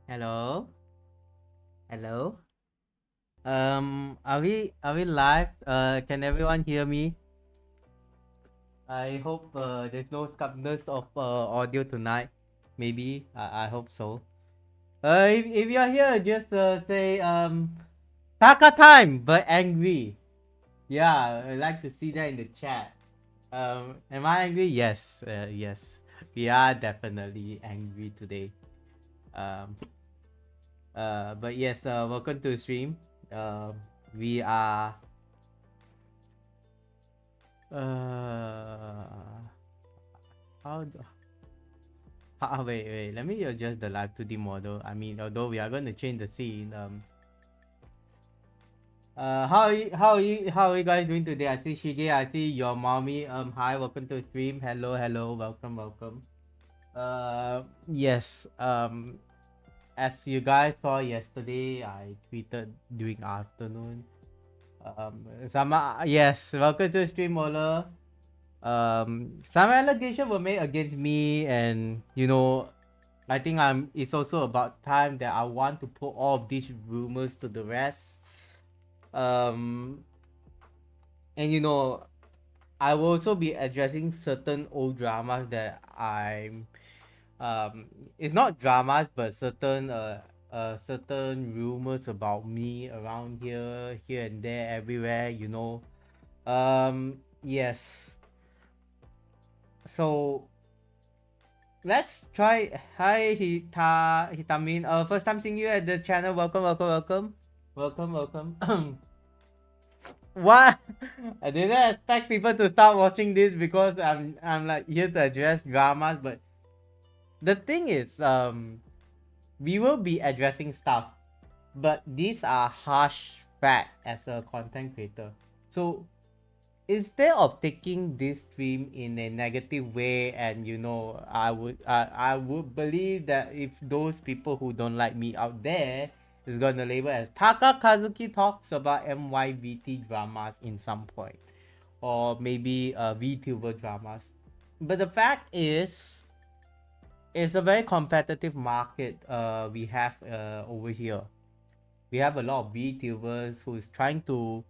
Hello? Hello? Are we live? Can everyone hear me? I hope there's no scuffness of audio tonight. Maybe. I hope so. If you're here, just say Taka time, but angry. Yeah, I'd like to see that in the chat. Am I angry? Yes, yes. We are definitely angry today. Um, but yes, welcome to the stream. We are how do, wait, let me adjust the live 2D model. I mean, although we are going to change the scene. How are you guys doing today? I see Shige, I see your mommy. Hi, welcome to the stream. Hello, welcome. Yes. As you guys saw yesterday, I tweeted during afternoon. Yes, welcome to the stream, Mola. Some allegations were made against me, and I think it's also about time that I want to put all of these rumors to the rest. um and I will also be addressing certain old dramas that I'm it's not dramas, but certain rumors about me around here and there, everywhere, yes. So let's try. Hi, Hitamin. First time seeing you at the channel. Welcome. What? I didn't expect people to start watching this because I'm like here to address dramas, but the thing is, we will be addressing stuff, but these are harsh fact as a content creator. So instead of taking this stream in a negative way, and I would believe that if those people who don't like me out there is gonna label as Taka Kazuki talks about MYVT dramas in some point, or maybe VTuber dramas. But the fact is, it's a very competitive market we have over here. We have a lot of VTubers who's trying to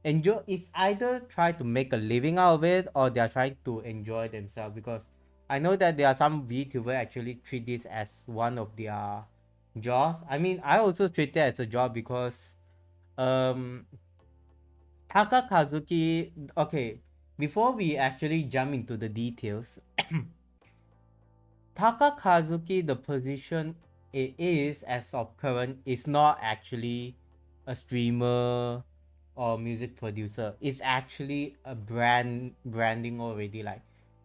enjoy. It's either try to make a living out of it, or they're trying to enjoy themselves, because I know that there are some VTubers actually treat this as one of their jobs. I mean, I also treat it as a job because um Taka Kazuki, okay, before we actually jump into the details, Taka Kazuki, the position it is as of current, is not actually a streamer or music producer. It's actually a branding already. Like,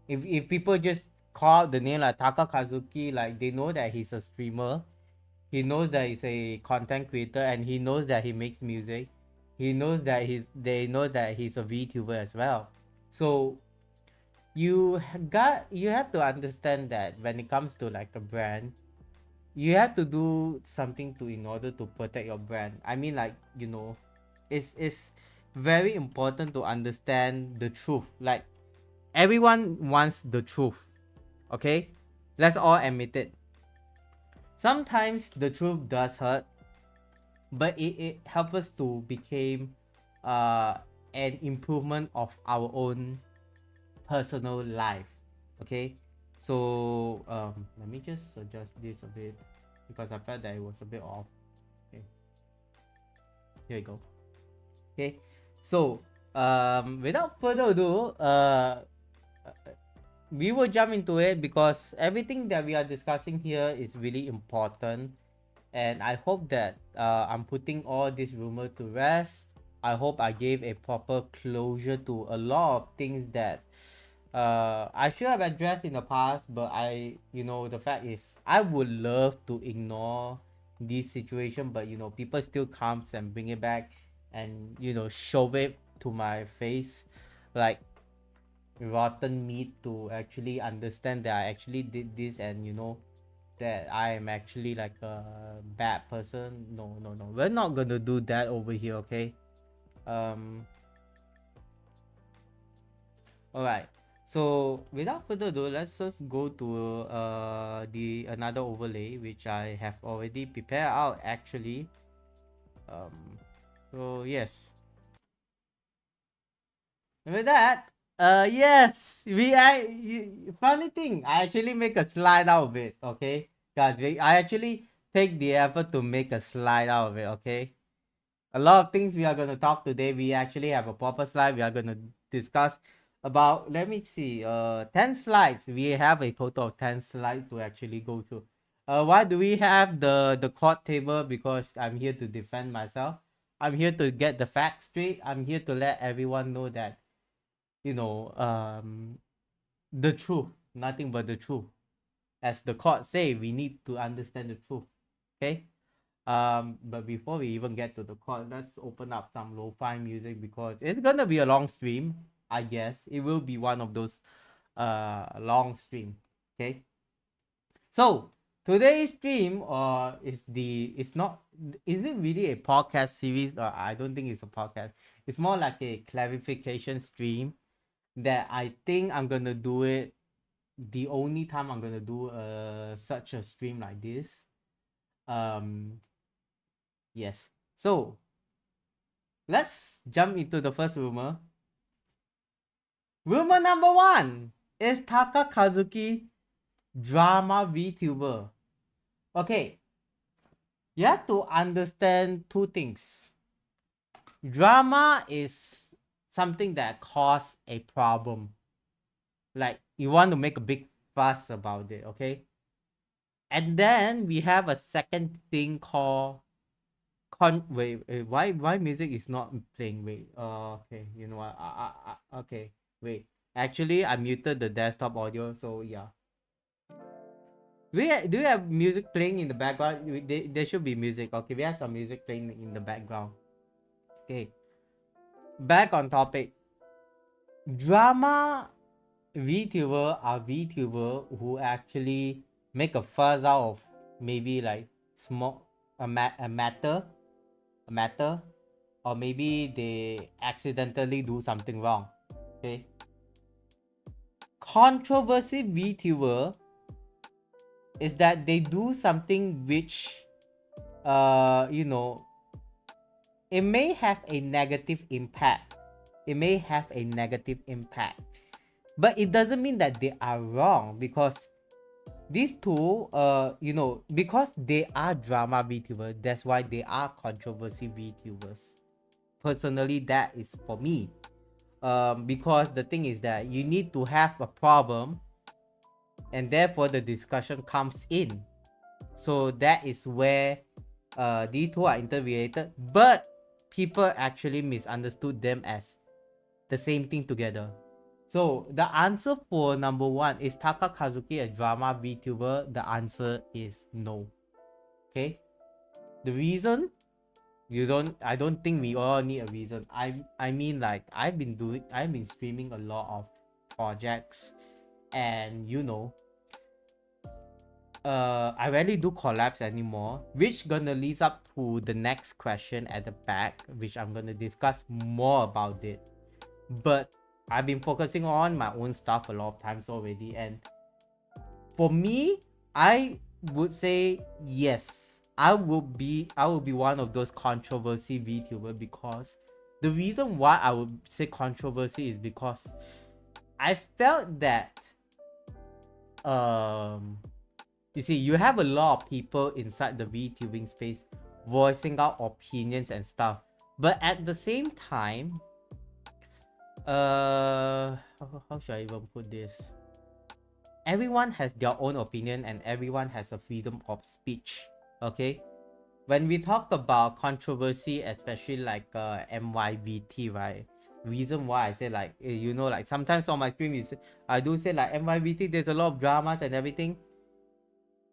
if people just call the name like Taka Kazuki, like they know that he's a streamer, he knows that he's a content creator, and he knows that he makes music. He knows that they know that he's a VTuber as well. So you have to understand that when it comes to like a brand, you have to do something to in order to protect your brand. I mean, like, it's very important to understand the truth. Like, everyone wants the truth, okay? Let's all admit it. Sometimes the truth does hurt, but it helps us to become uh an improvement of our own personal life. Okay, so let me just adjust this a bit because I felt that it was a bit off. Okay, here we go. Okay, so without further ado, we will jump into it because everything that we are discussing here is really important, and I hope that I'm putting all this rumor to rest. I hope I gave a proper closure to a lot of things that I should have addressed in the past, but the fact is, I would love to ignore this situation, but people still comes and bring it back, and show it to my face, like rotten meat, to actually understand that I actually did this, and that I am actually like a bad person. No, we're not gonna do that over here, okay? Um, all right. So without further ado, let's just go to the another overlay which I have already prepared out actually. So yes. And with that, yes, funny thing, I actually make a slide out of it, okay? Guys, I actually take the effort to make a slide out of it, okay? A lot of things we are going to talk today. We actually have a proper slide. We are going to discuss about, let me see, 10 slides. We have a total of 10 slides to actually go through. Why do we have the court table? Because I'm here to defend myself. I'm here to get the facts straight. I'm here to let everyone know that, you know, the truth, nothing but the truth. As the court say, we need to understand the truth. Okay. But before we even get to the court, let's open up some lo-fi music because it's gonna be a long stream. I guess it will be one of those long stream. Okay. So today's stream it's not, is it really a podcast series? Or I don't think it's a podcast. It's more like a clarification stream that I think I'm gonna do it the only time I'm gonna do such a stream like this. Yes. So let's jump into the first rumor. Rumor number one is Taka Kazuki drama VTuber. Okay, you have to understand two things. Drama is something that causes a problem. Like you want to make a big fuss about it, okay? And then we have a second thing called wait, why music is not playing? Wait, okay, you know what? Okay, wait. Actually, I muted the desktop audio, so yeah. Do you have music playing in the background? There should be music. Okay, we have some music playing in the background. Okay, back on topic. Drama VTuber are VTuber who actually make a fuss out of maybe like small a matter, or maybe they accidentally do something wrong. Okay. Controversy VTuber is that they do something which you know, it may have a negative impact. It may have a negative impact. But it doesn't mean that they are wrong, because these two you know, because they are drama VTubers, that's why they are controversy VTubers. Personally, that is for me. Because the thing is that you need to have a problem, and therefore the discussion comes in. So that is where these two are interrelated, but people actually misunderstood them as the same thing together. So the answer for number one, is Taka Kazuki a drama VTuber? The answer is no. Okay. The reason, I don't think we all need a reason. I mean, like, I've been streaming a lot of projects, and you know, I rarely do collabs anymore, which gonna leads up to the next question at the back, which I'm gonna discuss more about it. But I've been focusing on my own stuff a lot of times already, and for me, I would say yes. I will be one of those controversy VTuber, because the reason why I would say controversy is because I felt that you see, you have a lot of people inside the VTubing space voicing out opinions and stuff, but at the same time, how should I even put this? Everyone has their own opinion, and everyone has a freedom of speech. Okay, when we talk about controversy, especially like MYVT, right? Reason why I say, like, you know, like sometimes on my stream I do say like MYVT, there's a lot of dramas and everything.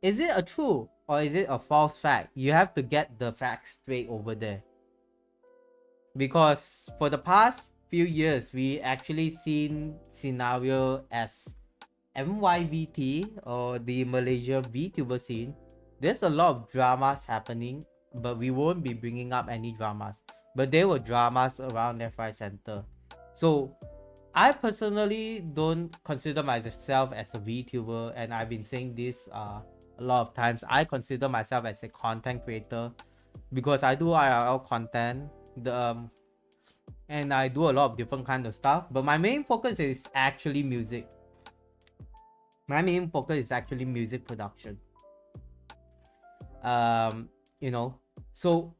Is it a true or is it a false fact? You have to get the facts straight over there. Because for the past few years, we actually seen scenario as MYVT, or the Malaysia VTuber scene. There's a lot of dramas happening, but we won't be bringing up any dramas. But there were dramas around left, right, center. So I personally don't consider myself as a VTuber, and I've been saying this a lot of times. I consider myself as a content creator because I do IRL content, and I do a lot of different kind of stuff. But my main focus is actually music. My main focus is actually music production. You know, so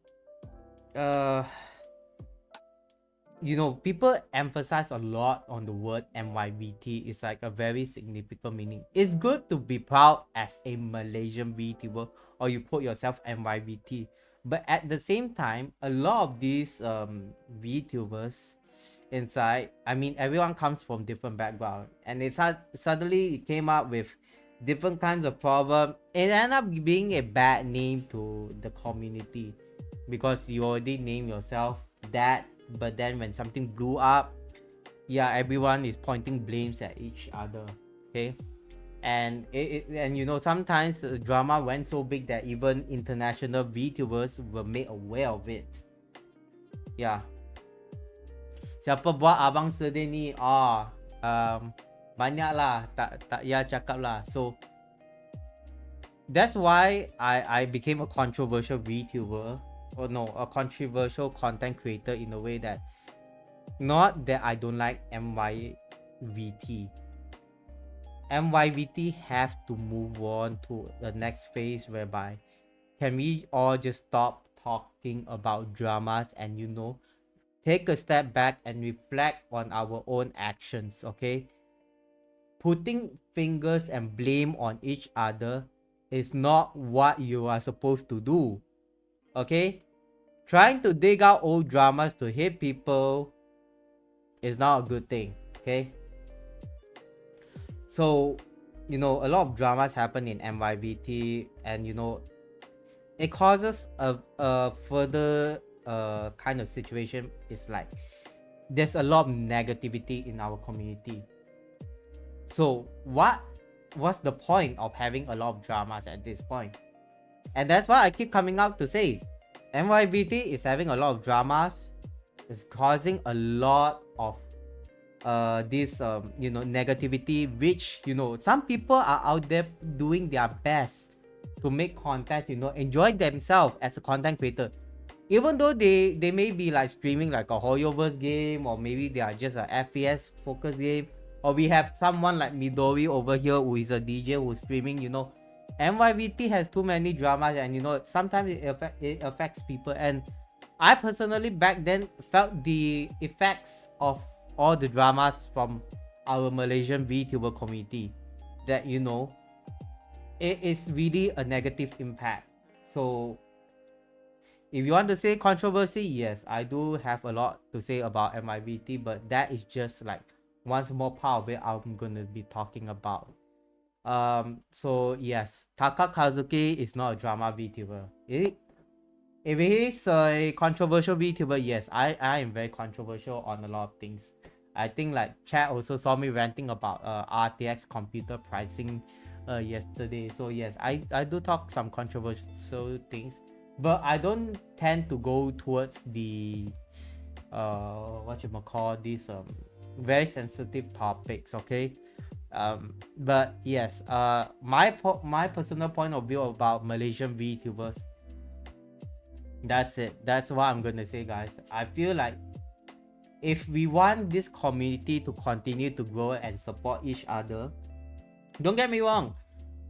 people emphasize a lot on the word MYVT. It's like a very significant meaning. It's good to be proud as a Malaysian VTuber, or you put yourself MYVT. But at the same time, a lot of these VTubers inside, I mean, everyone comes from different background, and suddenly it came up with different kinds of problem. It ended up being a bad name to the community because you already name yourself that. But then when something blew up, yeah, everyone is pointing blames at each other. Okay, and sometimes the drama went so big that even international VTubers were made aware of it. Yeah, siapa buat abang sedih ni? Banyak lah, tak ya cakap lah. So that's why I became a controversial VTuber, or no, a controversial content creator, in a way that, not that I don't like MYVT. MYVT have to move on to the next phase, whereby can we all just stop talking about dramas and take a step back and reflect on our own actions. Okay, putting fingers and blame on each other is not what you are supposed to do. Okay, trying to dig out old dramas to hit people is not a good thing. Okay, so a lot of dramas happen in MYVT, and it causes a further kind of situation. Is like there's a lot of negativity in our community. So what's the point of having a lot of dramas at this point? And that's why I keep coming out to say MYVT is having a lot of dramas. It's causing a lot of this negativity, which some people are out there doing their best to make content, enjoy themselves as a content creator, even though they may be like streaming like a Hoyoverse game, or maybe they are just a FPS focused game. Or we have someone like Midori over here who is a DJ who's streaming. MYVT has too many dramas, and sometimes it affects people. And I personally back then felt the effects of all the dramas from our Malaysian VTuber community, that it is really a negative impact. So if you want to say controversy, yes, I do have a lot to say about MIVT, but that is just like one small part of it I'm gonna be talking about. So yes, Taka Kazuki is not a drama VTuber. If he is a controversial VTuber, yes, I am very controversial on a lot of things. I think like chat also saw me ranting about RTX computer pricing yesterday. So yes, I do talk some controversial things, but I don't tend to go towards the what you call these very sensitive topics. Okay, but yes, my personal point of view about Malaysian VTubers, that's it. That's what I'm gonna say, guys. I feel like if we want this community to continue to grow and support each other, don't get me wrong,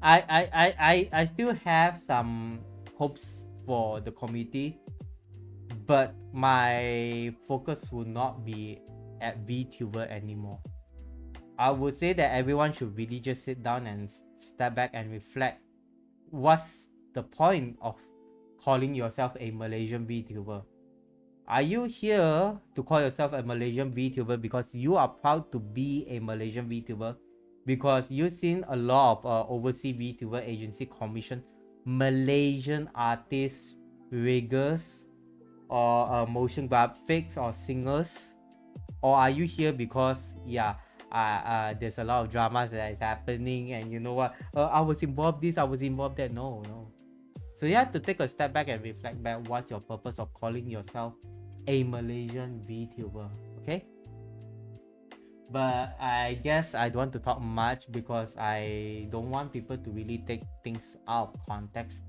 I still have some hopes for the community, but my focus will not be at VTuber anymore. I would say that everyone should really just sit down and step back and reflect. What's the point of calling yourself a Malaysian VTuber? Are you here to call yourself a Malaysian VTuber because you are proud to be a Malaysian VTuber? Because you've seen a lot of overseas VTuber agency commission Malaysian artists, riggers, or motion graphics, or singers? Or are you here because there's a lot of dramas that is happening, and you know what, I was involved this, I was involved that? No. So you have to take a step back and reflect back, what's your purpose of calling yourself a Malaysian VTuber? Okay, But I guess I don't want to talk much because I don't want people to really take things out of context.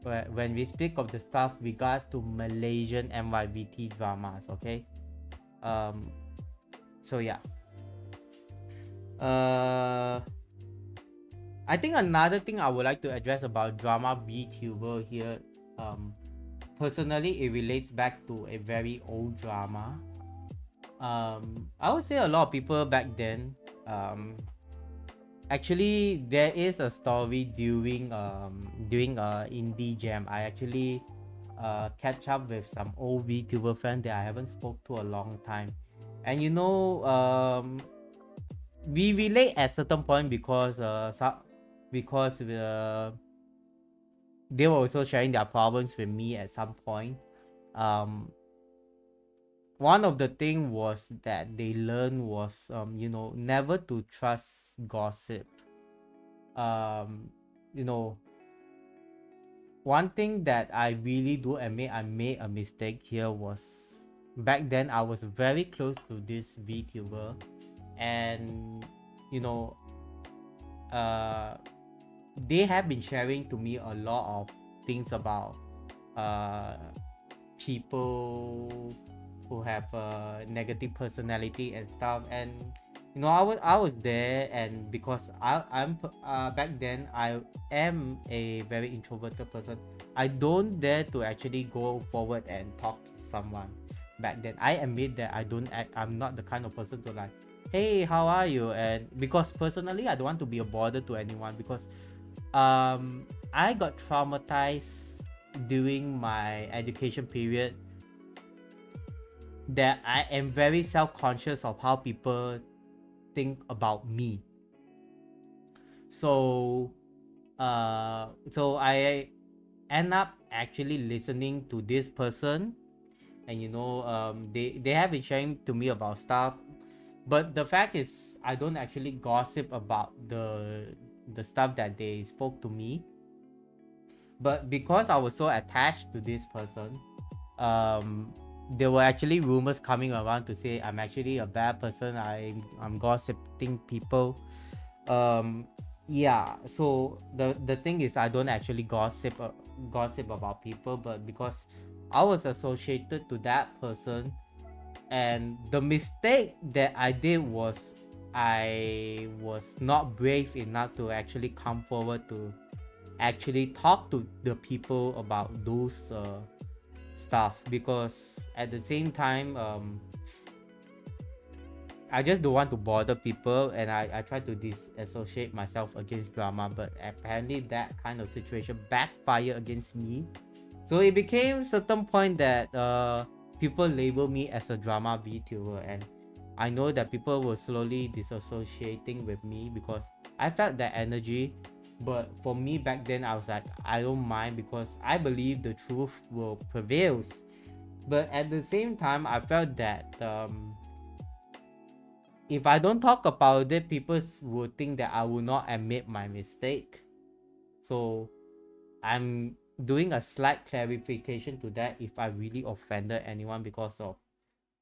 When we speak of the stuff regards to Malaysian MYBT dramas, okay? Um, so yeah. Uh, I think another thing I would like to address about drama VTuber here, um, personally, it relates back to a very old drama. I would say a lot of people back then, actually, there is a story during indie jam. I actually catch up with some old VTuber friends that I haven't spoke to a long time, and we relate at certain point because because they were also sharing their problems with me at some point. Um, one of the thing was that they learned was never to trust gossip. Um, you know, one thing that I really do admit I made a mistake here was back then I was very close to this VTuber, and you know uh they have been sharing to me a lot of things about uh people who have a negative personality and stuff. And I was there, and because back then I am a very introverted person. I don't dare to actually go forward and talk to someone. Back then I admit that I'm not the kind of person to like, hey, how are you? And because personally I don't want to be a bother to anyone, because I got traumatized during my education period, that I am very self-conscious of how people think about me. So so I end up actually listening to this person, and they have been sharing to me about stuff. But the fact is I don't actually gossip about the stuff that they spoke to me. But because I was so attached to this person, um there were actually rumors coming around to say I'm actually a bad person. I'm gossiping people. um yeah, so the thing is I don't actually gossip about people, but because I was associated to that person, and the mistake that I did was I was not brave enough to actually come forward to actually talk to the people about those stuff, because at the same time I just don't want to bother people, and I try to disassociate myself against drama. But apparently that kind of situation backfired against me. So it became certain point that people label me as a drama VTuber, and I know that people were slowly disassociating with me because I felt that energy. But for me back then, I was like, I don't mind because I believe the truth will prevail. But at the same time, I felt that if I don't talk about it, people would think that I will not admit my mistake. So I'm doing a slight clarification to that if I really offended anyone because of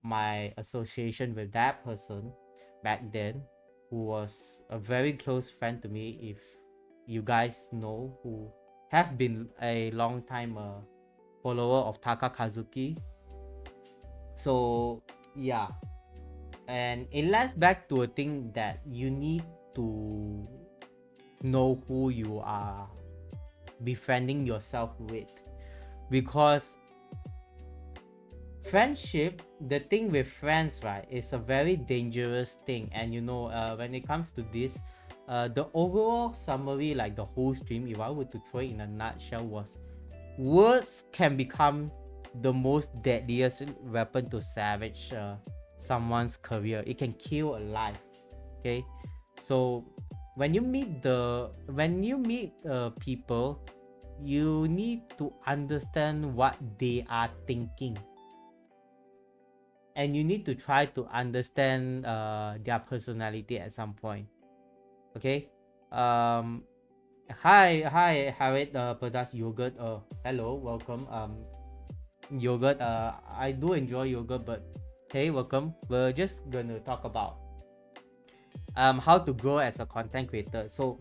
my association with that person back then, who was a very close friend to me. If you guys know, who have been a long time follower of Taka Kazuki. So yeah, and it leads back to a thing that you need to know who you are befriending yourself with, because friendship, the thing with friends, right, is a very dangerous thing. And when it comes to this, the overall summary, like the whole stream, if I were to throw it in a nutshell, was words can become the most deadliest weapon to savage someone's career. It can kill a life. Okay, so when you meet people, you need to understand what they are thinking, and you need to try to understand their personality at some point. Okay. um hi Harriet, Product Yogurt. Hello, welcome. Yogurt, I do enjoy yogurt, but hey, welcome. We're just gonna talk about how to grow as a content creator. So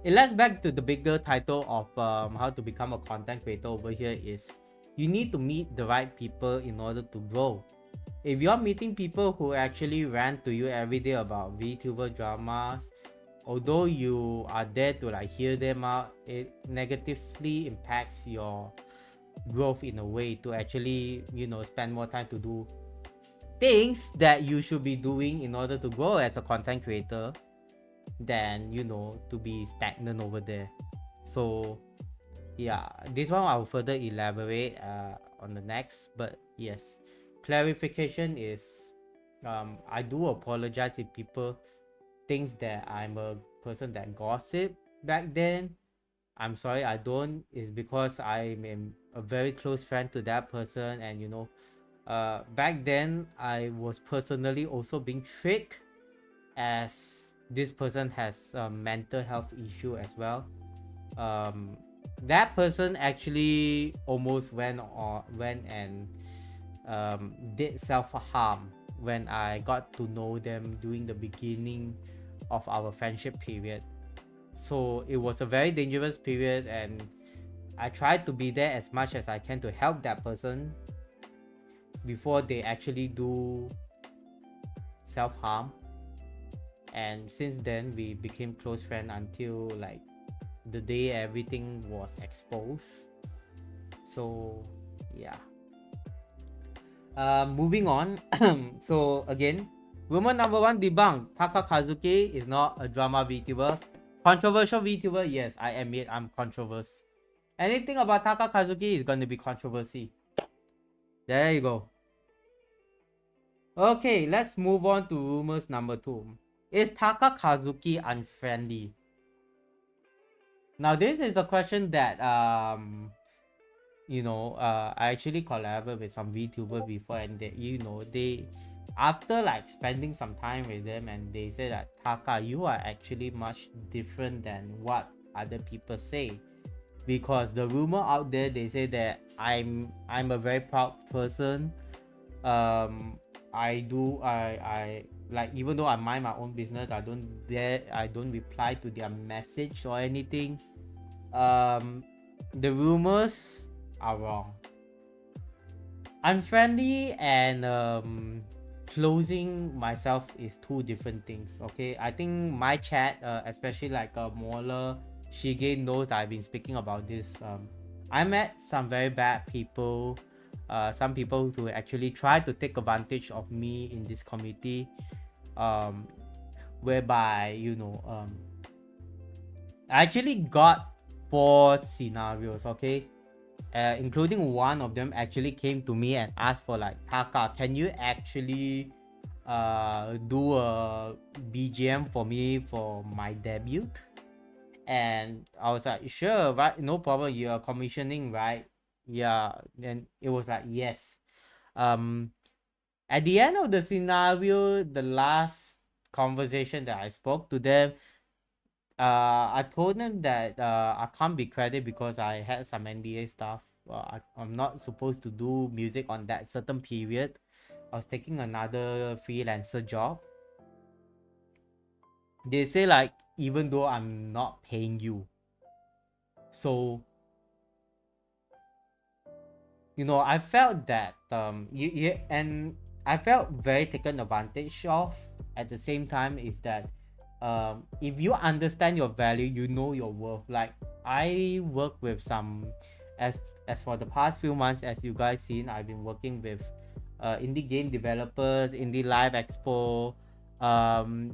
it leads back to the bigger title of how to become a content creator over here is you need to meet the right people in order to grow. If you're meeting people who actually rant to you every day about VTuber dramas, although you are there to like hear them out, it negatively impacts your growth in a way to actually, you know, spend more time to do things that you should be doing in order to grow as a content creator than, you know, to be stagnant over there. So yeah, this one I'll further elaborate on the next, but yes, clarification is I do apologize if people thinks that I'm a person that gossip back then. I'm sorry, I don't. It's because I'm a very close friend to that person, and you know, back then I was personally also being tricked, as this person has a mental health issue as well. That person actually almost went and did self-harm when I got to know them during the beginning of our friendship period. So it was a very dangerous period, and I tried to be there as much as I can to help that person before they actually do self-harm. And since then we became close friends until like the day everything was exposed. So yeah, moving on. So again, rumor number one debunked. Taka Kazuki is not a drama VTuber. Controversial VTuber, yes, I admit I'm controversial. Anything about Taka Kazuki is going to be controversy. There you go. Okay, let's move on to rumors number two. Is Taka Kazuki unfriendly? Now this is a question that you know, I actually collaborated with some VTuber before, and they, you know, they after like spending some time with them, and they say that Taka, you are actually much different than what other people say, because the rumor out there, they say that I'm a very proud person. I like, even though I mind my own business, I don't reply to their message or anything. The rumors are wrong. Unfriendly and closing myself is two different things. Okay, I think my chat, especially like Mola Shige knows I've been speaking about this. I met some very bad people, some people who actually try to take advantage of me in this community, whereby, you know, I actually got 4 scenarios. Okay, including one of them actually came to me and asked for like, Taka, can you actually do a BGM for me for my debut? And I was like, sure, right, no problem, you are commissioning, right? Yeah. Then it was like, yes. At the end of the scenario, the last conversation that I spoke to them, I told them that I can't be credited because I had some NDA stuff. I'm not supposed to do music on that certain period. I was taking another freelancer job. They say like, even though I'm not paying you, so you know, I felt that and I felt very taken advantage of. At the same time, is that if you understand your value, you know your worth. Like, I work with some, as for the past few months, as you guys seen, I've been working with indie game developers, Indie Live Expo,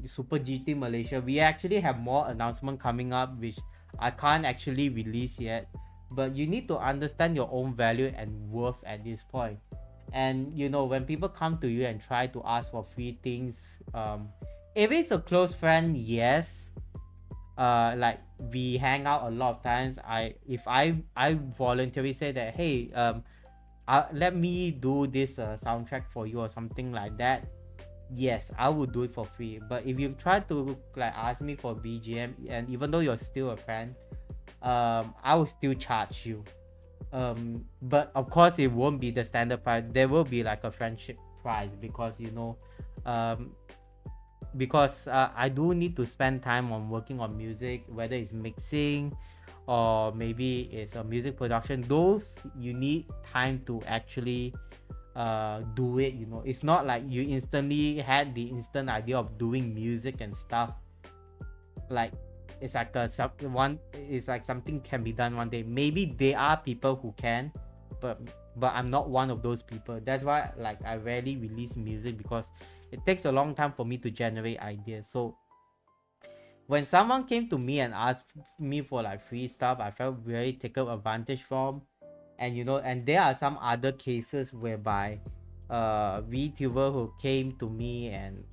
Super GT Malaysia. We actually have more announcement coming up, which I can't actually release yet, but you need to understand your own value and worth at this point. And you know, when people come to you and try to ask for free things, if it's a close friend, yes, like we hang out a lot of times, if I voluntarily say that, hey, let me do this soundtrack for you or something like that, yes, I would do it for free. But if you try to like ask me for BGM, and even though you're still a friend, I will still charge you. But of course it won't be the standard price. There will be like a friendship price, because you know, because I do need to spend time on working on music, whether it's mixing or maybe it's a music production. Those you need time to actually do it. It's not like you instantly had the instant idea of doing music and stuff. Like it's like it's like something can be done one day. Maybe there are people who can, but I'm not one of those people. That's why like I rarely release music, because it takes a long time for me to generate ideas. So when someone came to me and asked me for like free stuff, I felt very taken advantage from. And there are some other cases whereby VTuber who came to me, and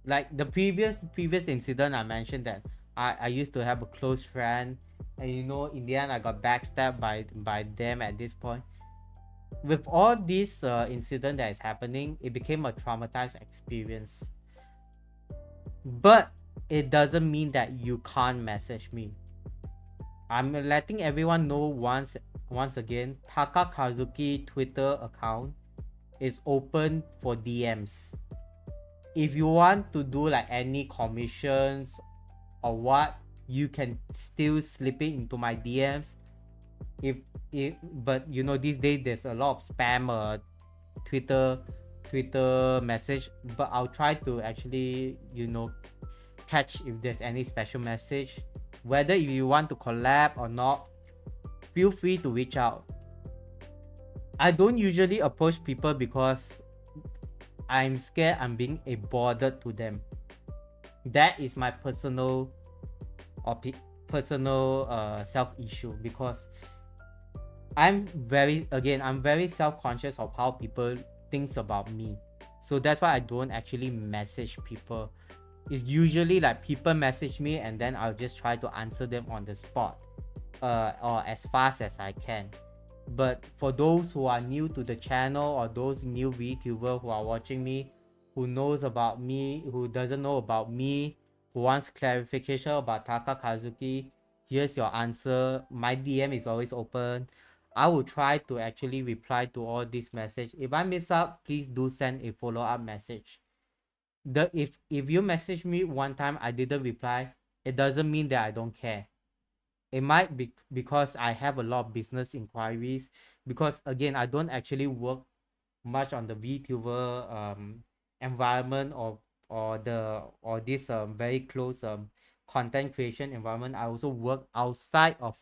like the previous incident I mentioned, that I used to have a close friend, and in the end I got backstabbed by them at this point. With all this incident that is happening, it became a traumatized experience. But it doesn't mean that you can't message me. I'm letting everyone know once again, Taka Kazuki Twitter account is open for DMs. If you want to do like any commissions or what, you can still slip it into my DMs. But these days there's a lot of spam Twitter message, but I'll try to actually catch if there's any special message. Whether if you want to collab or not, feel free to reach out. I don't usually approach people because I'm scared I'm being a bother to them. That is my personal self issue, because I'm very self-conscious of how people thinks about me. So that's why I don't actually message people. It's usually like people message me and then I'll just try to answer them on the spot, or as fast as I can. But for those who are new to the channel, or those new VTuber who are watching me, who knows about me, who doesn't know about me, who wants clarification about Taka Kazuki, here's your answer. My DM is always open. I will try to actually reply to all these messages. If I miss out, please do send a follow-up message. If you message me one time I didn't reply, it doesn't mean that I don't care. It might be because I have a lot of business inquiries, because again I don't actually work much on the VTuber environment, or this very close content creation environment. I also work outside of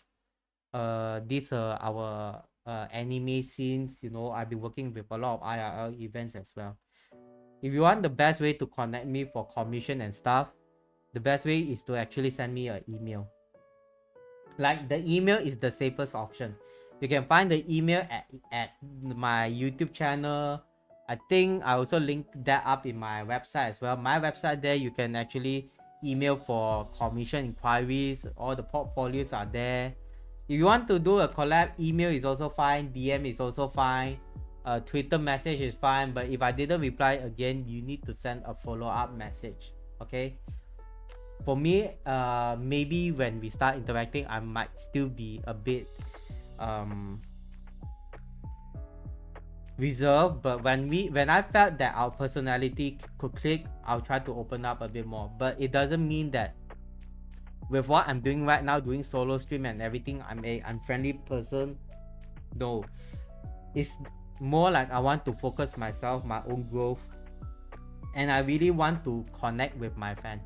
this our anime scenes. I've been working with a lot of IRL events as well. If you want the best way to connect me for commission and stuff, the best way is to actually send me an email. Like the email is the safest option. You can find the email at my YouTube channel. I think I also link that up in my website as well. My website, there you can actually email for commission inquiries. All the portfolios are there. If you want to do a collab, email is also fine. DM is also fine. Twitter message is fine. But if I didn't reply again, you need to send a follow-up message. Okay? For me, maybe when we start interacting, I might still be a bit reserved, but when I felt that our personality could click, I'll try to open up a bit more. But it doesn't mean that with what I'm doing right now, doing solo stream and everything, I'm a unfriendly person. No, it's more like I want to focus myself, my own growth, and I really want to connect with my fans.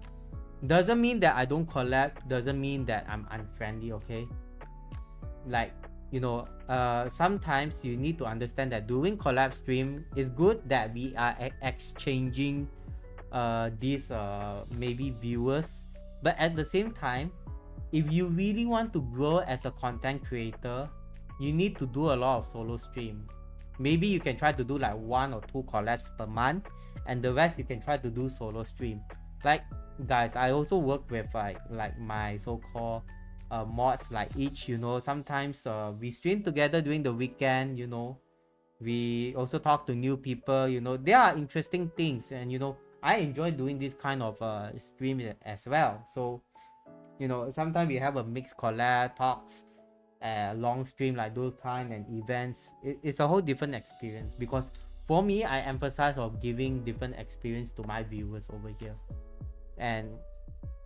Doesn't mean that I don't collab, doesn't mean that I'm unfriendly. Okay, like sometimes you need to understand that doing collab stream is good, that we are exchanging these maybe viewers. But at the same time, if you really want to grow as a content creator, you need to do a lot of solo stream. Maybe you can try to do like 1 or 2 collabs per month, and the rest you can try to do solo stream. Like guys, I also work with like my so-called mods, like each, sometimes we stream together during the weekend. We also talk to new people. There are interesting things, and I enjoy doing this kind of streams as well. So sometimes we have a mixed collab talks, long stream like those kind and events. It's a whole different experience, because for me, I emphasize of giving different experience to my viewers over here. And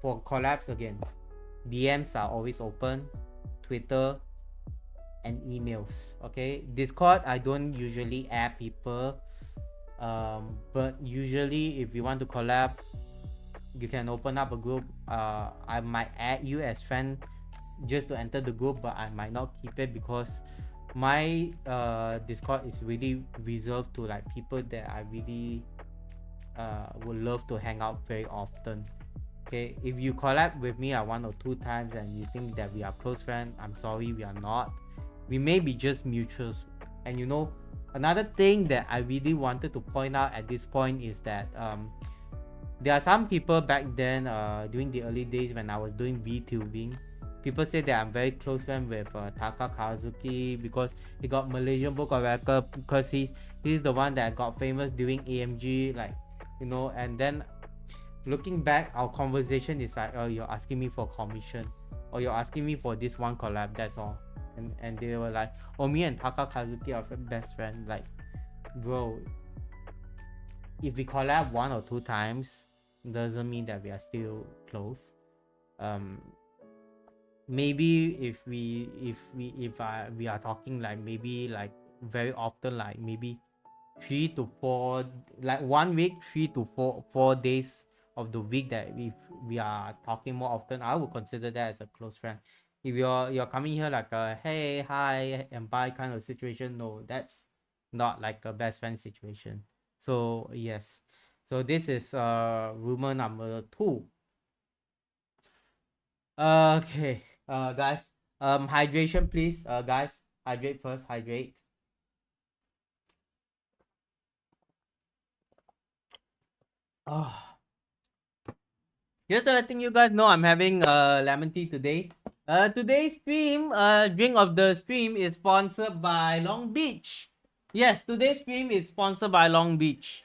for collabs again, DMs are always open, Twitter and emails. Okay, Discord I don't usually add people, but usually if you want to collab, you can open up a group. I might add you as friend just to enter the group, but I might not keep it because my Discord is really reserved to like people that I really would love to hang out very often. Okay, if you collab with me 1 or 2 times and you think that we are close friends, I'm sorry, we are not. We may be just mutuals. And you know, another thing that I really wanted to point out at this point is that there are some people back then during the early days when I was doing VTubing. People say that I'm very close friend with Taka Kazuki because he got Malaysian Book of Record, because he's the one that got famous during AMG, like, you know. And then looking back, our conversation is like, oh, you're asking me for commission, or you're asking me for this one collab, that's all. And they were like, oh, me and Taka Kazuki are best friend. Like, bro, if we collab 1 or 2 times doesn't mean that we are still close. Maybe if we are talking like maybe like very often, like maybe 3 to 4, like 1 week, 3 to 4 days of the week, that if we are talking more often, I would consider that as a close friend. If you're coming here like a hey, hi and bye kind of situation, no, that's not like a best friend situation. So yes, so this is rumor number 2. Okay, guys, hydration please. Guys, hydrate first, hydrate. Oh, just letting you guys know, I'm having lemon tea today. Today's stream, drink of the stream is sponsored by Long Beach. Yes, today's stream is sponsored by Long Beach.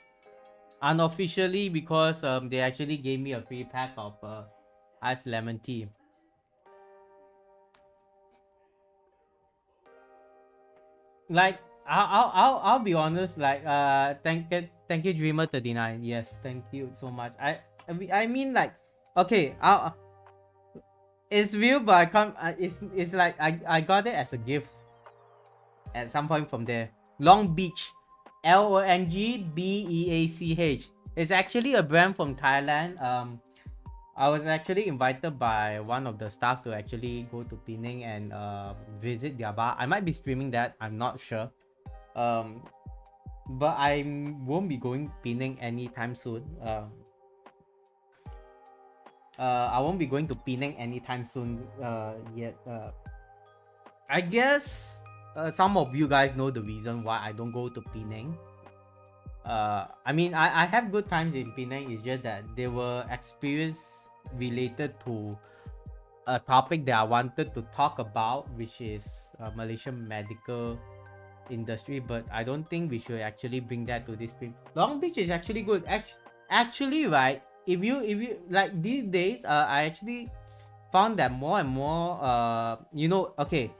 Unofficially, because they actually gave me a free pack of iced lemon tea. Like, I'll be honest. Like, thank you, Dreamer39. Yes, thank you so much. I mean, like, okay, it's real, but I can't. It's like I got it as a gift at some point from there. Long Beach, LONGBEACH. It's actually a brand from Thailand. I was actually invited by one of the staff to actually go to Penang and visit their bar. I might be streaming that, I'm not sure. But I won't be going Penang anytime soon. I won't be going to Penang anytime soon yet. I guess some of you guys know the reason why I don't go to Penang. I mean, I have good times in Penang. It's just that they were experience related to a topic that I wanted to talk about, which is Malaysian medical industry. But I don't think we should actually bring that to this stream. Long Beach is actually good. Actually, right? If you like these days, I actually found that more and more, you know, okay.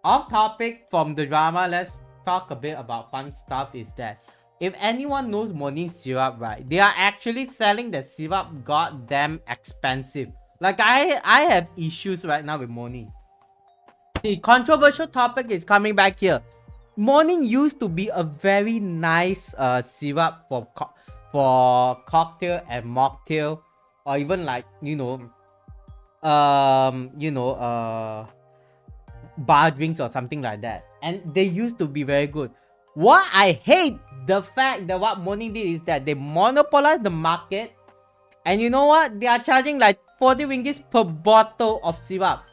Off topic from the drama, let's talk a bit about fun stuff. Is that if anyone knows morning syrup, right, they are actually selling the syrup goddamn expensive. Like I have issues right now with morning. The controversial topic is coming back here. Morning used to be a very nice syrup for cocktail and mocktail, or even like, you know, bar drinks or something like that, and they used to be very good. What I hate, the fact that what morning did is that they monopolized the market, and you know what, they are charging like 40 ringgits per bottle of syrup.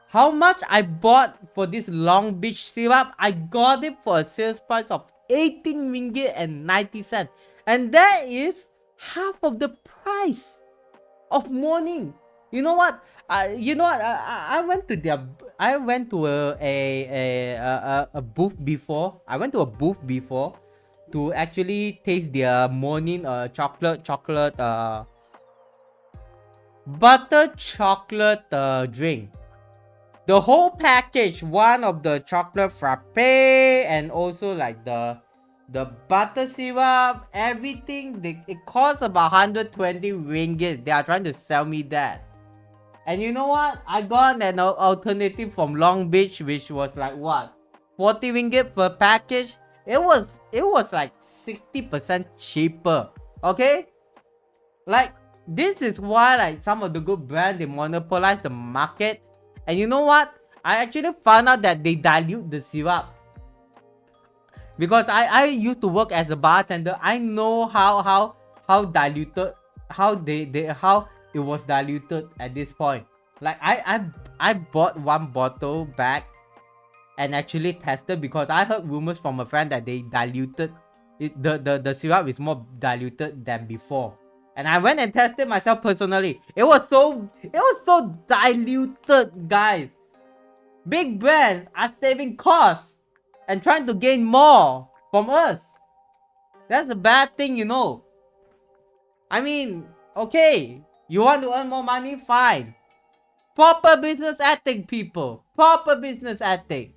How much I bought for this Long Beach syrup? I got it for a sales price of 18 ringgit and 90 cents, and that is half of the price of morning. You know what? I went to a booth before. I went to a booth before to actually taste their morning chocolate butter chocolate drink. The whole package, one of the chocolate frappe, and also like the The butter syrup, everything, it costs about 120 ringgit. They are trying to sell me that. And you know what? I got an alternative from Long Beach, which was like what? 40 ringgit per package. It was like 60% cheaper. Okay? Like, this is why like some of the good brands, they monopolize the market. And you know what? I actually found out that they dilute the syrup. Because I used to work as a bartender. I know how diluted, how it was diluted at this point. Like I bought one bottle back and actually tested, because I heard rumors from a friend that they diluted it, the syrup is more diluted than before. And I went and tested myself personally. It was so diluted, guys. Big brands are saving costs and trying to gain more from us. That's a bad thing, you know. I mean, okay, you want to earn more money? Fine. Proper business ethic, people. Proper business ethic.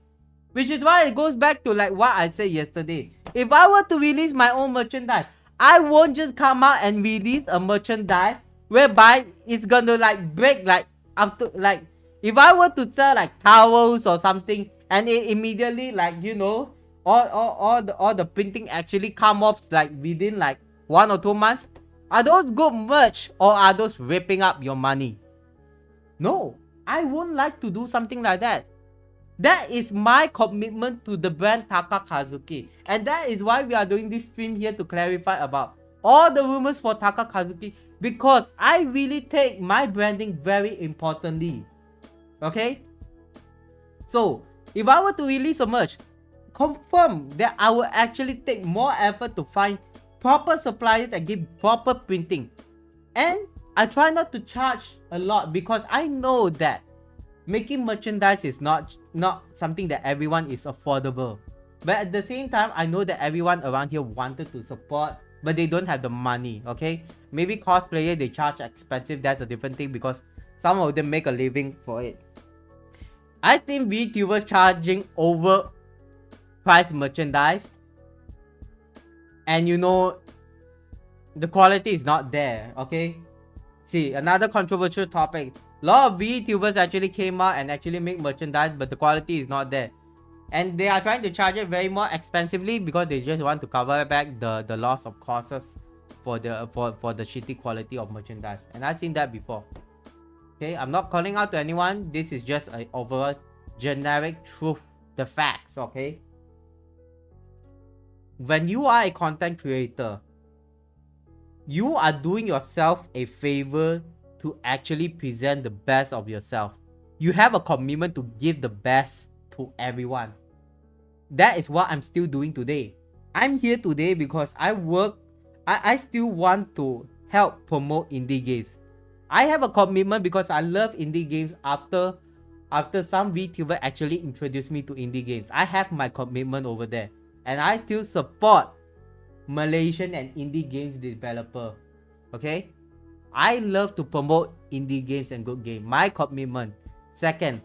Which is why it goes back to like what I said yesterday. If I were to release my own merchandise, I won't just come out and release a merchandise whereby it's gonna like break like up to like, if I were to sell like towels or something and it immediately like, you know, all the printing actually come off like within like 1 or 2 months, are those good merch or are those ripping up your money? No, I wouldn't like to do something like that. That is my commitment to the brand Taka Kazuki. And that is why we are doing this stream here to clarify about all the rumors for Taka Kazuki, because I really take my branding very importantly. Okay? So, if I were to release a merch, confirm that I will actually take more effort to find proper suppliers and give proper printing. And I try not to charge a lot, because I know that making merchandise is not something that everyone is affordable. But at the same time, I know that everyone around here wanted to support, but they don't have the money, okay? Maybe cosplayer, they charge expensive, that's a different thing, because some of them make a living for it. I've seen VTubers charging overpriced merchandise, and you know, the quality is not there, okay? See, another controversial topic. A lot of VTubers actually came out and actually make merchandise, but the quality is not there. And they are trying to charge it very more expensively because they just want to cover back the loss of costs for the shitty quality of merchandise. And I've seen that before. Okay, I'm not calling out to anyone. This is just an overall generic truth, the facts, okay? When you are a content creator, you are doing yourself a favor to actually present the best of yourself. You have a commitment to give the best to everyone. That is what I'm still doing today. I'm here today because I still want to help promote indie games. I have a commitment because I love indie games after some VTuber actually introduced me to indie games. I have my commitment over there. And I still support Malaysian and indie games developer. Okay? I love to promote indie games and good games. My commitment. Second,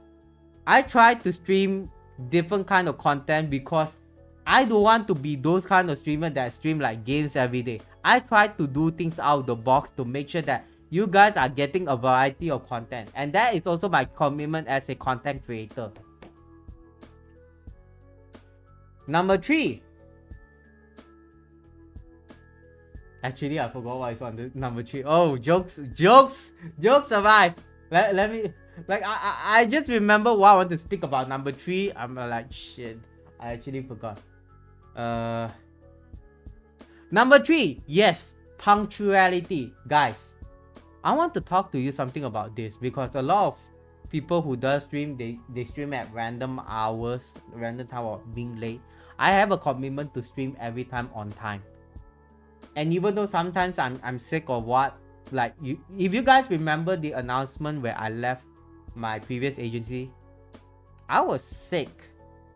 I try to stream different kind of content because I don't want to be those kind of streamers that stream like games every day. I try to do things out of the box to make sure that you guys are getting a variety of content. And that is also my commitment as a content creator. Number 3. Actually, I forgot what is on the number 3. Oh, jokes arrived. Let me, like, I just remember what I want to speak about. Number 3, I'm like, shit, I actually forgot. Number 3, yes, punctuality. Guys, I want to talk to you something about this, because a lot of people who does stream, they stream at random hours, random time of being late. I have a commitment to stream every time on time. And even though sometimes I'm sick or what, like, if you guys remember the announcement where I left my previous agency, I was sick,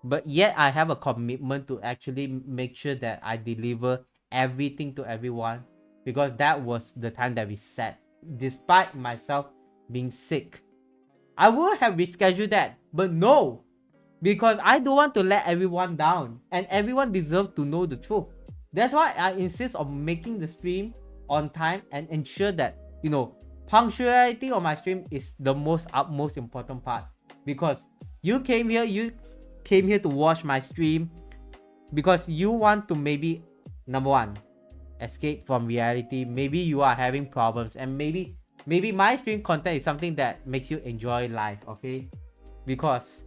but yet I have a commitment to actually make sure that I deliver everything to everyone, because that was the time that we set, despite myself being sick. I would have rescheduled that, but no, because I don't want to let everyone down, and everyone deserves to know the truth. That's why I insist on making the stream on time and ensure that, you know, punctuality on my stream is the utmost important part. Because you came here to watch my stream because you want to, maybe, number one, escape from reality. Maybe you are having problems, and maybe my stream content is something that makes you enjoy life, okay? Because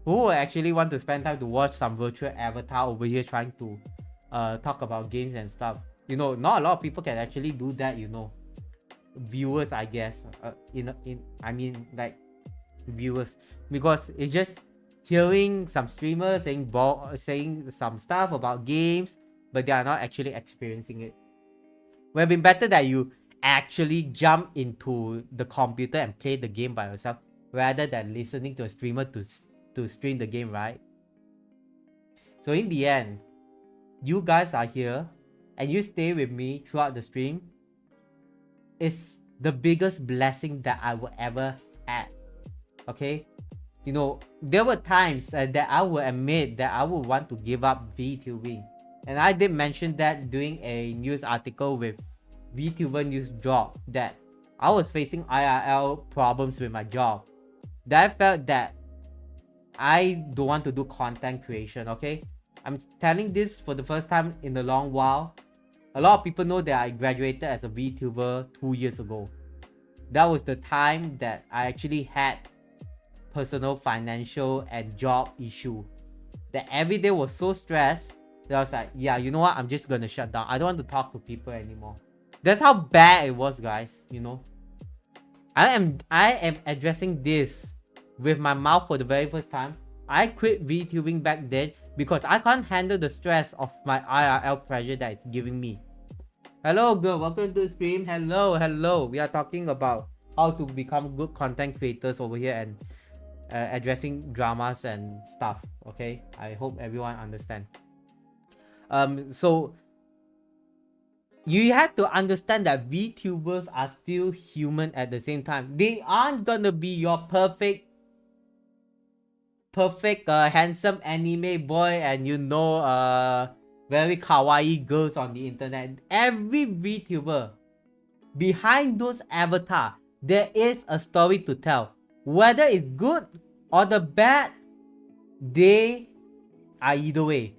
who will actually want to spend time to watch some virtual avatar over here trying to talk about games and stuff? You know, not a lot of people can actually do that, you know. Viewers, I guess, I mean, like, viewers, because it's just hearing some streamers saying some stuff about games, but they are not actually experiencing it. Would have been better that you actually jump into the computer and play the game by yourself rather than listening to a streamer to stream the game, right? So in the end, you guys are here and you stay with me throughout the stream. It's the biggest blessing that I will ever have. Okay? You know, there were times that I will admit that I would want to give up VTubing. And I did mention that during a news article with VTuber News Job, that I was facing IRL problems with my job. That I felt that I don't want to do content creation, okay? I'm telling this for the first time in a long while. A lot of people know that I graduated as a VTuber 2 years ago. That was the time that I actually had personal, financial, and job issue. That every day was so stressed that I was like, yeah, you know what? I'm just gonna shut down. I don't want to talk to people anymore. That's how bad it was, guys. You know, I am addressing this with my mouth for the very first time. I quit VTubing back then because I can't handle the stress of my IRL pressure that it's giving me. Hello, girl. Welcome to the stream. Hello. We are talking about how to become good content creators over here and addressing dramas and stuff. Okay, I hope everyone understand. So you have to understand that VTubers are still human at the same time. They aren't gonna be your perfect handsome anime boy and, you know, very kawaii girls on the internet. Every VTuber, behind those avatars, there is a story to tell. Whether it's good or the bad, they are either way.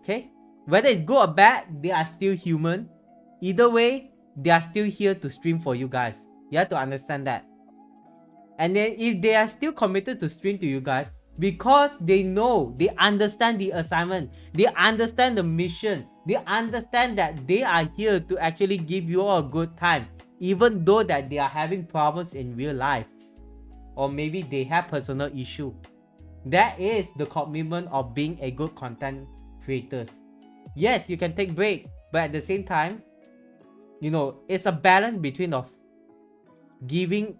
Okay? Whether it's good or bad, they are still human. Either way, they are still here to stream for you guys. You have to understand that. And then if they are still committed to stream to you guys, because they know, they understand the assignment, they understand the mission, they understand that they are here to actually give you all a good time, even though that they are having problems in real life, or maybe they have personal issue. That is the commitment of being a good content creators. Yes, you can take break, but at the same time, you know, it's a balance between of giving,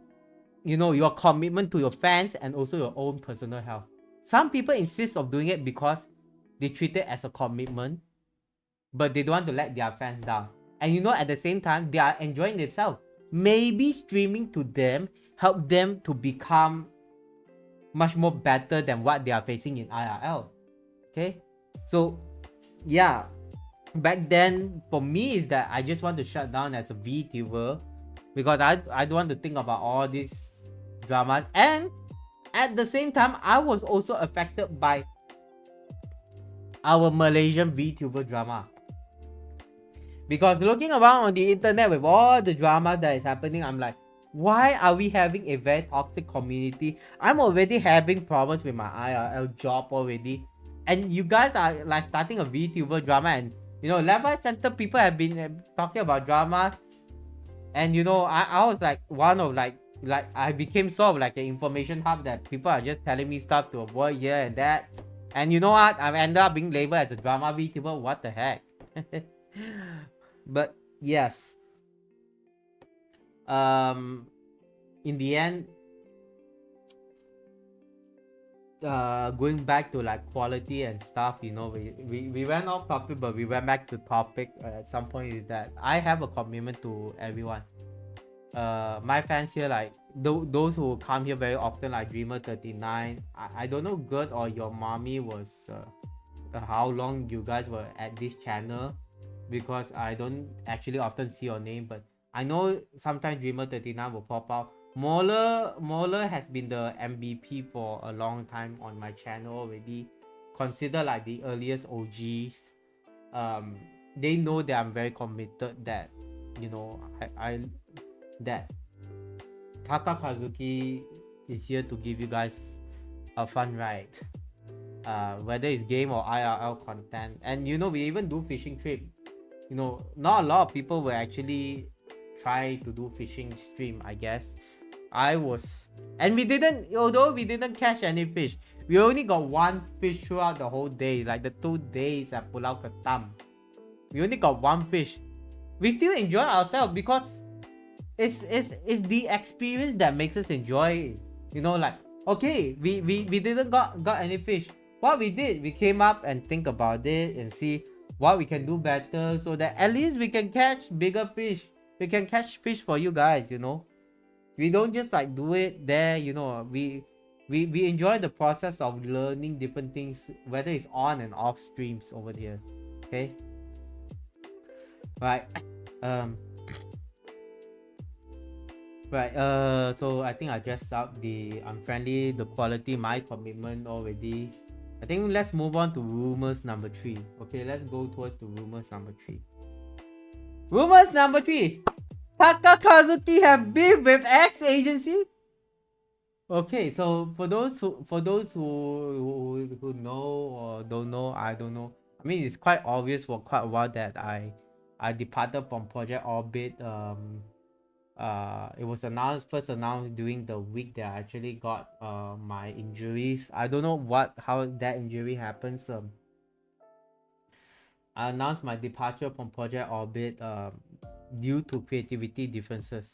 you know, your commitment to your fans and also your own personal health. Some people insist of doing it because they treat it as a commitment, but they don't want to let their fans down. And you know, at the same time, they are enjoying themselves. Maybe streaming to them help them to become much more better than what they are facing in IRL. Okay, so yeah, back then for me is that I just want to shut down as a VTuber because I don't want to think about all these dramas. And at the same time, I was also affected by our Malaysian VTuber drama. Because looking around on the internet with all the drama that is happening, I'm like, why are we having a very toxic community? I'm already having problems with my IRL job already. And you guys are like starting a VTuber drama, and you know, left, right, center people have been talking about dramas. And you know, I was like one of like I became sort of like an information hub that people are just telling me stuff to avoid here and that. And you know what? I've ended up being labeled as a drama VTuber. What the heck? But yes. In the end, going back to like quality and stuff, you know, we went off topic, but we went back to topic at some point. Is that I have a commitment to everyone. My fans here, like those who come here very often, like Dreamer 39. I don't know, good or your mommy was how long you guys were at this channel, because I don't actually often see your name, but I know sometimes Dreamer39 will pop out. Moeller has been the MVP for a long time on my channel already. Consider like the earliest OGs. Um, they know that I'm very committed, that you know I that Taka Kazuki is here to give you guys a fun ride. Whether it's game or IRL content. And you know, we even do fishing trip. You know, not a lot of people will actually try to do fishing stream, I guess. I was, and we didn't, although we didn't catch any fish, we only got one fish throughout the whole day, like the 2 days at Pulau Ketam. We only got one fish. We still enjoy ourselves because it's the experience that makes us enjoy it. You know, like, okay, we didn't got any fish. What we did, we came up and think about it and see what we can do better, so that at least we can catch bigger fish. We can catch fish for you guys, you know. We don't just like do it there, you know. We enjoy the process of learning different things, whether it's on and off streams over here. Okay. Right. um Right, so I think I dressed up the unfriendly, the quality, my commitment already. I think let's move on to rumors number 3. Okay, let's go towards the rumors number 3. Rumors number 3. Taka Kazuki have beef with X agency. Okay, so for those who know or don't know, I don't know. I mean, it's quite obvious for quite a while that I departed from Project Orbit. It was first announced during the week that I actually got my injuries. I don't know how that injury happens. I announced my departure from Project Orbit due to creativity differences.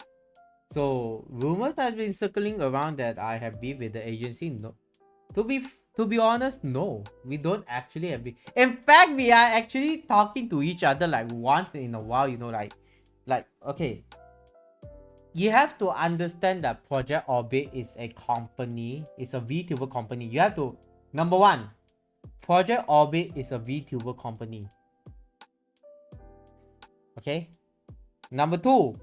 So rumors have been circling around that I have beef with the agency. No, to be honest, no, we don't actually have beef. In fact, we are actually talking to each other like once in a while. You know, like okay. You have to understand that Project Orbit is a company, it's a VTuber company. You have to, number one, Project Orbit is a VTuber company. Okay? Number two,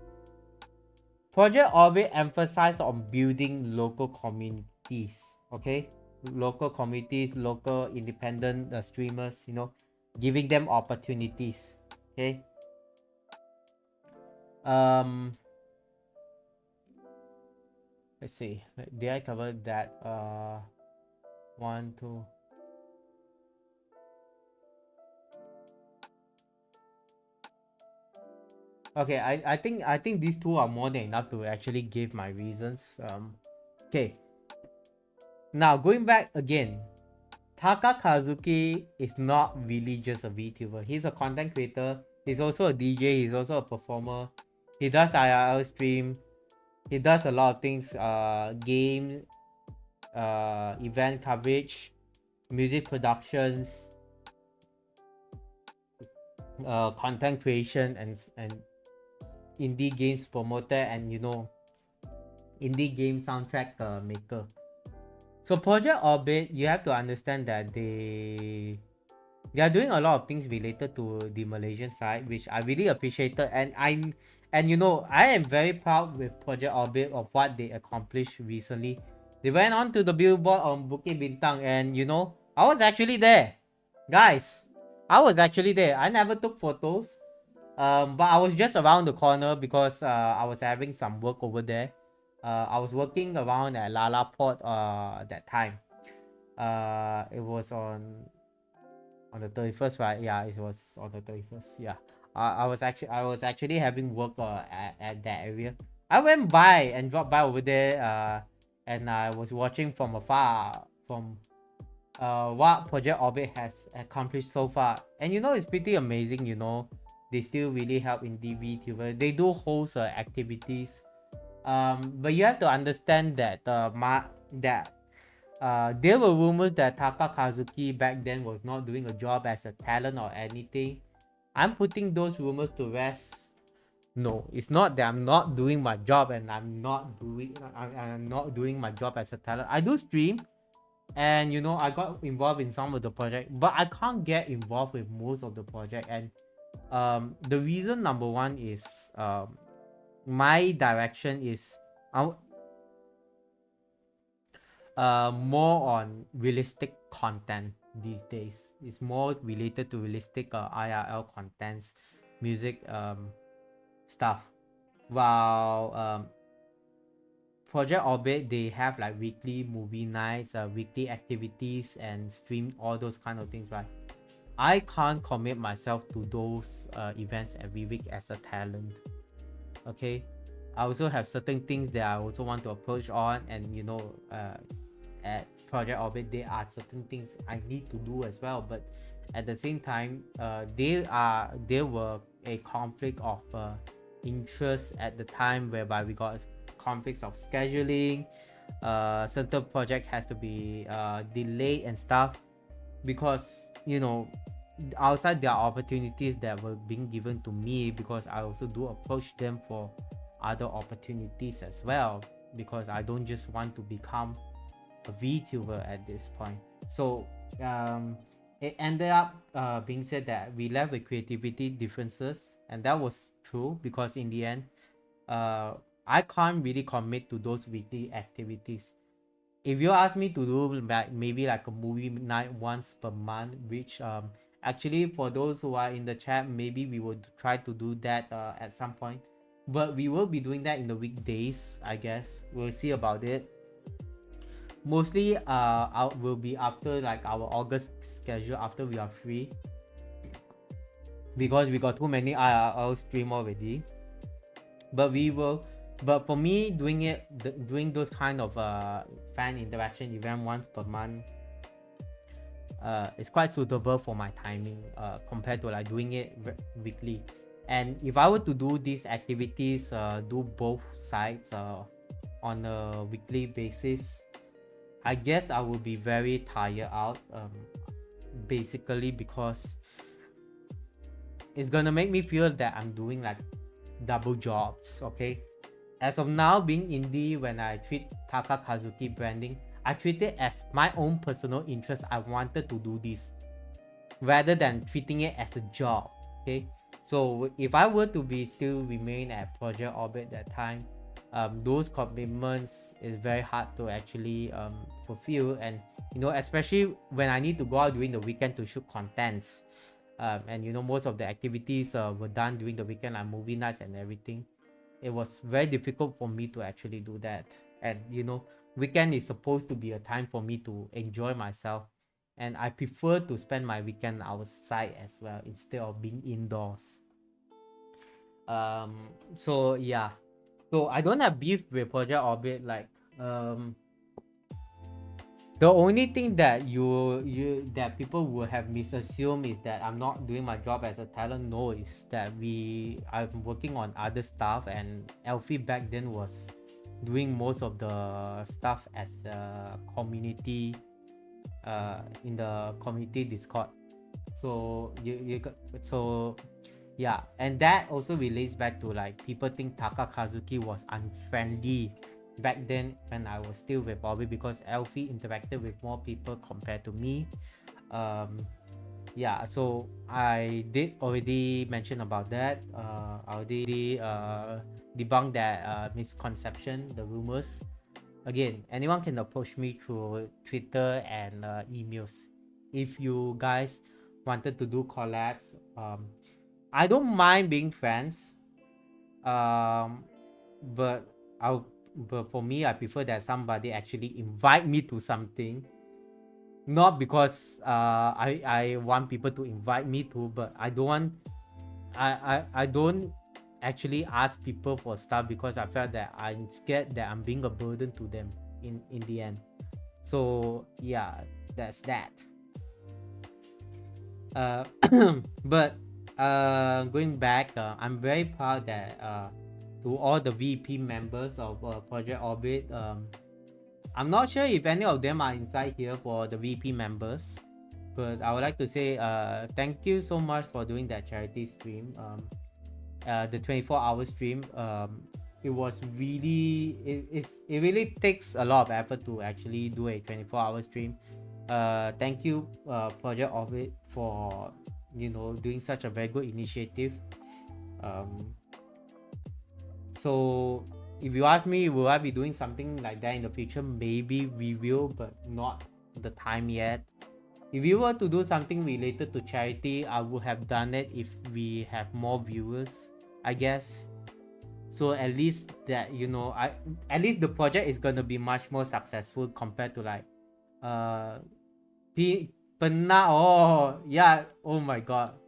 Project Orbit emphasizes on building local communities. Okay? Local communities, local independent streamers, you know, giving them opportunities. Okay? Let's see. Did I cover that? 1, 2. Okay, I think these two are more than enough to actually give my reasons. Okay. Now going back again, Taka Kazuki is not really just a VTuber. He's a content creator. He's also a DJ. He's also a performer. He does IRL stream. He does a lot of things. Game, event coverage, music productions, content creation, and indie games promoter, and you know, indie game soundtrack maker. So Project Orbit, you have to understand that they are doing a lot of things related to the Malaysian side, which I really appreciated, and you know, I am very proud with Project Orbit of what they accomplished recently. They went on to the billboard on Bukit Bintang, and you know, I was actually there, guys. I was actually there. I never took photos, but I was just around the corner because I was having some work over there. I was working around at Lala Port that time. It was on the 31st, right? Yeah, it was on the 31st. Yeah. I was actually having work at that area. I went by and dropped by over there, and I was watching from afar from what Project Orbit has accomplished so far. And you know, it's pretty amazing. You know, they still really help in VTuber. They do host activities. But you have to understand that there were rumors that Taka Kazuki back then was not doing a job as a talent or anything. I'm putting those rumors to rest. No, it's not that I'm not doing my job and I'm not doing my job as a talent. I do stream. and you know, I got involved in some of the project, but I can't get involved with most of the project. And the reason number one is my direction is uh, more on realistic content these days. It's more related to realistic IRL contents, music stuff. While Project Orbit, they have like weekly movie nights, weekly activities, and stream all those kind of things, right? I can't commit myself to those events every week as a talent. Okay, I also have certain things that I also want to approach on, and you know, at Project Orbit, there are certain things I need to do as well. But at the same time, there were a conflict of interest at the time, whereby we got conflicts of scheduling. Certain project has to be delayed and stuff, because you know, outside there are opportunities that were being given to me, because I also do approach them for other opportunities as well, because I don't just want to become a VTuber at this point. So it ended up being said that we left with creativity differences, and that was true, because in the end, I can't really commit to those weekly activities. If you ask me to do like maybe like a movie night once per month, which actually for those who are in the chat, maybe we would try to do that at some point, but we will be doing that in the weekdays, I guess. We'll see about it. Mostly out will be after like our August schedule, after we are free, because we got too many IRL stream already. But we will, but for me, doing those kind of fan interaction event once per month is quite suitable for my timing compared to like doing it weekly. And if I were to do these activities, do both sides on a weekly basis, I guess I will be very tired out, basically because it's gonna make me feel that I'm doing like double jobs. Okay, as of now, being indie, when I treat Taka Kazuki branding, I treat it as my own personal interest. I wanted to do this rather than treating it as a job. Okay, so if I were to be still remain at Project Orbit that time, those commitments is very hard to actually fulfill, and you know, especially when I need to go out during the weekend to shoot contents, and you know, most of the activities were done during the weekend, like movie nights and everything. It was very difficult for me to actually do that. And you know, weekend is supposed to be a time for me to enjoy myself, and I prefer to spend my weekend outside as well instead of being indoors. So yeah, so I don't have beef with Project Orbit. Like the only thing that that people would have misassumed is that I'm not doing my job as a talent. No, is that I'm working on other stuff, and Elfie back then was doing most of the stuff as a community in the community Discord. So so yeah, and that also relates back to like people think Taka Kazuki was unfriendly back then when I was still with Bobby, because Elfie interacted with more people compared to me. Yeah, so I did already mention about that. I already debunked that misconception, the rumors. Again, anyone can approach me through Twitter and emails. If you guys wanted to do collabs, I don't mind being friends. Um, but but for me, I prefer that somebody actually invite me to something, not because I want people to invite me to, but I don't want I don't actually ask people for stuff because I felt that I'm scared that I'm being a burden to them in the end. So yeah, that's that. uh but going back, I'm very proud that to all the VP members of Project Orbit. I'm not sure if any of them are inside here for the VP members, but I would like to say thank you so much for doing that charity stream, the 24-hour stream. it was really it really takes a lot of effort to actually do a 24-hour stream. Thank you, Project Orbit, for doing such a very good initiative. um so if you ask me, will I be doing something like that in the future? Maybe we will, but not the time yet. If we were to do something related to charity, I would have done it if we have more viewers, I guess. So at least that at least the project is gonna be much more successful compared to like uh oh yeah, oh my god.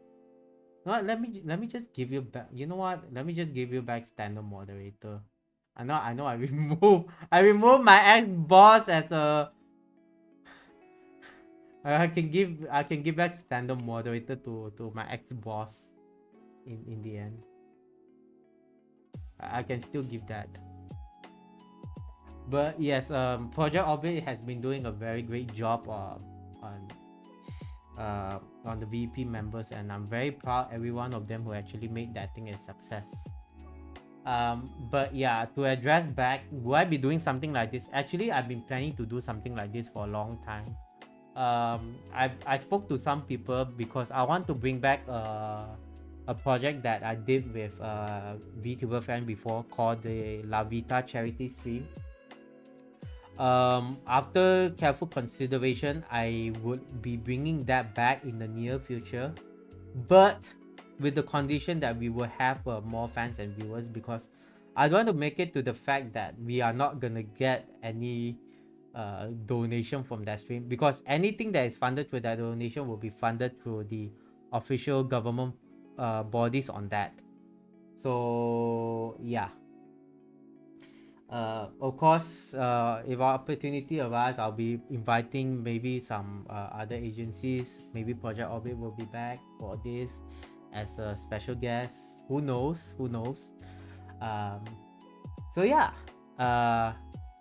No, let me just give you back. You know what? Let me just give you back standard moderator. I know I remove my ex boss as a I can give back standard moderator to my ex boss in the end. I can still give that. But yes, Project Orbit has been doing a very great job on the VP members, and I'm very proud every one of them who actually made that thing a success. But yeah, to address back, will I be doing something like this? Actually, I've been planning to do something like this for a long time. I spoke to some people because I want to bring back a project that I did with VTuber friend before, called the La Vita charity stream. After careful consideration, I would be bringing that back in the near future, but with the condition that we will have more fans and viewers, because I don't want to make it to the fact that we are not gonna get any donation from that stream, because anything that is funded through that donation will be funded through the official government bodies on that. So yeah. Of course, if our opportunity arises, I'll be inviting maybe some other agencies. Maybe Project Orbit will be back for this as a special guest. Who knows? Who knows? Um, so yeah.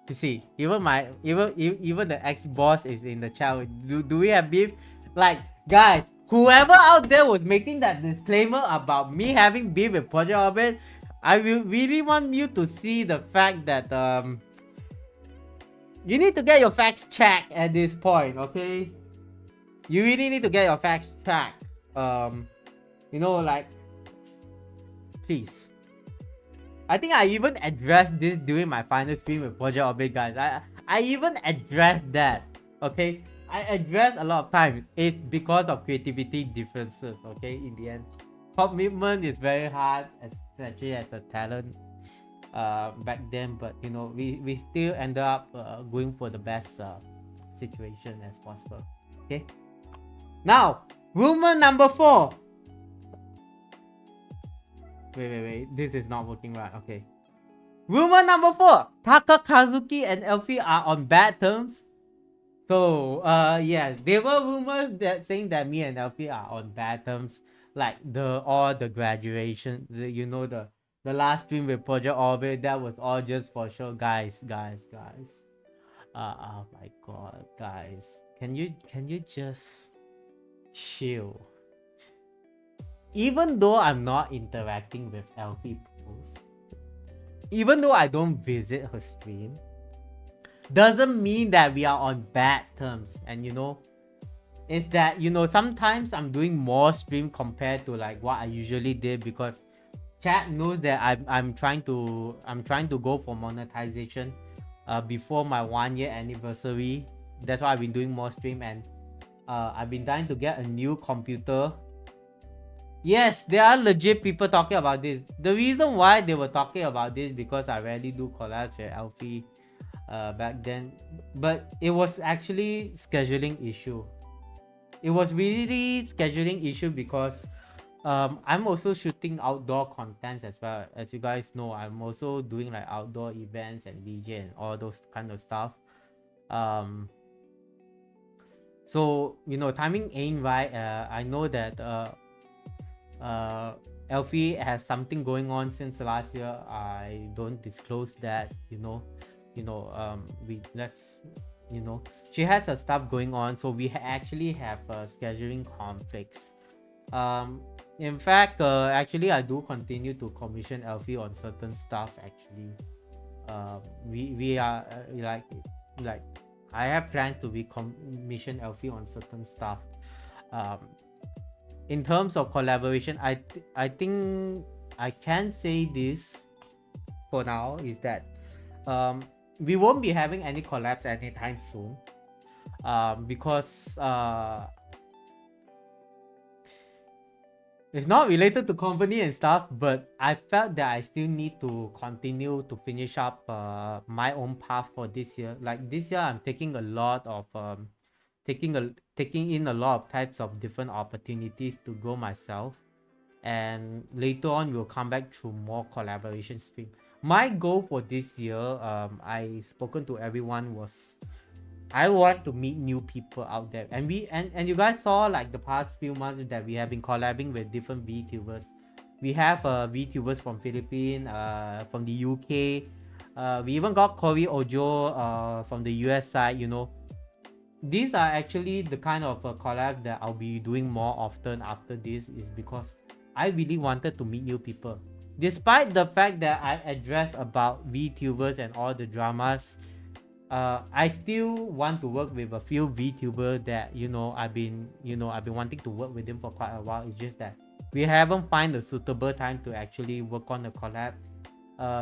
You see, even the ex boss is in the chat. Do we have beef? Like, guys, whoever out there was making that disclaimer about me having beef with Project Orbit, I will really want you to see the fact that you need to get your facts checked at this point, okay? You really need to get your facts checked. Like, please. I think I even addressed this during my final stream with Project Orbit, guys. I even addressed that, okay? I addressed a lot of times. It's because of creativity differences, okay? In the end, commitment is very hard, especially as a talent back then. But we still end up going for the best situation as possible. Okay. Now, rumor number 4. Wait. This is not working right. Okay. Rumor number 4. Taka Kazuki and Elfie are on bad terms. So, yeah, there were rumors that saying that me and Elfie are on bad terms. Like the graduation, the last stream with Project Orbit, that was all just for show, guys. Oh my god, guys, can you just chill? Even though I'm not interacting with Elfie posts, even though I don't visit her stream, doesn't mean that we are on bad terms. And is that sometimes I'm doing more stream compared to like what I usually did, because chat knows that I'm trying to go for monetization before my 1-year anniversary. That's why I've been doing more stream, and I've been trying to get a new computer. Yes, there are legit people talking about this. The reason why they were talking about this, because I rarely do collabs with Alfie back then, but it was actually scheduling issue. It was really scheduling issue because I'm also shooting outdoor contents as well. As you guys know, I'm also doing like outdoor events and DJ and all those kind of stuff. So timing ain't right. I know that Elfie has something going on since last year. I don't disclose that. She has her stuff going on, so we actually have scheduling conflicts. In fact, actually, I do continue to commission Elfie on certain stuff. Actually, we are like I have planned to be commission Elfie on certain stuff. Um, in terms of collaboration, I think I can say this for now is that we won't be having any collabs anytime soon. Because it's not related to company and stuff, but I felt that I still need to continue to finish up my own path for this year. Like this year, I'm taking a lot of taking in a lot of types of different opportunities to grow myself, and later on we'll come back to more collaboration stream. My goal for this year, I spoken to everyone, was I want to meet new people out there, and you guys saw like the past few months that we have been collabing with different VTubers. We have VTubers from Philippines, from the UK. We even got Cory Ojo from the US side. You know, these are actually the kind of collab that I'll be doing more often after this, is because I really wanted to meet new people. Despite the fact that I address about VTubers and all the dramas, I still want to work with a few VTuber that I've been wanting to work with them for quite a while. It's just that we haven't find a suitable time to actually work on a collab.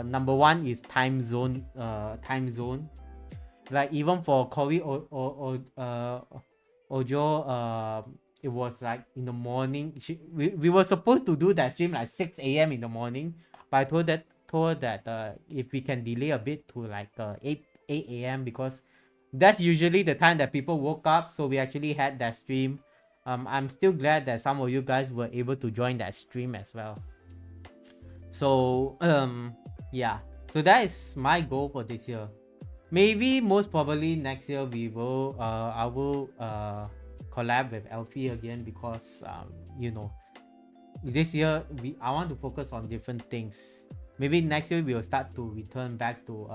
Number one is time zone. Like even for Cory Ojo, it was like in the morning. We were supposed to do that stream like 6 a.m. in the morning, but I told her that if we can delay a bit to like 8 a.m. because that's usually the time that people woke up. So we actually had that stream. I'm still glad that some of you guys were able to join that stream as well. So yeah, so that is my goal for this year. Maybe most probably next year I will collab with Elfie again, because this year I want to focus on different things. Maybe next year we will start to return back to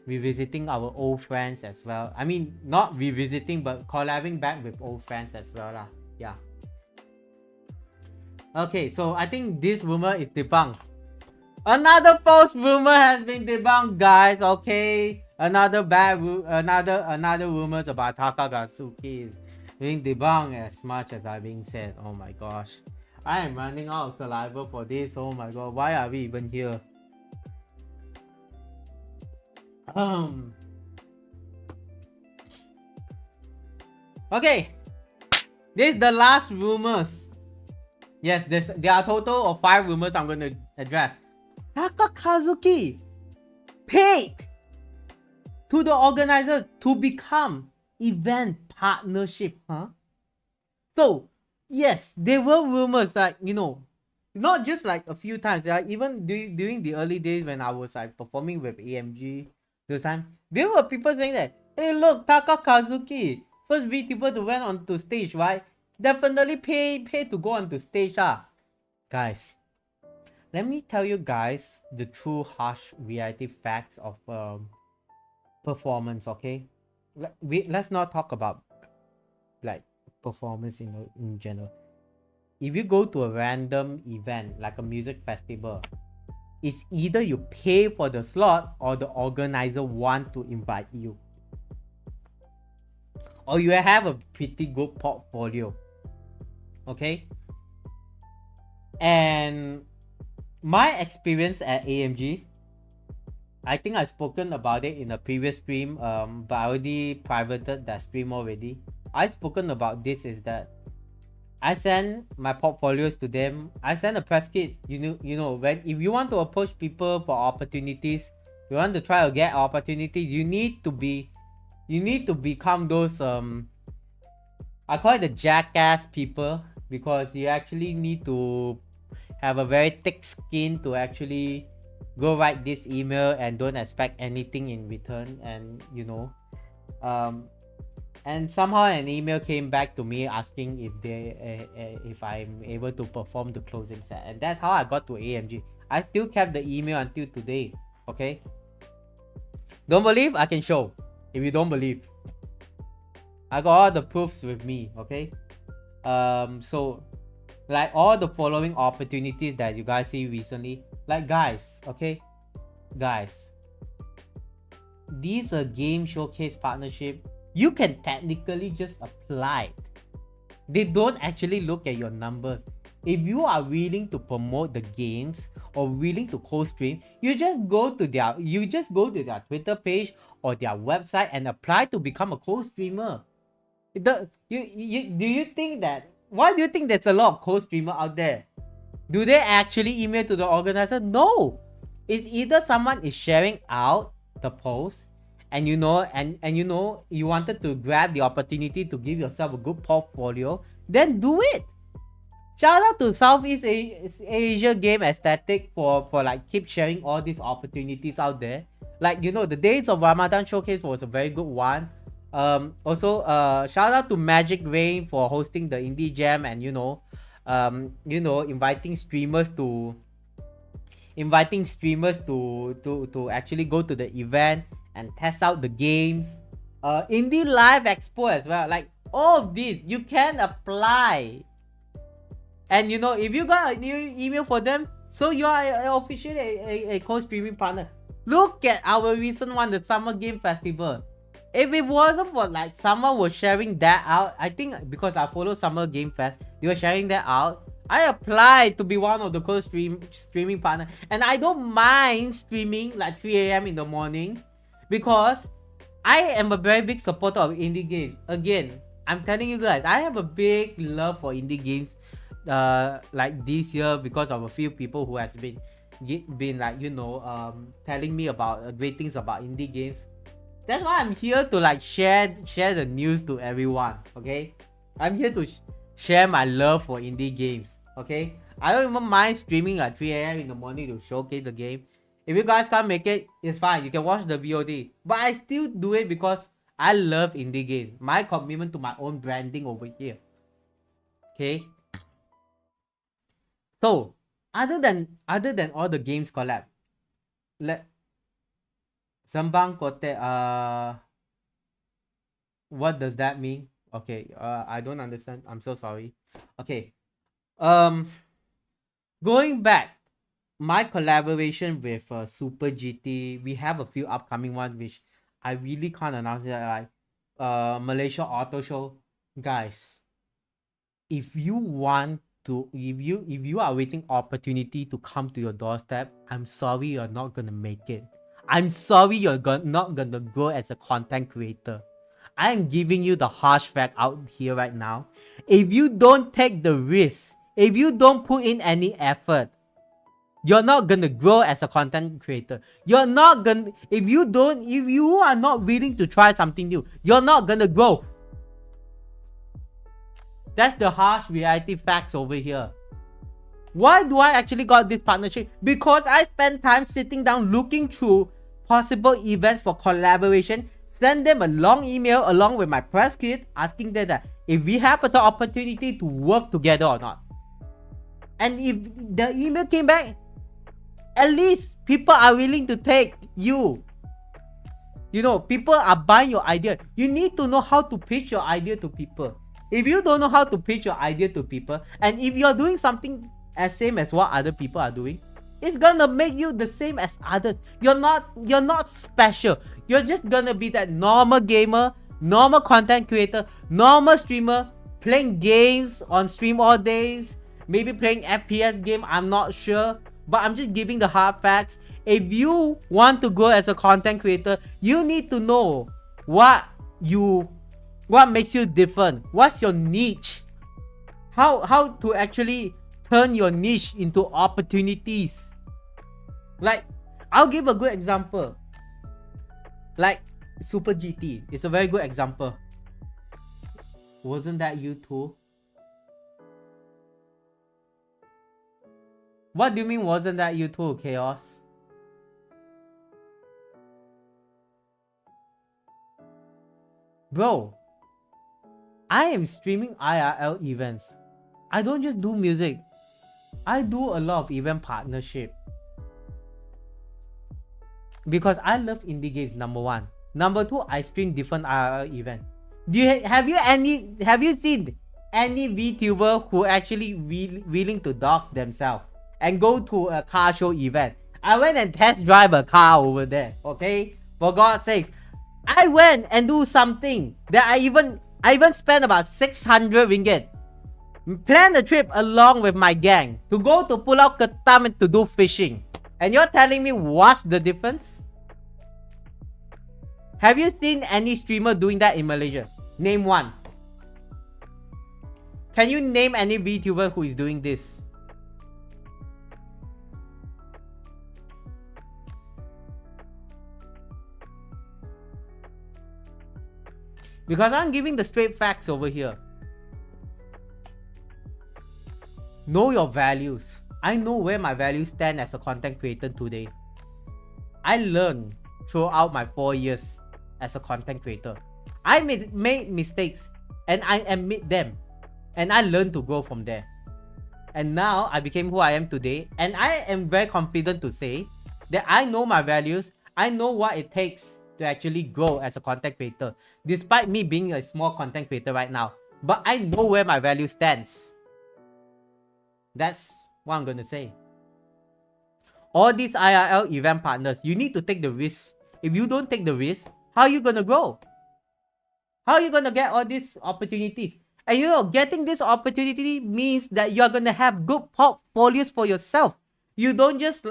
revisiting our old friends as well. I mean, not revisiting, but collabing back with old friends as well lah. Yeah. Okay, so I think this rumor is debunked. Another false rumor has been debunked, guys. Okay, another rumors about Taka Kazuki is being debunked as much as I've been said. Oh my gosh, I am running out of saliva for this. Oh my god, why are we even here? Okay, this is the last rumors. Yes, there are a total of 5 rumors I'm going to address. Taka Kazuki paid to the organizer to become event partnership, huh? So yes, there were rumors that not just like a few times. Even during the early days when I was like performing with AMG, this time there were people saying that, hey look, Taka Kazuki, first VTuber to went onto stage, right? Definitely pay to go onto stage, guys. Let me tell you guys the true harsh reality facts of performance, okay? Let's not talk about like performance in general. If you go to a random event like a music festival, it's either you pay for the slot or the organizer want to invite you, or you have a pretty good portfolio, okay? And my experience at AMG, I think I've spoken about it in a previous stream, but I already privated that stream already. I've spoken about this, is that I send my portfolios to them. I send a press kit. When if you want to approach people for opportunities, you want to try to get opportunities, you need to become those I call it the jackass people, because you actually need to have a very thick skin to actually go write this email and don't expect anything in return. And and somehow an email came back to me asking if I'm able to perform the closing set, and that's how I got to AMG. I still kept the email until today. Okay, don't believe? I can show. If you don't believe, I got all the proofs with me. Okay, so like all the following opportunities that you guys see recently, like guys, okay, guys, these are game showcase partnership. You can technically just apply it. They don't actually look at your numbers. If you are willing to promote the games or willing to co-stream, you just go to their Twitter page or their website and apply to become a co-streamer. Do you think that, why do you think there's a lot of co-streamer out there? Do they actually email to the organizer? No. It's either someone is sharing out the post and you wanted to grab the opportunity to give yourself a good portfolio, then do it. Shout out to Southeast Asia Game Aesthetic for like keep sharing all these opportunities out there. Like, the days of Ramadan Showcase was a very good one. Also, shout out to Magic Rain for hosting the Indie Jam and inviting streamers to actually go to the event and test out the games. Indie Live Expo as well. Like all of these, you can apply. And if you got a new email for them, so you are officially a co-streaming partner. Look at our recent one, the Summer Game Festival. If it wasn't for like someone was sharing that out, I think because I follow Summer Game Fest, they were sharing that out. I applied to be one of the co-streaming partner, and I don't mind streaming like 3 a.m. in the morning because I am a very big supporter of indie games. Again, I'm telling you guys, I have a big love for indie games. Like this year because of a few people who has been like telling me about great things about indie games. That's why I'm here to like share the news to everyone. Okay, I'm here to share my love for indie games. Okay, I don't even mind streaming at 3 a.m. in the morning to showcase the game. If you guys can't make it, it's fine, you can watch the VOD, but I still do it because I love indie games. My commitment to my own branding over here. Okay. So, other than all the games collab, Sambang Kote, what does that mean? Okay, I don't understand. I'm so sorry. Okay, going back, my collaboration with Super GT, we have a few upcoming ones which I really can't announce it, like Malaysia Auto Show, guys. If you are waiting opportunity to come to your doorstep, I'm sorry you're not gonna make it. I'm sorry you're not gonna grow as a content creator. I am giving you the harsh fact out here right now. If you don't take the risk, if you don't put in any effort, you're not gonna grow as a content creator. You're not gonna, if you are not willing to try something new, you're not gonna grow. That's the harsh reality facts over here. Why do I actually got this partnership? Because I spent time sitting down looking through possible events for collaboration, send them a long email along with my press kit asking them that if we have the opportunity to work together or not. And if the email came back, at least people are willing to take you. People are buying your idea. You need to know how to pitch your idea to people. If you don't know how to pitch your idea to people, and if you're doing something as same as what other people are doing, it's gonna make you the same as others. You're not special. You're just gonna be that normal gamer, normal content creator, normal streamer, playing games on stream all days, maybe playing FPS game, I'm not sure. But I'm just giving the hard facts. If you want to grow as a content creator, you need to know what makes you different. What's your niche? How to actually turn your niche into opportunities. Like, I'll give a good example. Like Super GT is a very good example. Wasn't that you too? What do you mean wasn't that you too, Chaos? Bro, I am streaming IRL events. I don't just do music. I do a lot of event partnership. Because I love indie games, number one. Number two, I stream different IRL events. Have you seen any VTuber who actually willing to dox themselves and go to a car show event. I went and test drive a car over there, okay? For God's sake, I went and do something that I even spent about 600 ringgit. Plan a trip along with my gang to go to Pulau Ketam to do fishing. And you're telling me what's the difference? Have you seen any streamer doing that in Malaysia? Name one. Can you name any VTuber who is doing this? Because I'm giving the straight facts over here. Know your values. I know where my values stand as a content creator today. I learned throughout my 4 years as a content creator. I made mistakes and I admit them. And I learned to grow from there. And now I became who I am today. And I am very confident to say that I know my values. I know what it takes to actually grow as a content creator. Despite me being a small content creator right now. But I know where my value stands. That's what I'm gonna say. All these IRL event partners, you need to take the risk. If you don't take the risk, how are you gonna grow? How are you gonna get all these opportunities? And you know, getting this opportunity means that you're gonna have good portfolios for yourself. You don't just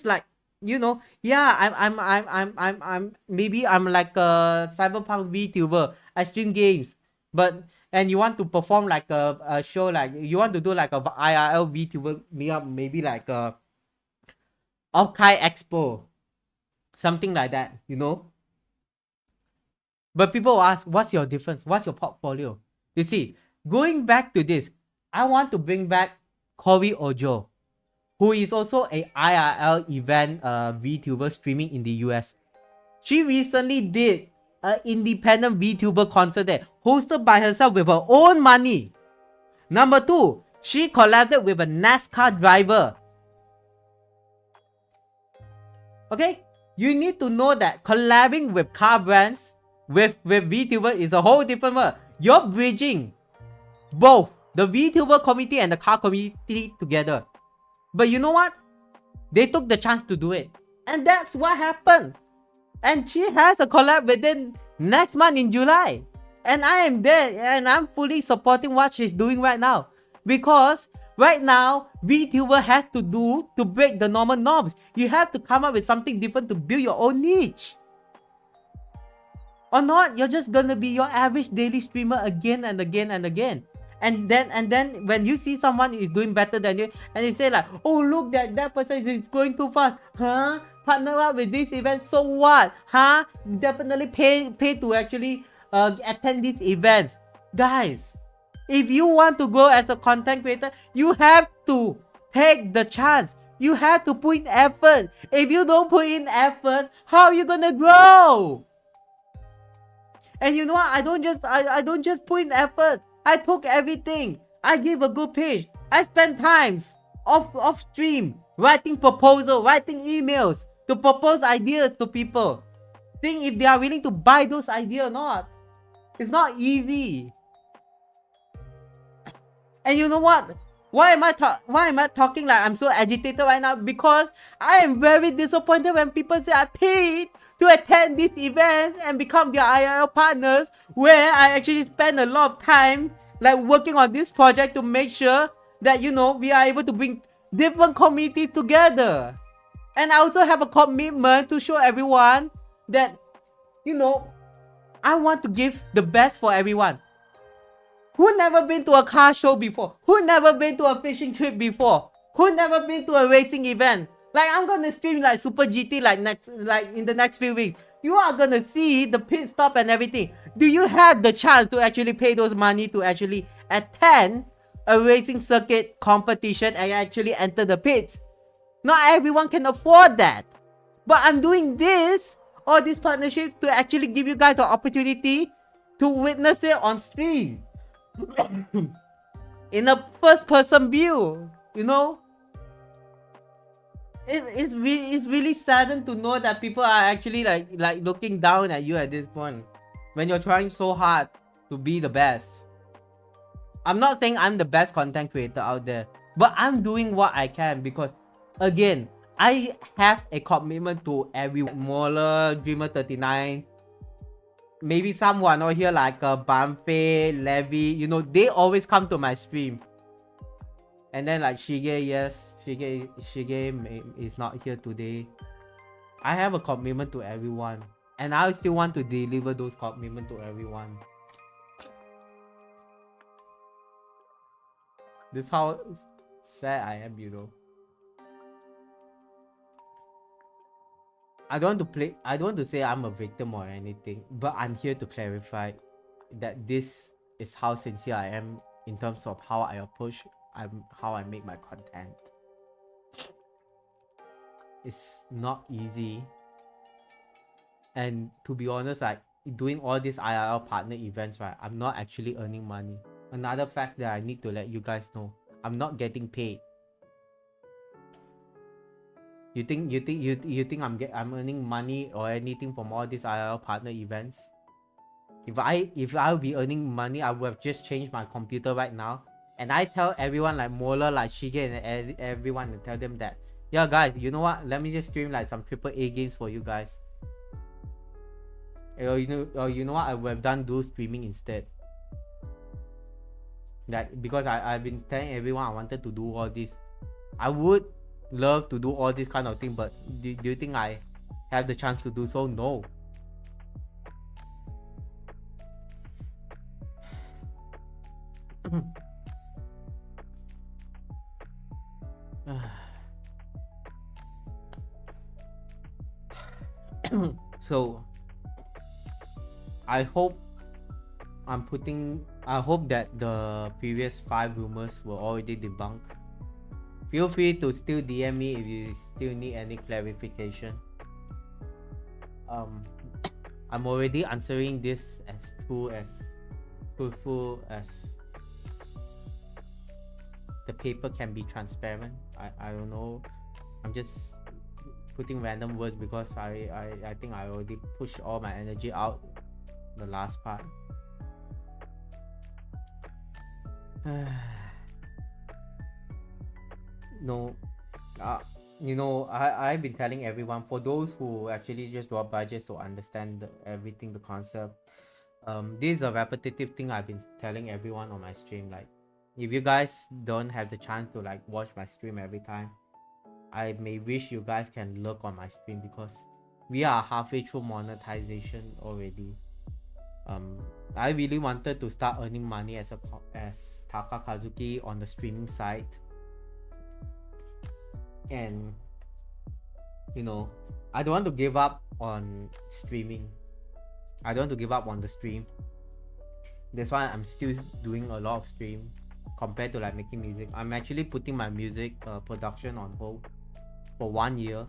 like, you know, yeah, I'm maybe I'm like a cyberpunk VTuber. I stream games, but and you want to perform like a show, like you want to do like a IRL VTuber meetup, maybe like a Okai Expo, something like that, you know. But people ask, what's your difference? What's your portfolio? You see, going back to this, I want to bring back Cory Ojo, who is also a IRL event VTuber streaming in the US. She recently did an independent VTuber concert there, hosted by herself with her own money. Number 2, she collabed with a NASCAR driver. Okay, you need to know that collabing with car brands with VTuber is a whole different world. You're bridging both the VTuber community and the car community together. But you know what? They took the chance to do it. And that's what happened. And she has a collab within next month in July. And I am there and I'm fully supporting what she's doing right now. Because right now, VTuber has to do to break the normal norms. You have to come up with something different to build your own niche. Or not, you're just gonna be your average daily streamer again and again and again. And then when you see someone is doing better than you, and you say like, oh look, that person is going too fast, huh? Partner up with this event, so what? Huh? Definitely pay to actually attend these events. Guys, if you want to grow as a content creator, you have to take the chance. You have to put in effort. If you don't put in effort, how are you gonna grow? And you know what? I don't just put in effort. I took everything. I give a good pitch. I spend times off stream writing proposal, writing emails to propose ideas to people, seeing if they are willing to buy those ideas or not. It's not easy. And you know what? Why am I talking like I'm so agitated right now? Because I am very disappointed when people say I paid to attend this event and become their IRL partners, where I actually spend a lot of time like working on this project to make sure that, you know, we are able to bring different communities together. And I also have a commitment to show everyone that, you know, I want to give the best for everyone. Who never been to a car show before? Who never been to a fishing trip before? Who never been to a racing event? Like, I'm gonna stream like Super GT like in the next few weeks. You are gonna see the pit stop and everything. Do you have the chance to actually pay those money to actually attend a racing circuit competition and actually enter the pits? Not everyone can afford that. But I'm doing this, or this partnership, to actually give you guys the opportunity to witness it on stream. In a first-person view, you know? It's really saddened to know that people are actually like looking down at you at this point when you're trying so hard to be the best. I'm not saying I'm the best content creator out there, but I'm doing what I can because, again, I have a commitment to everyone. Mola, Dreamer 39, maybe someone out here like Bamfe, Levy, you know, they always come to my stream. And then like Shige, yes, Shige is not here today. I have a commitment to everyone, and I still want to deliver those commitment to everyone. This is how sad I am, you know. I don't want to say I'm a victim or anything, but I'm here to clarify that this is how sincere I am in terms of how I approach how I make my content. It's not easy. And to be honest, like doing all these IRL partner events, right, I'm not actually earning money. Another fact that I need to let you guys know, I'm not getting paid. You think I'm earning money or anything from all these IRL partner events? If I'll be earning money, I would have just changed my computer right now. And I tell everyone like Mola, like Shige, and everyone, and tell them that, yeah guys, you know what? Let me just stream like some AAA games for you guys. Or you know what? I would have done those streaming instead. Like because I've been telling everyone I wanted to do all this. I would love to do all this kind of thing, but do you think I have the chance to do so? No. So I hope that the previous 5 rumors were already debunked. Feel free to still DM me if you still need any clarification. I'm already answering this as truthful as the paper can be transparent. I don't know. I'm just putting random words because I think I already pushed all my energy out the last part. No, you know, I've been telling everyone, for those who actually just drop by just to understand everything, the concept, this is a repetitive thing I've been telling everyone on my stream. Like, if you guys don't have the chance to like watch my stream every time, I may wish you guys can look on my stream because we are halfway through monetization already. I really wanted to start earning money as Taka Kazuki on the streaming side, and you know, I don't want to give up on streaming. I don't want to give up on the stream. That's why I'm still doing a lot of stream compared to like making music. I'm actually putting my music production on hold for 1 year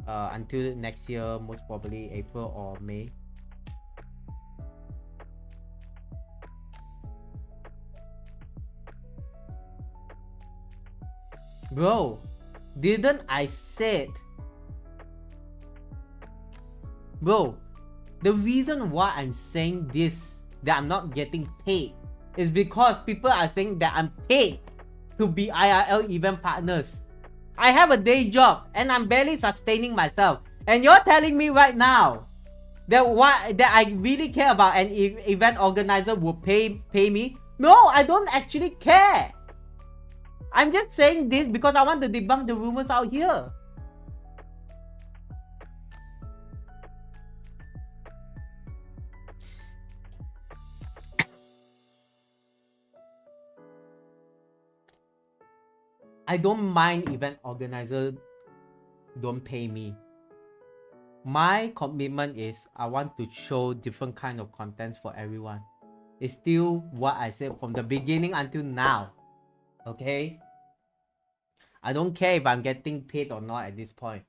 until next year, most probably April or May. Bro, didn't I said? Bro, the reason why I'm saying this, that I'm not getting paid, is because people are saying that I'm paid to be IRL event partners. I have a day job and I'm barely sustaining myself. And you're telling me right now that I really care about an event organizer will pay me? No, I don't actually care. I'm just saying this because I want to debunk the rumors out here. I don't mind event organizer don't pay me. My commitment is I want to show different kind of contents for everyone. It's still what I said from the beginning until now. Okay? I don't care if I'm getting paid or not at this point.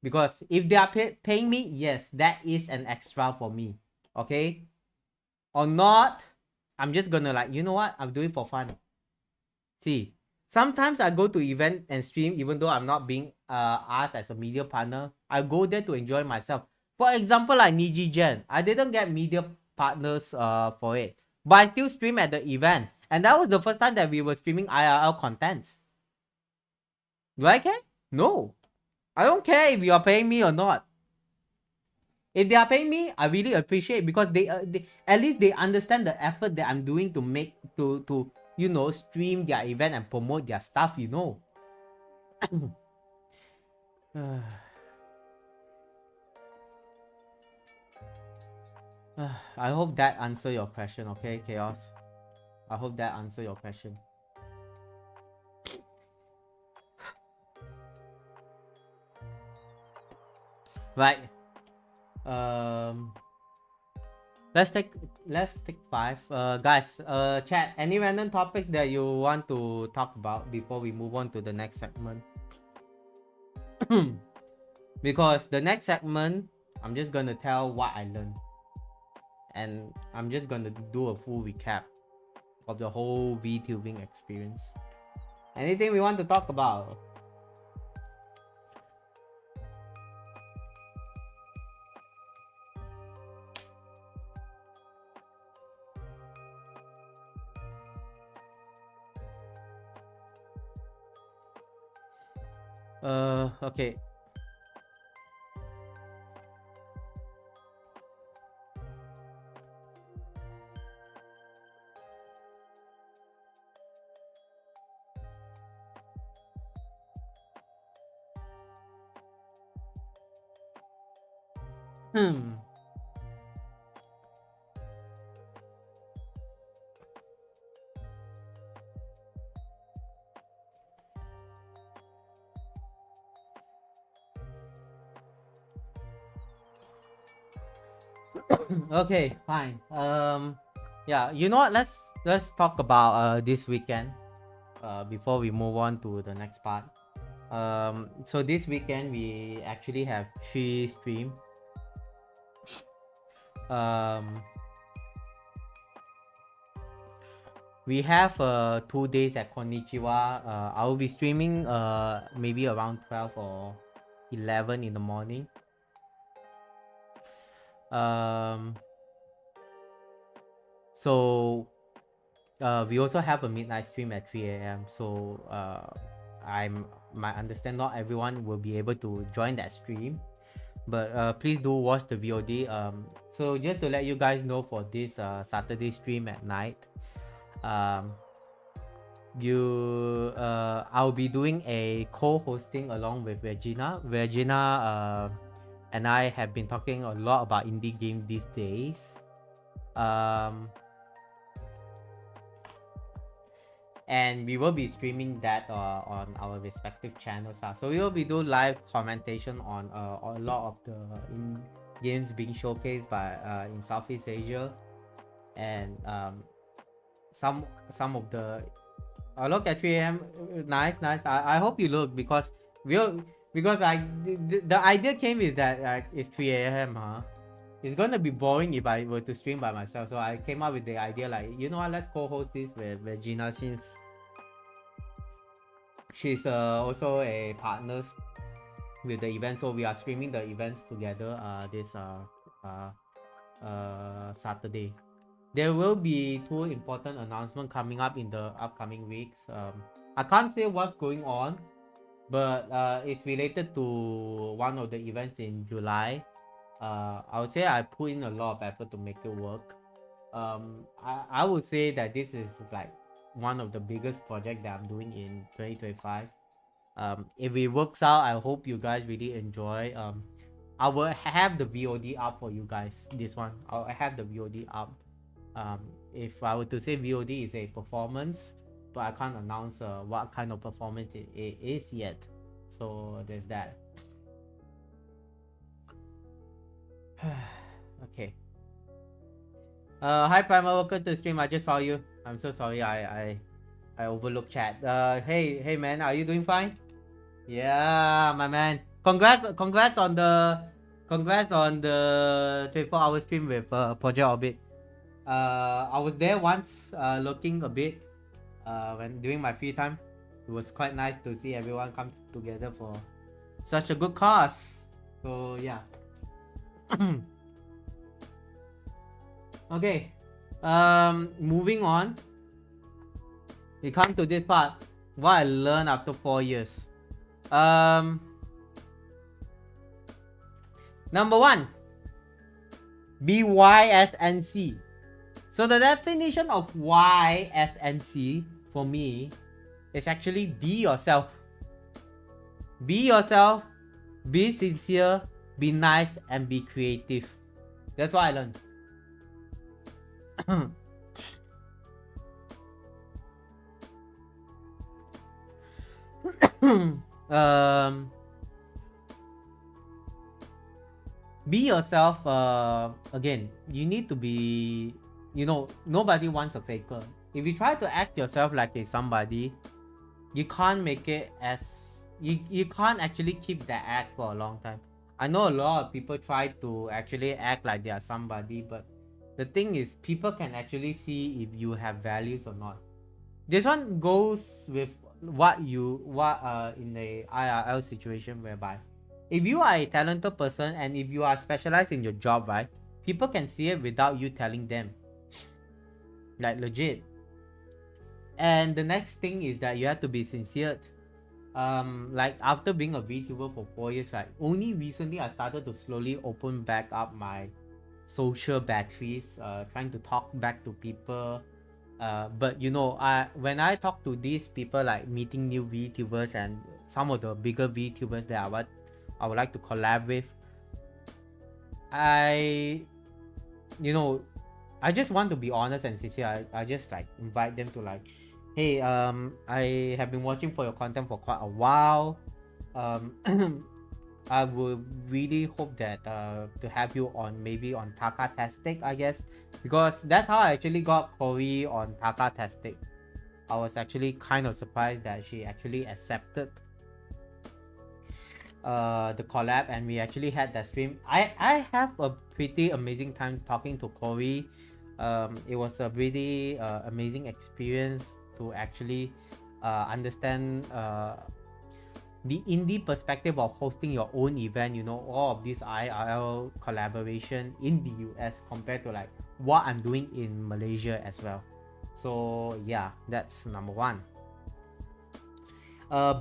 Because if they are paying me, yes, that is an extra for me. Okay? Or not, I'm just gonna like, you know what? I'm doing it for fun. See, sometimes I go to event and stream even though I'm not being asked as a media partner. I go there to enjoy myself. For example, like Niji Gen, I didn't get media partners for it, but I still stream at the event. And that was the first time that we were streaming IRL content. Do I care? No. I don't care if you are paying me or not. If they are paying me, I really appreciate, because they at least they understand the effort that I'm doing to make to you know, stream their event and promote their stuff, you know. I hope that answer your question, okay, Chaos. I hope that answer your question. Right. Let's take 5. Guys, chat, any random topics that you want to talk about before we move on to the next segment? Because the next segment, I'm just gonna tell what I learned, and I'm just gonna do a full recap of the whole VTubing experience. Anything we want to talk about? Okay. Okay, fine. Yeah, you know what? Let's talk about this weekend. Before we move on to the next part. So this weekend we actually have 3 stream. We have 2 days at Konnichiwa. I will be streaming maybe around 12 or 11 in the morning. So we also have a midnight stream at 3 a.m. So my understand not everyone will be able to join that stream, but please do watch the VOD. So just to let you guys know, for this Saturday stream at night, I'll be doing a co-hosting along with Regina. Regina and I have been talking a lot about indie game these days. And we will be streaming that on our respective channels. So we will be doing live commentation on a lot of the games being showcased by in Southeast Asia, and some of the look at 3 a.m. Nice. I hope you look, because like the idea came is that it's 3 a.m. It's gonna be boring if I were to stream by myself. So I came up with the idea, like, you know what, let's co-host this with Regina, since she's also a partner with the event. So we are streaming the events together this Saturday. There will be 2 important announcements coming up in the upcoming weeks. I can't say what's going on, but it's related to one of the events in July. I would say I put in a lot of effort to make it work. I would say that this is like one of the biggest projects that I'm doing in 2025. If it works out, I hope you guys really enjoy. I will have the VOD up for you guys. This one, I'll have the VOD up. If I were to say VOD is a performance, but I can't announce what kind of performance it is yet. So there's that. Okay. Hi Primal, welcome to the stream. I just saw you. I'm so sorry. I overlooked chat. Hey man, are you doing fine? Yeah, my man. Congrats on the 24-hour stream with Project Orbit. I was there once, looking a bit when during my free time. It was quite nice to see everyone come together for such a good cause. So yeah. Okay. Moving on. we come to this part. What I learned after 4 years. Number one, BYSNC. So the definition of YSNC for me is actually be yourself. Be yourself, be sincere, be nice, and be creative. That's what I learned. Be yourself. Again, you need to be, nobody wants a faker. If you try to act yourself like a somebody, you can't make it as you can't actually keep that act for a long time. I know a lot of people try to actually act like they are somebody, but the thing is, people can actually see if you have values or not. This one goes with what in the IRL situation, whereby if you are a talented person and if you are specialized in your job, right, people can see it without you telling them, like legit. And the next thing is that you have to be sincere. Like after being a VTuber for 4 years, like only recently I started to slowly open back up my social batteries, trying to talk back to people. But when I talk to these people, like meeting new VTubers and some of the bigger VTubers that I would like to collab with, I just want to be honest and sincere. I just like invite them to like, hey, I have been watching for your content for quite a while. I would really hope that to have you on, maybe on Taka, I guess, because that's how I actually got Corey on Taka. I was actually kind of surprised that she actually accepted the collab, and we actually had that stream. I have a pretty amazing time talking to Corey. It was a really amazing experience to actually understand the indie perspective of hosting your own event, all of this IRL collaboration in the US compared to like what I'm doing in Malaysia as well. So yeah, that's number one.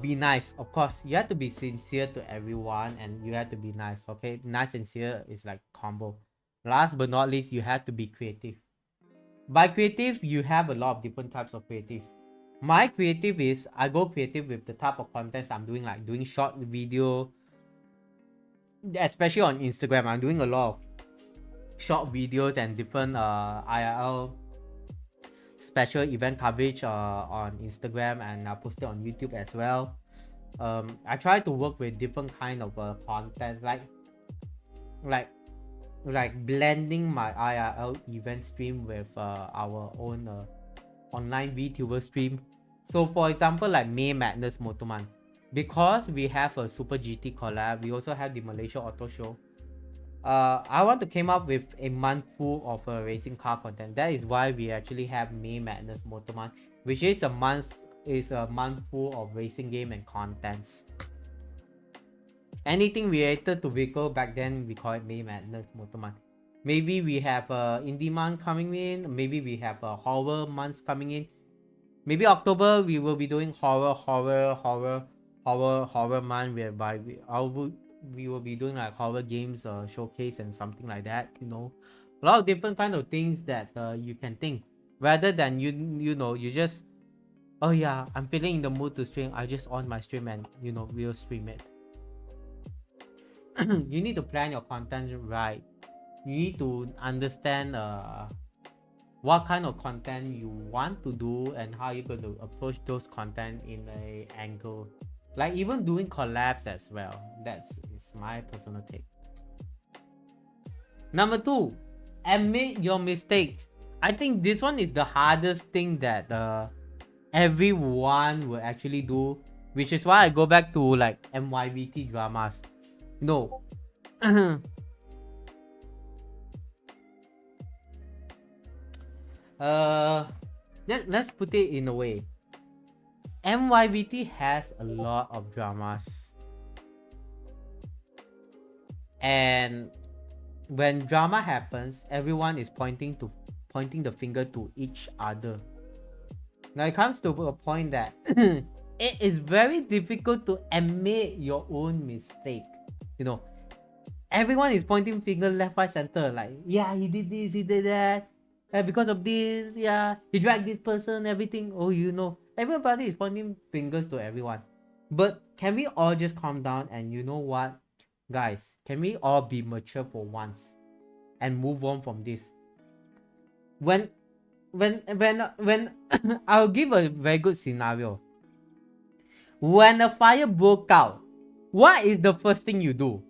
Be nice. Of course, you have to be sincere to everyone and you have to be nice. Okay, nice and sincere is like combo. Last but not least, you have to be creative. By creative, you have a lot of different types of creative. My creative is I go creative with the type of contents I'm doing, like doing short video, especially on Instagram. I'm doing a lot of short videos and different IRL special event coverage on Instagram, and I post it on YouTube as well. I try to work with different kind of content, like blending my IRL event stream with our own online VTuber stream. So for example, like May Madness Motoman, because we have a Super GT collab, we also have the Malaysia Auto Show. I want to came up with a month full of racing car content. That is why we actually have May Madness Motoman, which is a month full of racing game and contents. Anything related to vehicle, back then we call it May Madness Motoman. Maybe we have indie month coming in. Maybe we have horror months coming in. Maybe October we will be doing horror month, whereby we will be doing like horror games showcase and something like that. A lot of different kind of things that you can think, rather than you just, oh yeah, I'm feeling in the mood to stream, I just on my stream and we'll stream it. You need to plan your content right. You need to understand what kind of content you want to do and how you're going to approach those content in a angle, like even doing collabs as well. That's my personal take. Number two, admit your mistake. I think this one is the hardest thing that everyone will actually do, which is why I go back to like MYVT dramas. No. Let's put it in a way. MYVT has a lot of dramas, and when drama happens, everyone is pointing the finger to each other. Now it comes to a point that it is very difficult to admit your own mistake. You know, everyone is pointing finger left, right, center. Like, yeah, he did this, he did that. Because of this, yeah, he dragged this person, everything. Oh, you know, everybody is pointing fingers to everyone. But can we all just calm down and you know what, guys? Can we all be mature for once and move on from this? When, when I'll give a very good scenario. When a fire broke out, what is the first thing you do?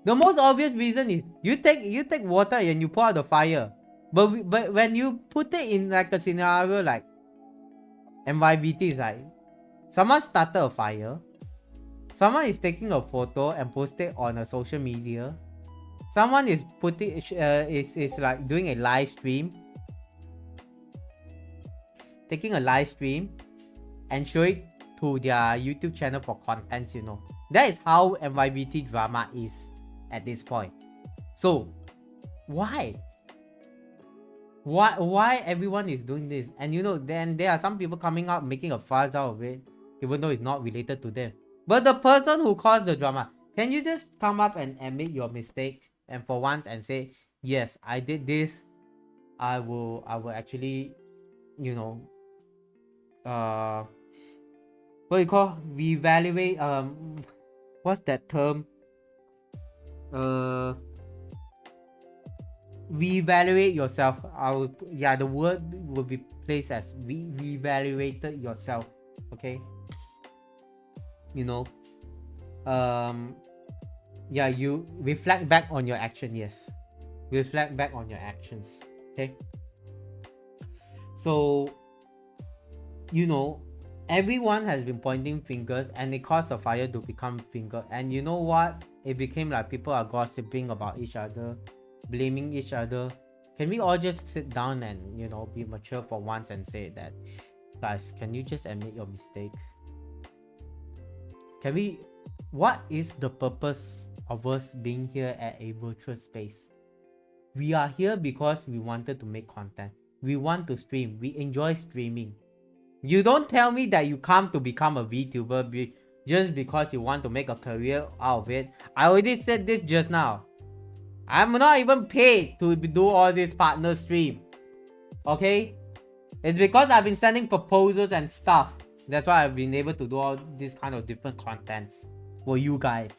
The most obvious reason is you take water and you put out the fire. But when you put it in like a scenario like MYVT is like someone started a fire, someone is taking a photo and post it on a social media, someone is putting is like doing a live stream, taking a live stream and show it to their YouTube channel for content, you know. That is how MYVT drama is at this point. So why everyone is doing this? And you know, then there are some people coming out making a fuss out of it, even though it's not related to them. But the person who caused the drama, can you just come up and admit your mistake and for once and say, yes, I did this. I will actually, you know, what you call, reevaluate, what's that term? Reevaluate yourself. Yeah, the word will be placed as reevaluated yourself. Okay, you know, yeah, you reflect back on your action. Yes, reflect back on your actions. Okay, so you know, everyone has been pointing fingers and it caused the fire to become finger. And you know what, it became like people are gossiping about each other, blaming each other. Can we all just sit down and, you know, be mature for once and say that, guys, can you just admit your mistake? Can we, what is the purpose of us being here at a virtual space? We are here because we wanted to make content. We want to stream. We enjoy streaming. You don't tell me that you come to become a VTuber just because you want to make a career out of it. I already said this just now. I'm not even paid to do all this partner stream. Okay? It's because I've been sending proposals and stuff. That's why I've been able to do all these kind of different contents for you guys.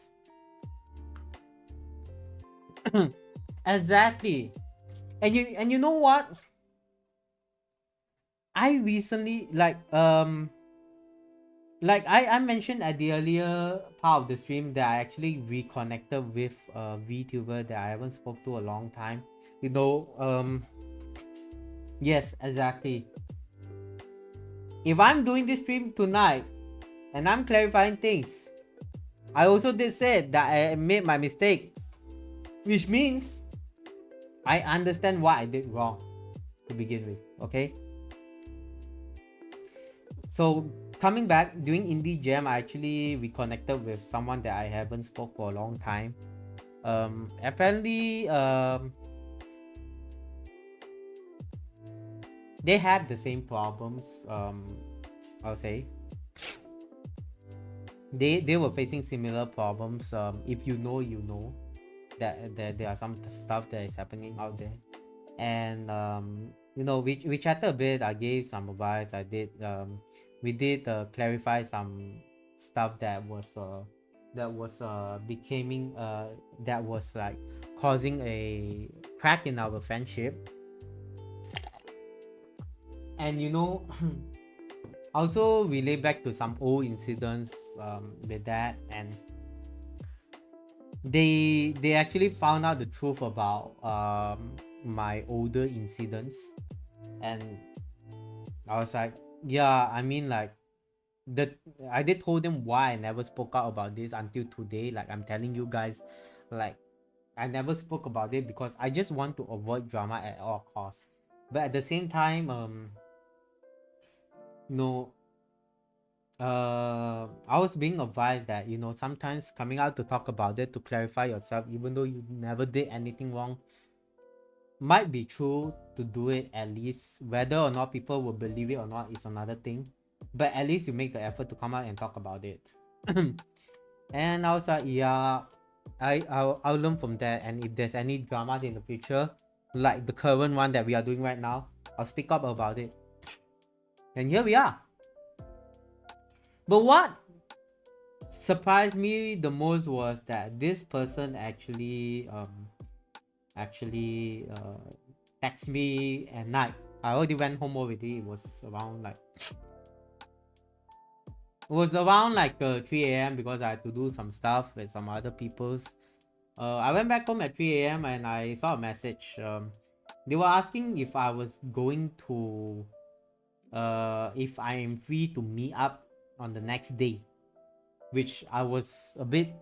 Exactly. And you know what? I recently like I mentioned at the earlier part of the stream that I actually reconnected with a VTuber that I haven't spoke to a long time. You know, yes, exactly. If I'm doing this stream tonight and I'm clarifying things, I also did say that I made my mistake, which means I understand what I did wrong to begin with. Okay. So coming back, doing indie jam, I actually reconnected with someone that I haven't spoke for a long time. Apparently, they had the same problems. I'll say they were facing similar problems. If you know, you know that there are some stuff that is happening out there, and you know, we chatted a bit. I gave some advice. We did clarify some stuff that was becoming that was like causing a crack in our friendship. And you know, also relate back to some old incidents with that, and they actually found out the truth about my older incidents. And I was like, yeah, I mean, like, I did told them why I never spoke out about this until today. Like, I'm telling you guys, like, I never spoke about it because I just want to avoid drama at all costs. But at the same time, no, I was being advised that, you know, sometimes coming out to talk about it, to clarify yourself, even though you never did anything wrong, might be true to do it at least. Whether or not people will believe it or not is another thing. But at least you make the effort to come out and talk about it. And I was like, yeah, I'll learn from that. And if there's any dramas in the future, like the current one that we are doing right now, I'll speak up about it. And here we are. But what surprised me the most was that this person actually text me at night. I already went home already. It was around 3 a.m. because I had to do some stuff with some other people's. I went back home at 3 a.m. and I saw a message. They were asking if I was going to if I am free to meet up on the next day, which I was a bit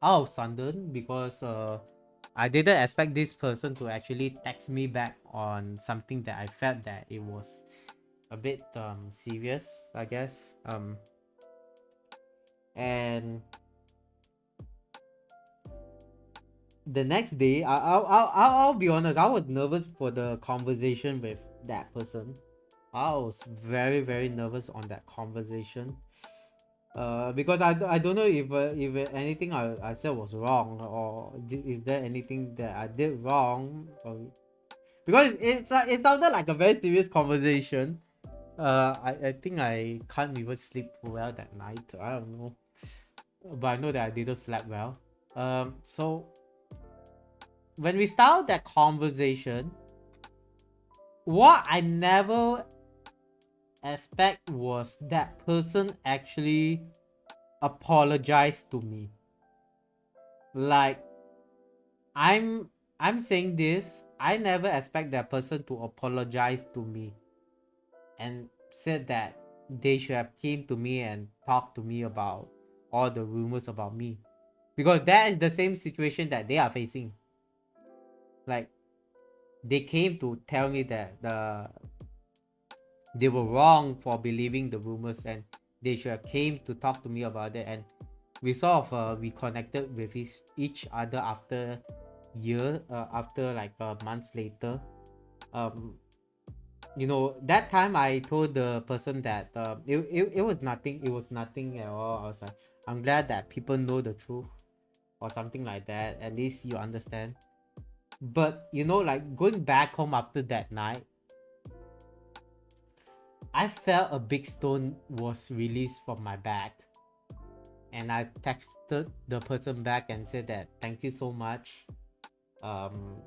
out of sudden because I didn't expect this person to actually text me back on something that I felt that it was a bit serious, I guess. And the next day, I'll be honest, I was nervous for the conversation with that person. I was very very nervous on that conversation. Because I don't know if anything I said was wrong, or is there anything that I did wrong, or because it sounded like a very serious conversation. I think I can't even sleep well that night. I don't know, but I know that I didn't sleep well. So when we start that conversation, what I never expect was that person actually apologized to me. Like I'm saying this, I never expect that person to apologize to me and said that they should have came to me and talked to me about all the rumors about me, because that is the same situation that they are facing. Like they came to tell me that they were wrong for believing the rumors, and they should have came to talk to me about it. And we sort of reconnected with each other after like months later. um that time I told the person that it was nothing, at all. I was like, I'm glad that people know the truth, or something like that, at least you understand. But like going back home after that night, I felt a big stone was released from my back. And I texted the person back and said that thank you so much. um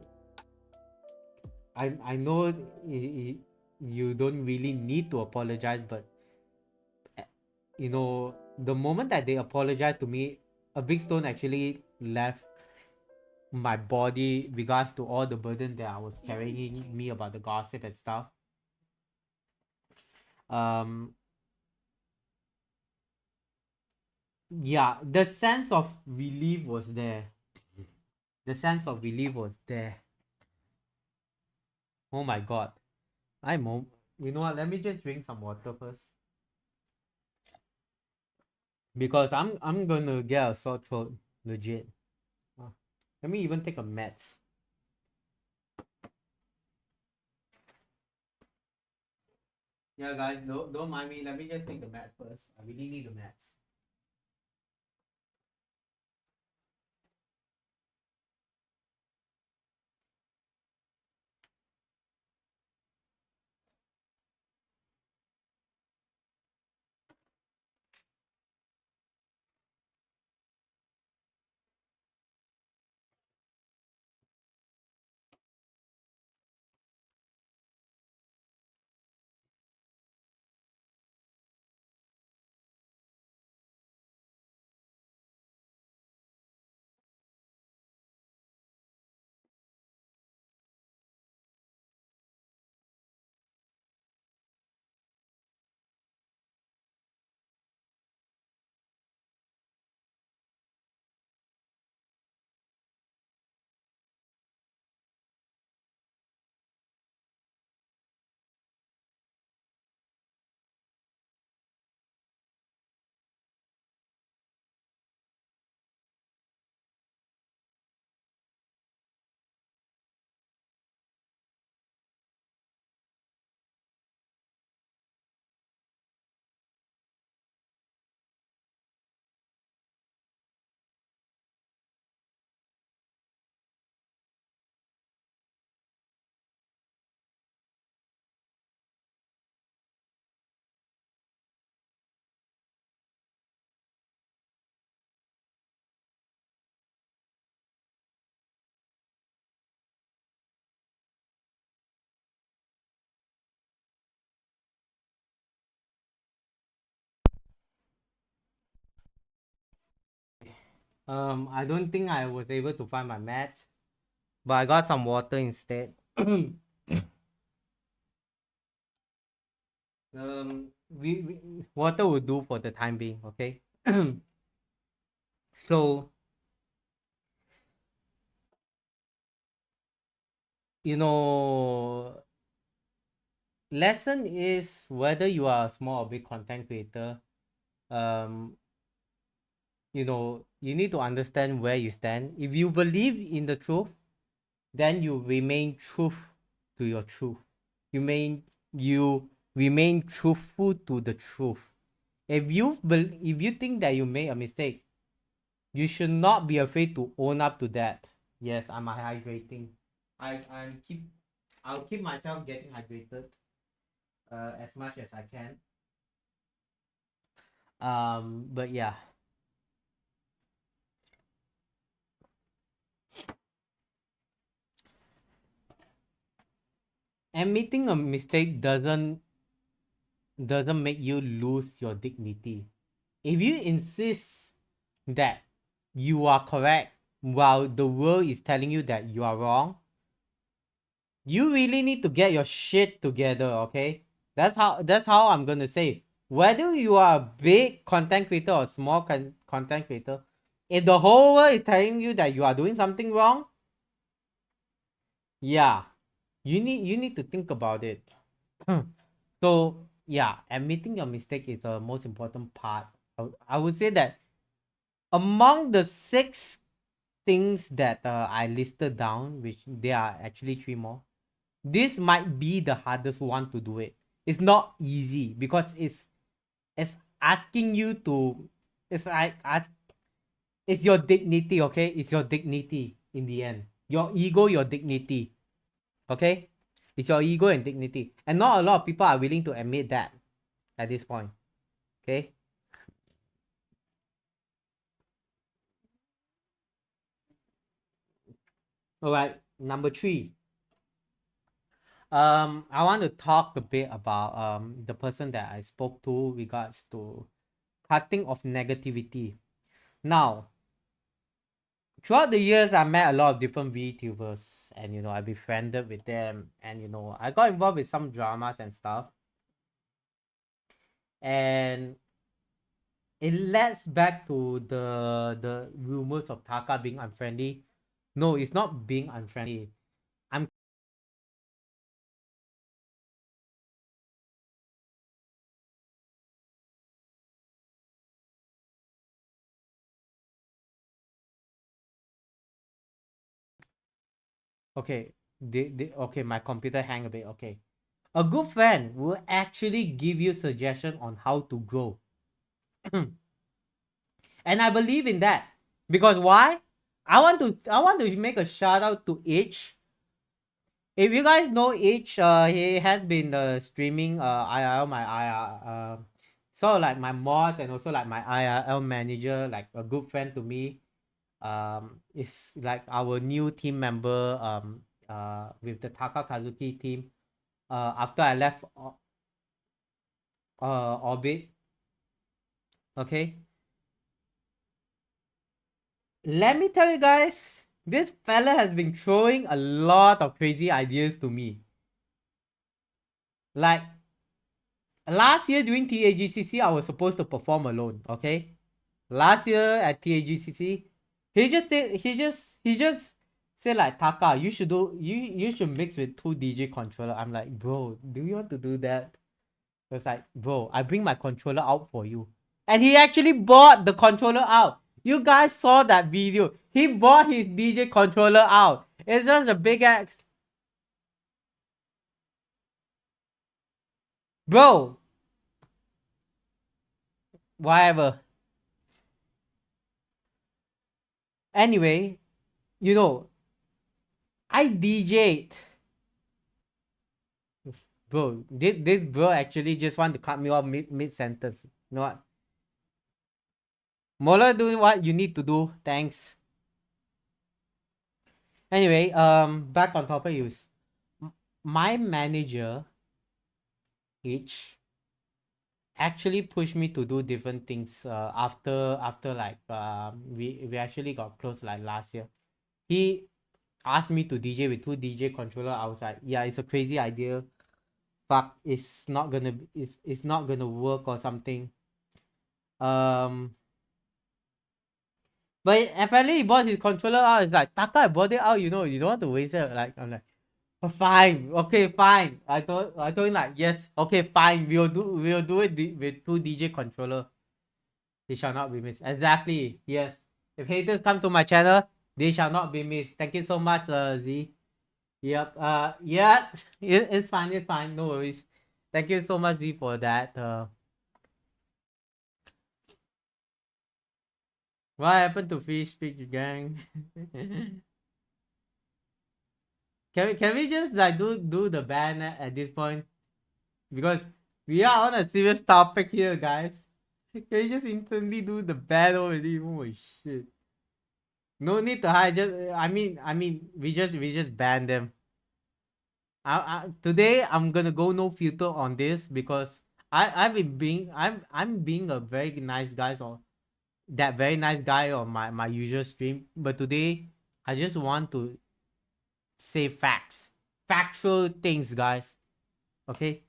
I know you don't really need to apologize, but eh, the moment that they apologized to me, a big stone actually left my body, regards to all the burden that I was carrying me about the gossip and stuff. um yeah, the sense of relief was there. Oh my god. You know what, let me just drink some water first, because I'm gonna get a sore throat, legit. Uh, Let me even take a meds. Yeah, guys, don't mind me. Let me just take the meds first. I really need the meds. I don't think I was able to find my mats, but I got some water instead. We water will do for the time being, okay? So, you know, lesson is whether you are a small or big content creator, um, you need to understand where you stand. If you believe in the truth, then you remain truth to your truth. You remain truthful to the truth. If you think that you made a mistake, you should not be afraid to own up to that. Yes, I'm hydrating. I keep I'll keep myself getting hydrated as much as I can. But yeah, admitting a mistake doesn't make you lose your dignity. If you insist that you are correct while the world is telling you that you are wrong, you really need to get your shit together, okay? That's how I'm gonna say. Whether you are a big content creator or small content creator, if the whole world is telling you that you are doing something wrong, yeah, you need to think about it. So yeah, admitting your mistake is the most important part. I would say that among the six things that I listed down, which there are actually three more, this might be the hardest one to do it. It's not easy because it's asking you to it's like ask it's your dignity, okay? It's your dignity in the end. Your ego, your dignity. Okay? It's your ego and dignity. And not a lot of people are willing to admit that at this point. Okay? Alright, number three. I want to talk a bit about the person that I spoke to regards to cutting off negativity. Now, throughout the years, I met a lot of different VTubers, and I befriended with them, and I got involved with some dramas and stuff, and it leads back to the rumors of Taka being unfriendly. No, it's not being unfriendly. I'm okay. Okay, my computer hang a bit. Okay, a good friend will actually give you suggestion on how to grow, and I believe in that because why? I want to make a shout out to H. If you guys know H, he has been streaming IRL, my IR, sort of like my mods and also like my IRL manager, like a good friend to me. Is like our new team member with the Taka Kazuki team. After I left Orbit, okay. Let me tell you guys, this fella has been throwing a lot of crazy ideas to me. Like last year during TAGCC, I was supposed to perform alone. Okay, last year at TAGCC, he just said like Taka, you should mix with two DJ controller. I'm like, bro, do you want to do that? It's like, bro, I bring my controller out for you, and he actually bought the controller out. You guys saw that video. He bought his DJ controller out. It's just a big ass, bro. Whatever. Anyway, you know, I DJ'd. Bro, this bro actually just want to cut me off mid sentence. You know what? Mola, do what you need to do. Thanks. Anyway, back on topic use. My manager, H, actually pushed me to do different things after like we actually got close like last year. He asked me to DJ with two DJ controller. I was like, yeah, it's a crazy idea. Fuck, it's not gonna work or something. Um but apparently he bought his controller out. It's like, Taka, I bought it out, you don't want to waste it. Like, I'm like, oh, fine, okay, fine. I told him like, yes, okay, fine. We'll do it with two DJ controller. They shall not be missed. Exactly. Yes. If haters come to my channel, they shall not be missed. Thank you so much, Z. Yep. Yeah. It's fine. It's fine. No worries. Thank you so much, Z, for that. What happened to Fish Speech Gang? can we just like do the ban at this point? Because we are on a serious topic here, guys. Can you just instantly do the ban already? Oh shit. No need to hide. Just I mean, we just ban them. Today I'm gonna go no filter on this because I'm being a very nice guy or that very nice guy on my usual stream. But today I just want to say facts, factual things, guys. Okay,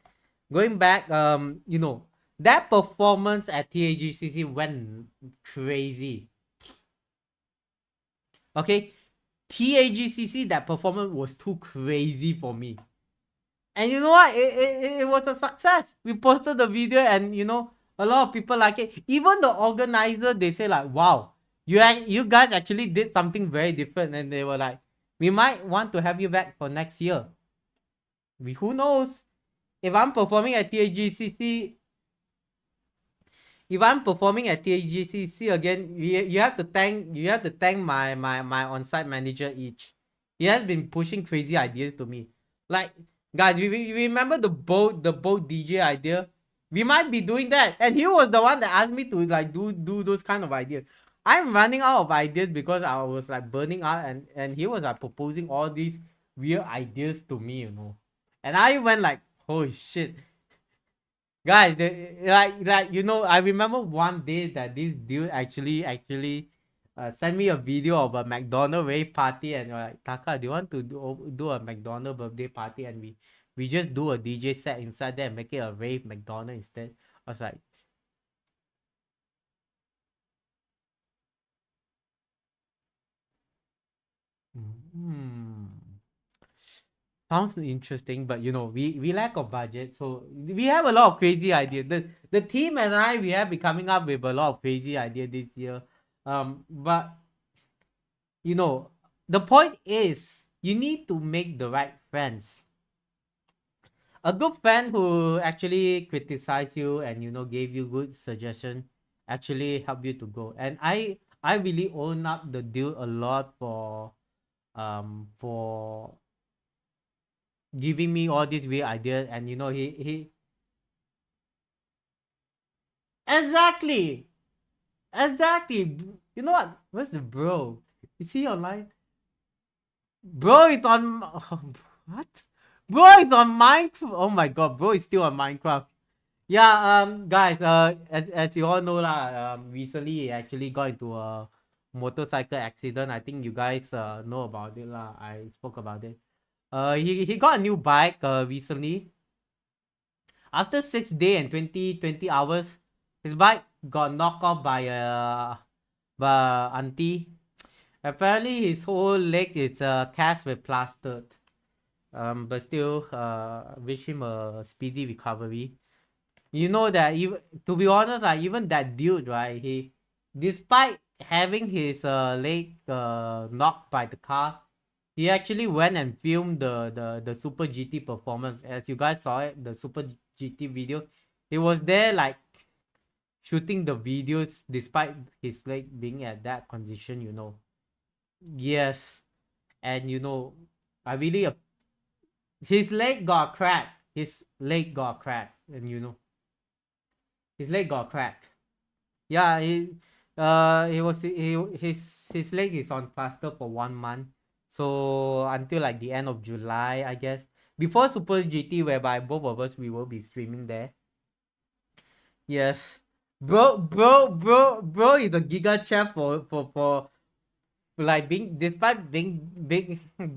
going back, that performance at TAGCC went crazy. Okay, TAGCC, that performance was too crazy for me. And you know what? It was a success. We posted the video and a lot of people like it. Even the organizer, they say like, wow, you guys actually did something very different. And they were like, we might want to have you back for next year. Who knows? If I'm performing at TAGCC, if I'm performing at TAGCC again, you have to thank my on-site manager each. He has been pushing crazy ideas to me. Like, guys, we remember the boat DJ idea? We might be doing that. And he was the one that asked me to like do those kind of ideas. I'm running out of ideas because I was like burning out, and he was like proposing all these weird ideas to me. And I went like, holy shit. Guys, I remember one day that this dude actually sent me a video of a McDonald's rave party, and like, Taka, do you want to do a McDonald's birthday party, and we just do a DJ set inside there and make it a rave McDonald's instead? I was like, hmm. Sounds interesting, but we lack of budget, so we have a lot of crazy ideas. The team and I, we have been coming up with a lot of crazy ideas this year. But the point is you need to make the right friends. A good friend who actually criticize you and gave you good suggestion actually help you to go. And I really own up the deal a lot for giving me all these weird ideas. And he exactly, exactly. You know what, where's the bro? Is he online? Bro is on what? Bro is on Minecraft. Oh my god, bro is still on Minecraft. Yeah, guys, as you all know lah, recently he actually got into a motorcycle accident. I think you guys know about it lah. I spoke about it. He got a new bike recently. After 6 days and 20 hours, his bike got knocked off by auntie. Apparently, his whole leg is cast with plastered. But still, wish him a speedy recovery. You know that even to be honest, like even that dude, right? Despite having his leg knocked by the car, he actually went and filmed the Super GT performance. As you guys saw it, the Super GT video, he was there like shooting the videos despite his leg being at that condition. Yes, and I really his leg got cracked. His leg got cracked, and his leg got cracked. Yeah, he was his leg is on plaster for 1 month, so until like the end of July, I guess, before Super GT, whereby both of us we will be streaming there. Yes. Bro is a giga champ for like being despite being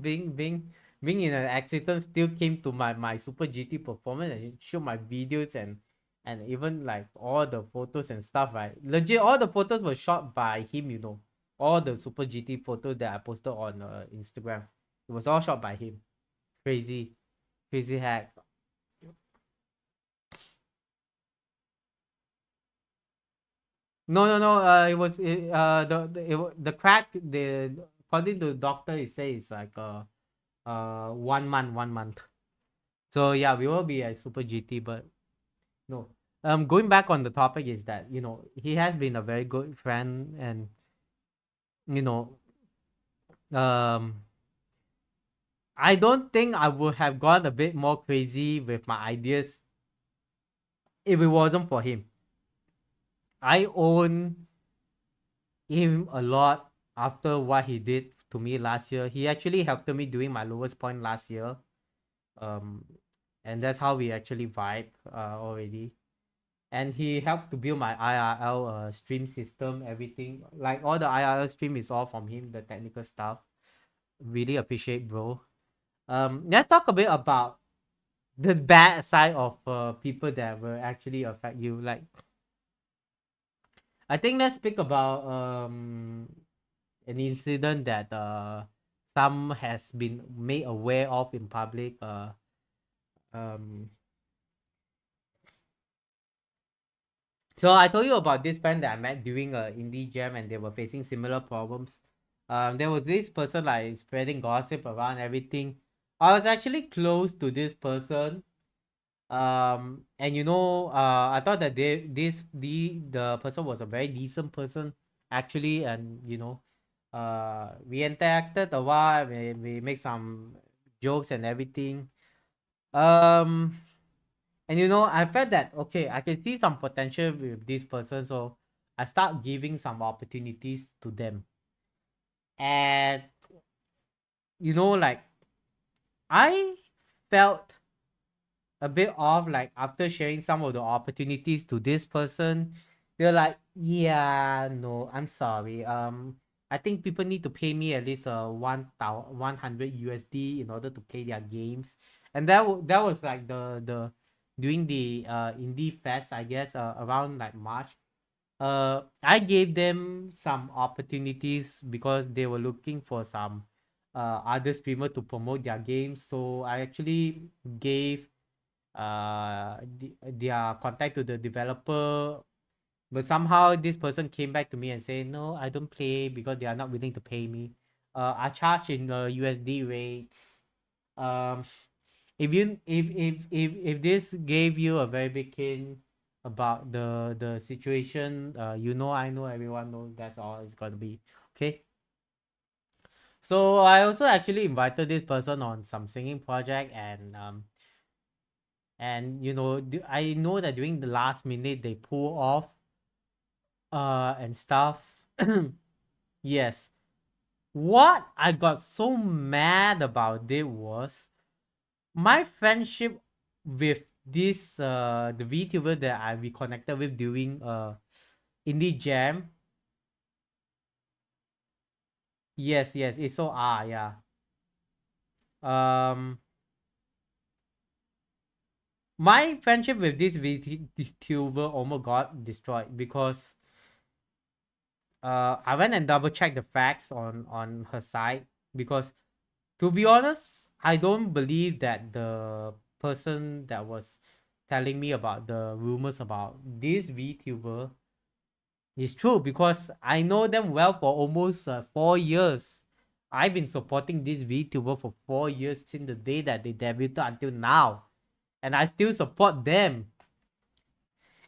being in an accident still came to my super GT performance and show my videos and even like all the photos and stuff, right? Legit all the photos were shot by him, you know. All the super GT photos that I posted on Instagram. It was all shot by him. Crazy, crazy hack. No. The crack the according to the doctor, it says it's like 1 month, 1 month. So yeah, we will be a super GT, but no. Going back on the topic is that he has been a very good friend, and you know, um, I don't think I would have gone a bit more crazy with my ideas if it wasn't for him. I own him a lot after what he did to me last year. He actually helped me doing my lowest point last year. Um, and that's how we actually vibe already. And he helped to build my IRL stream system, everything. Like all the IRL stream is all from him, the technical stuff. Really appreciate, bro. Let's talk a bit about the bad side of people that will actually affect you. Like, I think let's speak about an incident that some has been made aware of in public. Um, so I told you about this friend that I met during a indie jam, and they were facing similar problems. There was this person like spreading gossip around everything. I was actually close to this person. And I thought that the person was a very decent person actually, and we interacted a while. We make some jokes and everything. Um, and I felt that okay, I can see some potential with this person, so I start giving some opportunities to them. And like I felt a bit off, like after sharing some of the opportunities to this person. They're like, yeah, no, I'm sorry, I think people need to pay me at least 100 USD in order to play their games. And that was like the during the indie fest, I guess, around like March. I gave them some opportunities because they were looking for some other streamer to promote their games, so I actually gave their contact to the developer. But somehow this person came back to me and said, no, I don't play because they are not willing to pay me. I charge in USD rates. um if this gave you a very big hint about the situation, I know, everyone knows, that's all it's gonna be. Okay. So I also actually invited this person on some singing project, and I know that during the last minute they pull off and stuff. Yes. What I got so mad about it was my friendship with this the VTuber that I reconnected with during indie jam. Yes, it's so yeah. um my friendship with this VTuber almost got destroyed because I went and double checked the facts on her side, because to be honest, I don't believe that the person that was telling me about the rumors about this VTuber is true, because I know them well for almost 4 years. I've been supporting this VTuber for 4 years since the day that they debuted until now, and I still support them.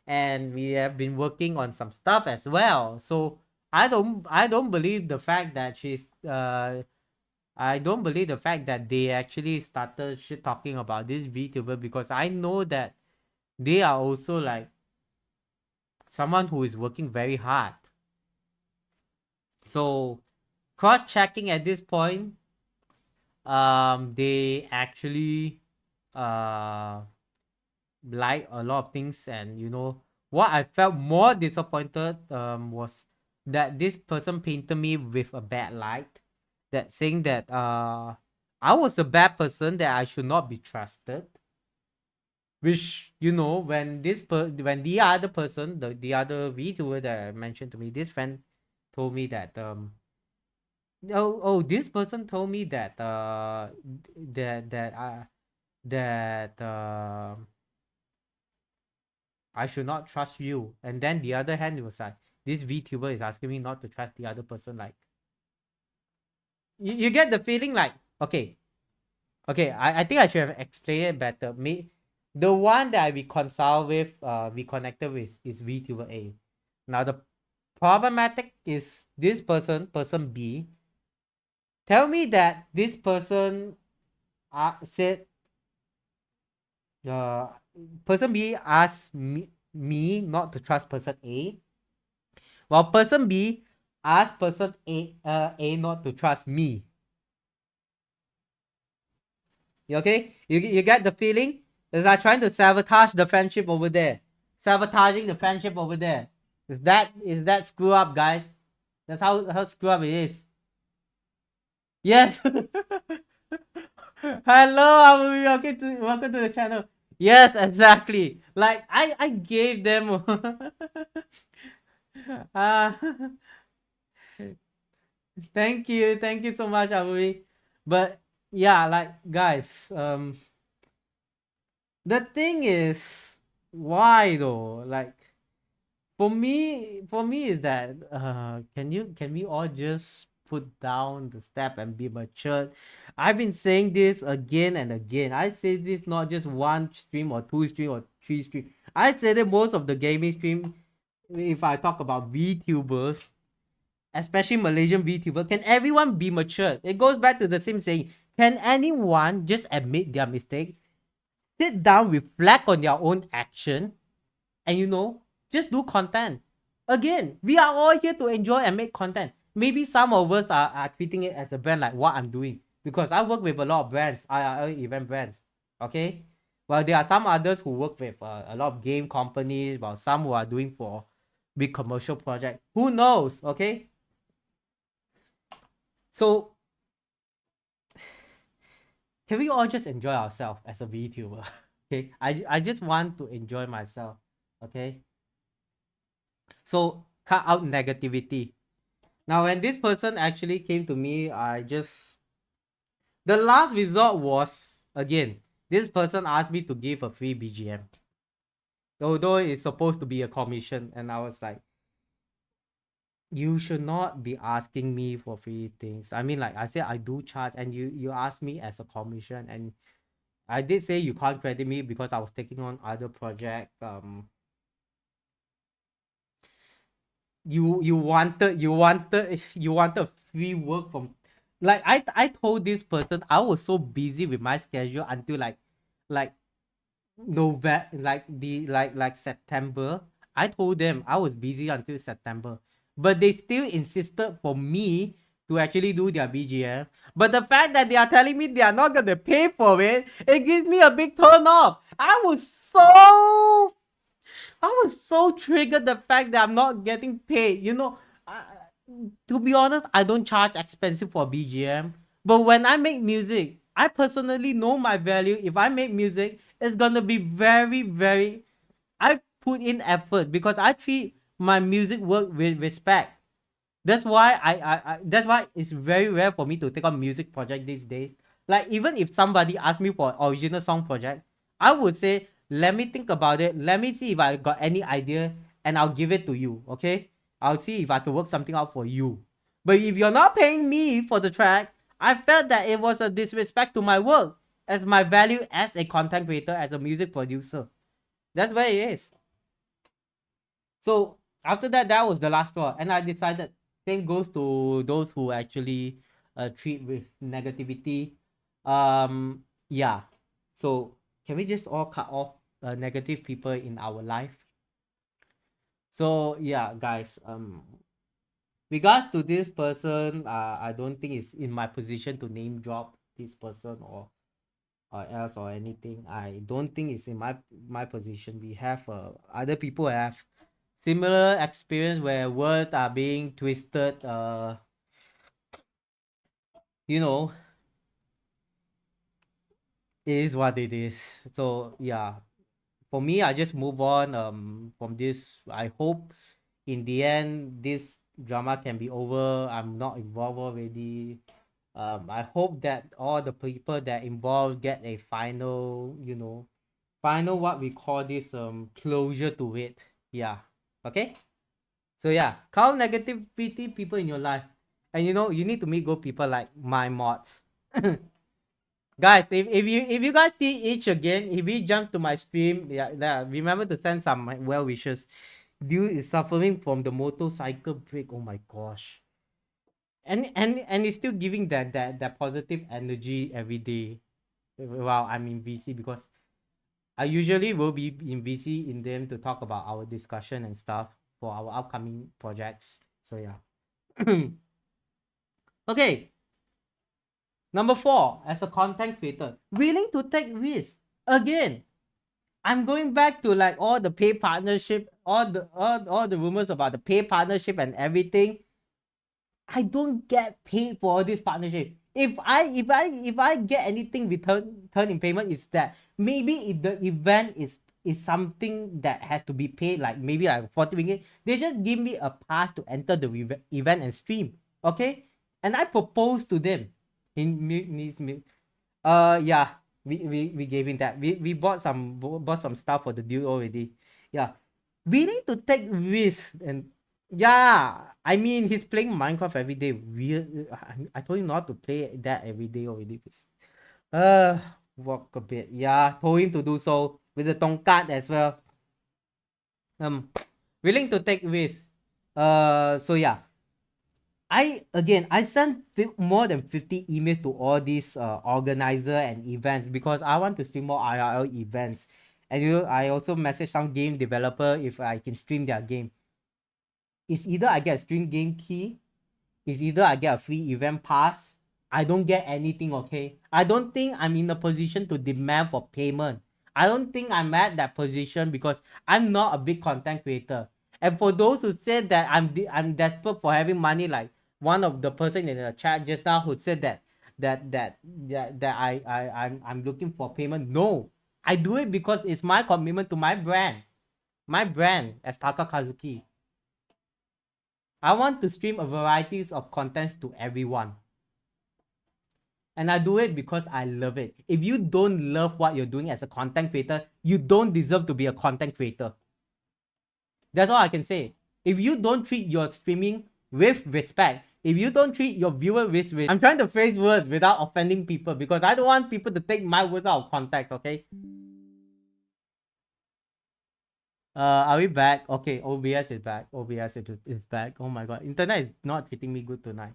And we have been working on some stuff as well. So I don't believe the fact that I don't believe the fact that they actually started shit talking about this VTuber, because I know that they are also like someone who is working very hard. So cross checking at this point, they actually uh like a lot of things, and what I felt more disappointed was that this person painted me with a bad light, that saying that I was a bad person, that I should not be trusted. Which, when when the other person, the other VTuber that I mentioned to me, this friend told me that this person told me that that I should not trust you. And then the other hand, it was like, this VTuber is asking me not to trust the other person. Like, you get the feeling like, okay, I think I should have explained it better. The one that I reconcile with, reconnected with, is VTuber A. Now the problematic is this person B, tell me that this person said, uh, person B asked me not to trust person A, while person B asked person A not to trust me. You okay? You get the feeling? Is I trying to sabotage the friendship over there? Sabotaging the friendship over there. Is that screw up, guys? That's how screw up it is. Yes. Hello, Abu. Welcome to the channel. Yes, exactly. Like I gave them. uh, thank you so much, Abu. But yeah, like guys, the thing is, why though? Like for me is that can we all just put down the step and be matured? I've been saying this again and again. I say this not just one stream or two stream or three stream. I say that most of the gaming stream, if I talk about VTubers, especially Malaysian VTuber, can everyone be matured? It goes back to the same saying. Can anyone just admit their mistake, sit down, reflect on their own action, and just do content? Again, we are all here to enjoy and make content. Maybe some of us are treating it as a brand, like what I'm doing, because I work with a lot of brands, IRL event brands. Okay, well, there are some others who work with a lot of game companies, while some who are doing for big commercial project. Who knows? Okay, so can we all just enjoy ourselves as a VTuber? Okay, I just want to enjoy myself. Okay, so cut out negativity. Now, when this person actually came to me, the last resort was, again, this person asked me to give a free BGM, although it's supposed to be a commission, and I was like, you should not be asking me for free things. I mean, like I said, I do charge, and you ask me as a commission, and I did say you can't credit me because I was taking on other project. You wanted free work from, like, I told this person I was so busy with my schedule until like November, like September. I told them I was busy until September, but they still insisted for me to actually do their BGM. But the fact that they are telling me they are not gonna pay for it, it gives me a big turn off. I was so triggered, the fact that I'm not getting paid. To be honest, I don't charge expensive for BGM. But when I make music, I personally know my value. If I make music, it's gonna be very, very. I put in effort because I treat my music work with respect. That's why that's why it's very rare for me to take on music project these days. Like, even if somebody asks me for original song project, I would say, let me think about it. Let me see if I got any idea, and I'll give it to you. Okay? I'll see if I can work something out for you. But if you're not paying me for the track, I felt that it was a disrespect to my work, as my value as a content creator, as a music producer. That's where it is. So after that, that was the last straw, and I decided. Same goes to those who actually treat with negativity. Yeah. So can we just all cut off negative people in our life? So yeah, guys. Regards to this person, I don't think it's in my position to name drop this person, or or else or anything. I don't think it's in my position. We have other people have similar experience where words are being twisted. You know, it is what it is. So yeah, for me, I just move on from this. I hope in the end this drama can be over. I'm not involved already. I hope that all the people that involved get a final, final what we call this closure to it. Yeah. Okay. So yeah, count negativity people in your life, and you need to meet good people like my mods. Guys, if you guys see each again, if he jumps to my stream, yeah, remember to send some well wishes. Dude is suffering from the motorcycle break. Oh my gosh. And he's still giving that positive energy every day while I'm in VC, because I usually will be in VC in them to talk about our discussion and stuff for our upcoming projects. So yeah. Okay. Number 4, as a content creator, willing to take risks. Again, I'm going back to like all the pay partnership, all the rumors about the pay partnership and everything. I don't get paid for all this partnership. If I get anything return in payment, is that maybe if the event is something that has to be paid, like maybe like 40 ringgit, they just give me a pass to enter the event and stream. Okay, and I propose to them. Yeah, we gave him that. We bought some stuff for the deal already. Yeah, we need to take risks. And yeah, I mean, he's playing Minecraft every day. I told him not to play that every day already. Uh, walk a bit. Yeah, told him to do so with the tongkat as well. Willing to take risks. So yeah, I sent more than 50 emails to all these organizer and events, because I want to stream more IRL events. And I also message some game developer if I can stream their game. It's either I get a stream game key, it's either I get a free event pass. I don't get anything, okay? I don't think I'm in a position to demand for payment. I don't think I'm at that position because I'm not a big content creator. And for those who said that I'm desperate for having money, like one of the person in the chat just now who said that I'm looking for payment. No, I do it because it's my commitment to my brand. My brand as Taka Kazuki. I want to stream a variety of contents to everyone. And I do it because I love it. If you don't love what you're doing as a content creator, you don't deserve to be a content creator. That's all I can say. If you don't treat your streaming with respect, if you don't treat your viewer with respect, I'm trying to phrase words without offending people, because I don't want people to take my words out of context, okay? Are we back? Okay, OBS is back. OBS is back. Oh my god, internet is not treating me good tonight.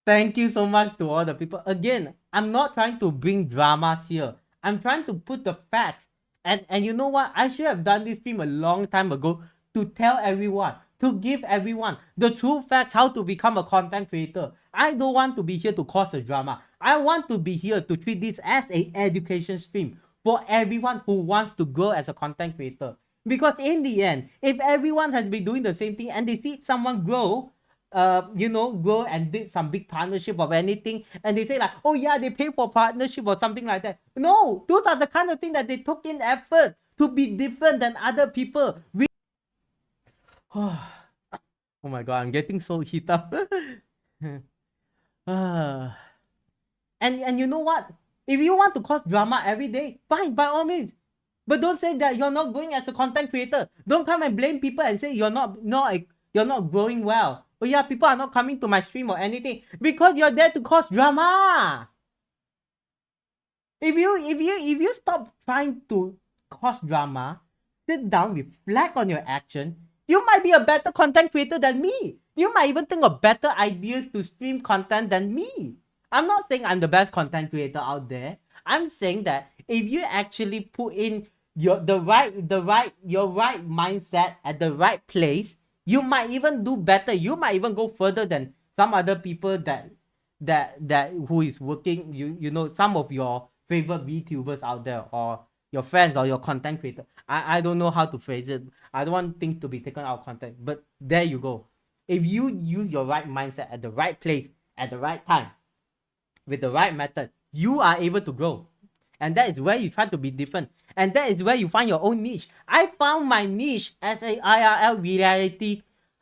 Thank you so much to all the people. Again, I'm not trying to bring dramas here. I'm trying to put the facts. And you know what? I should have done this stream a long time ago to tell everyone, to give everyone the true facts how to become a content creator. I don't want to be here to cause a drama. I want to be here to treat this as an education stream for everyone who wants to grow as a content creator. Because in the end, if everyone has been doing the same thing and they see someone grow, go and did some big partnership or anything, and they say like, oh yeah, they pay for partnership or something like that. No, those are the kind of thing that they took in effort to be different than other people. Oh my god, I'm getting so heated up. And you know what? If you want to cause drama every day, fine, by all means. But don't say that you're not growing as a content creator. Don't come and blame people and say you're not growing well. Oh yeah, people are not coming to my stream or anything because you're there to cause drama. If you stop trying to cause drama, sit down, reflect on your action, you might be a better content creator than me. You might even think of better ideas to stream content than me. I'm not saying I'm the best content creator out there. I'm saying that if you actually put in your right mindset at the right place, you might even do better. You might even go further than some other people that who is working, you know, some of your favorite VTubers out there, or your friends or your content creator. I don't know how to phrase it. I don't want things to be taken out of context, but there you go. If you use your right mindset at the right place at the right time with the right method, you are able to grow. And that is where you try to be different. And that is where you find your own niche. I found my niche as a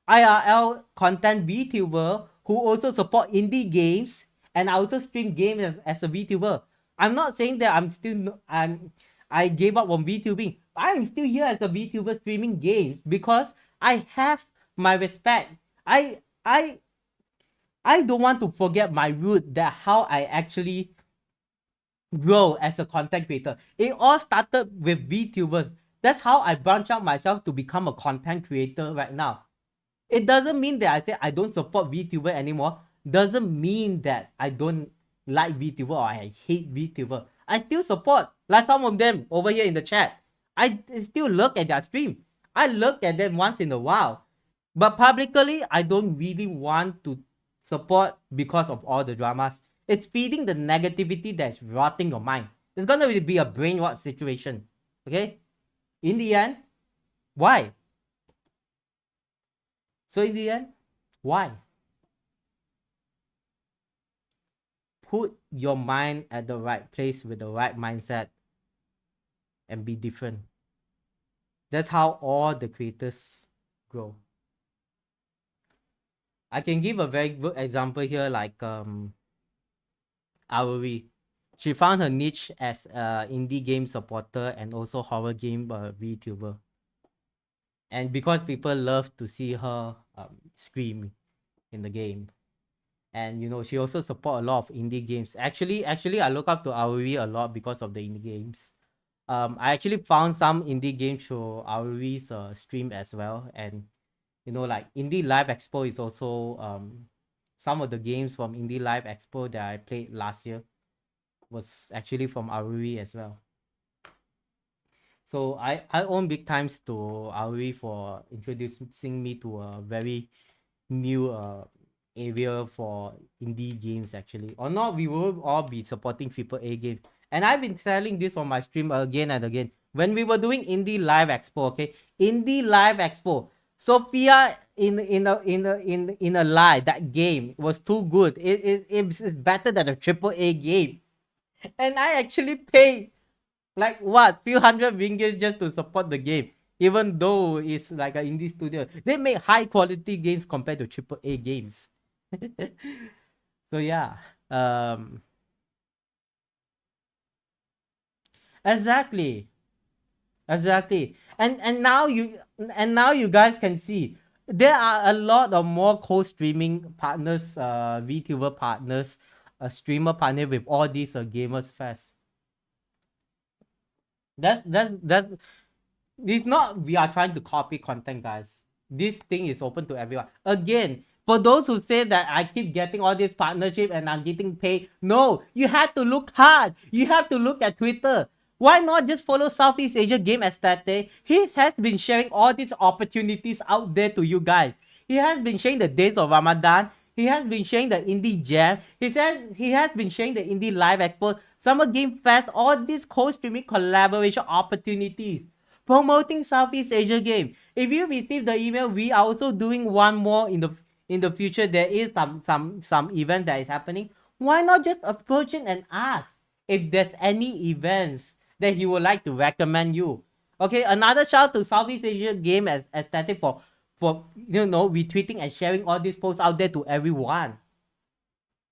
IRL content VTuber who also support indie games, and I also stream games as a VTuber. I'm not saying that I gave up on VTubing. I'm still here as a VTuber streaming games because I have my respect. I I don't want to forget my root, that how I actually grow as a content creator. It all started with VTubers. That's how I branch out myself to become a content creator right now. It doesn't mean that I say I don't support VTuber anymore. Doesn't mean that I don't like VTuber or I hate VTuber. I still support, like some of them over here in the chat. I still look at their stream. I look at them once in a while. But publicly, I don't really want to support because of all the dramas. It's feeding the negativity that's rotting your mind. It's gonna really be a brainwash situation. Okay? In the end, why? So in the end, why? Put your mind at the right place with the right mindset and be different. That's how all the creators grow. I can give a very good example here, like Auri. She found her niche as indie game supporter and also horror game VTuber. And because people love to see her scream in the game. And you know, she also support a lot of indie games. Actually, I look up to Auri a lot because of the indie games. I actually found some indie games through Auri's stream as well. And you know, like Indie Live Expo is also some of the games from Indie Live Expo that I played last year was actually from Auri as well. So I owe big times to Auri for introducing me to a very new area for indie games actually. Or not, we will all be supporting AAA games. And I've been telling this on my stream again and again. When we were doing Indie Live Expo, okay? Indie Live Expo. Sophia in a lie, that game was too good. It's better than a AAA game. And I actually paid like what, few hundred ringgit just to support the game. Even though it's like an indie studio, they make high quality games compared to AAA games. So yeah, exactly, exactly. And now you guys can see there are a lot of more co-streaming partners, VTuber partners, streamer partner with all these gamers fest. That's it's not we are trying to copy content, guys. This thing is open to everyone. Again, for those who say that I keep getting all this partnership and I'm getting paid, no, you have to look hard. You have to look at Twitter. Why not just follow Southeast Asia Game Aesthetic? He has been sharing all these opportunities out there to you guys. He has been sharing the days of Ramadan. He has been sharing the Indie Jam. He has been sharing the Indie Live Expo, Summer Game Fest, all these co-streaming collaboration opportunities. Promoting Southeast Asia game. If you receive the email, we are also doing one more in the future. There is some event that is happening. Why not just approach it and ask if there's any events that he would like to recommend you? Okay, another shout out to Southeast Asia game as aesthetic for you know, retweeting and sharing all these posts out there to everyone.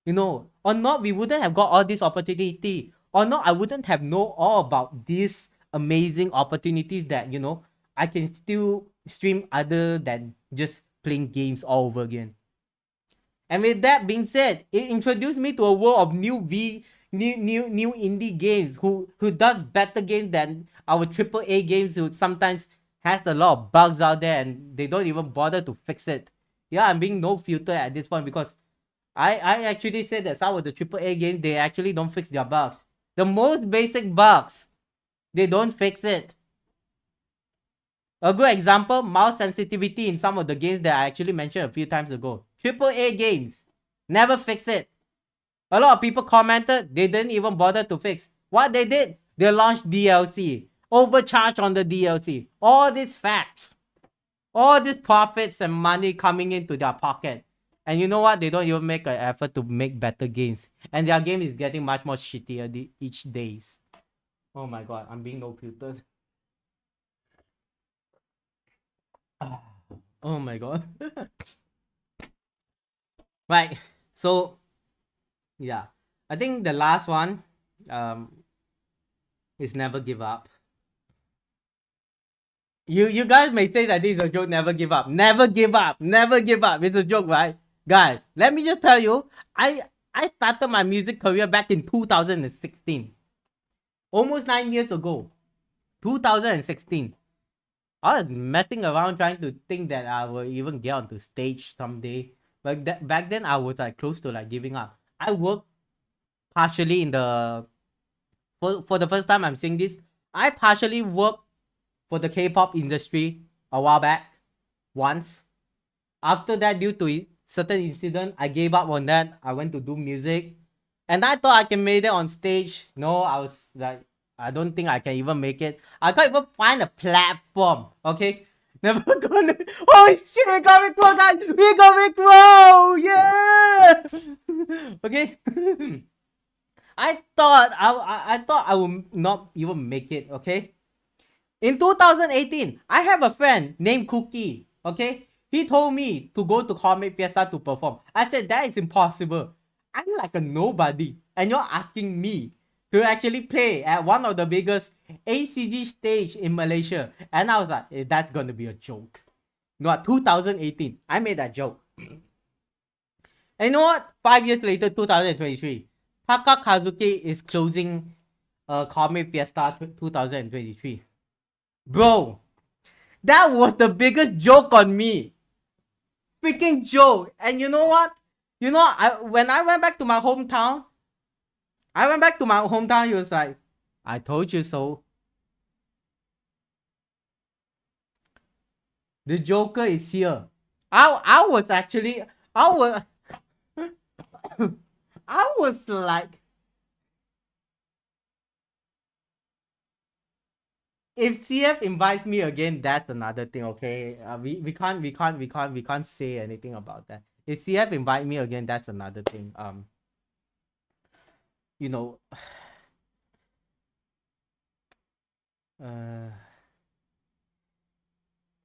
You know, or not, we wouldn't have got all this opportunity. Or not, I wouldn't have known all about these amazing opportunities that, you know, I can still stream other than just playing games all over again. And with that being said, it introduced me to a world of new indie games who does better games than our AAA games, who sometimes has a lot of bugs out there and they don't even bother to fix it. Yeah, I'm being no filter at this point because I actually said that some of the AAA games, they actually don't fix their bugs. The most basic bugs, they don't fix it. A good example, mouse sensitivity in some of the games that I actually mentioned a few times ago. AAA games, never fix it. A lot of people commented, they didn't even bother to fix. What they did, they launched DLC, overcharged on the DLC. All these facts, all these profits and money coming into their pocket. And you know what? They don't even make an effort to make better games. And their game is getting much more shittier each days. Oh my god, I'm being no filtered. Oh my god. Right. So yeah. I think the last one is never give up. You guys may say that this is a joke, never give up. Never give up. Never give up. It's a joke, right? Guys, let me just tell you, I started my music career back in 2016. Almost 9 years ago. 2016. I was messing around trying to think that I will even get onto stage someday. But back then I was like close to like giving up. I worked partially in the for the first time I'm saying this, I partially worked for the K-pop industry a while back once. After that, due to certain incident, I gave up on that. I went to do music, and I thought I can make it on stage. No, I was like, I don't think I can even make it. I can't even find a platform. Okay, never gonna. Holy shit, we got it, guys! We got it, wow! Yeah. Okay. I thought I would not even make it. Okay. In 2018, I have a friend named Cookie. Okay, he told me to go to Comic Fiesta to perform. I said that is impossible. I'm like a nobody, and you're asking me to actually play at one of the biggest ACG stage in Malaysia. And I was like, that's gonna be a joke. No, 2018, I made that joke. And you know what? 5 years later, 2023, Taka Kazuki is closing Comic Fiesta 2023. Bro, that was the biggest joke on me. Freaking joke. And you know what? You know, when I went back to my hometown, he was like, I told you so. The Joker is here. I was actually, I was, I was like, if CF invites me again, that's another thing, okay? We can't say anything about that. If CF invite me again, that's another thing. You know,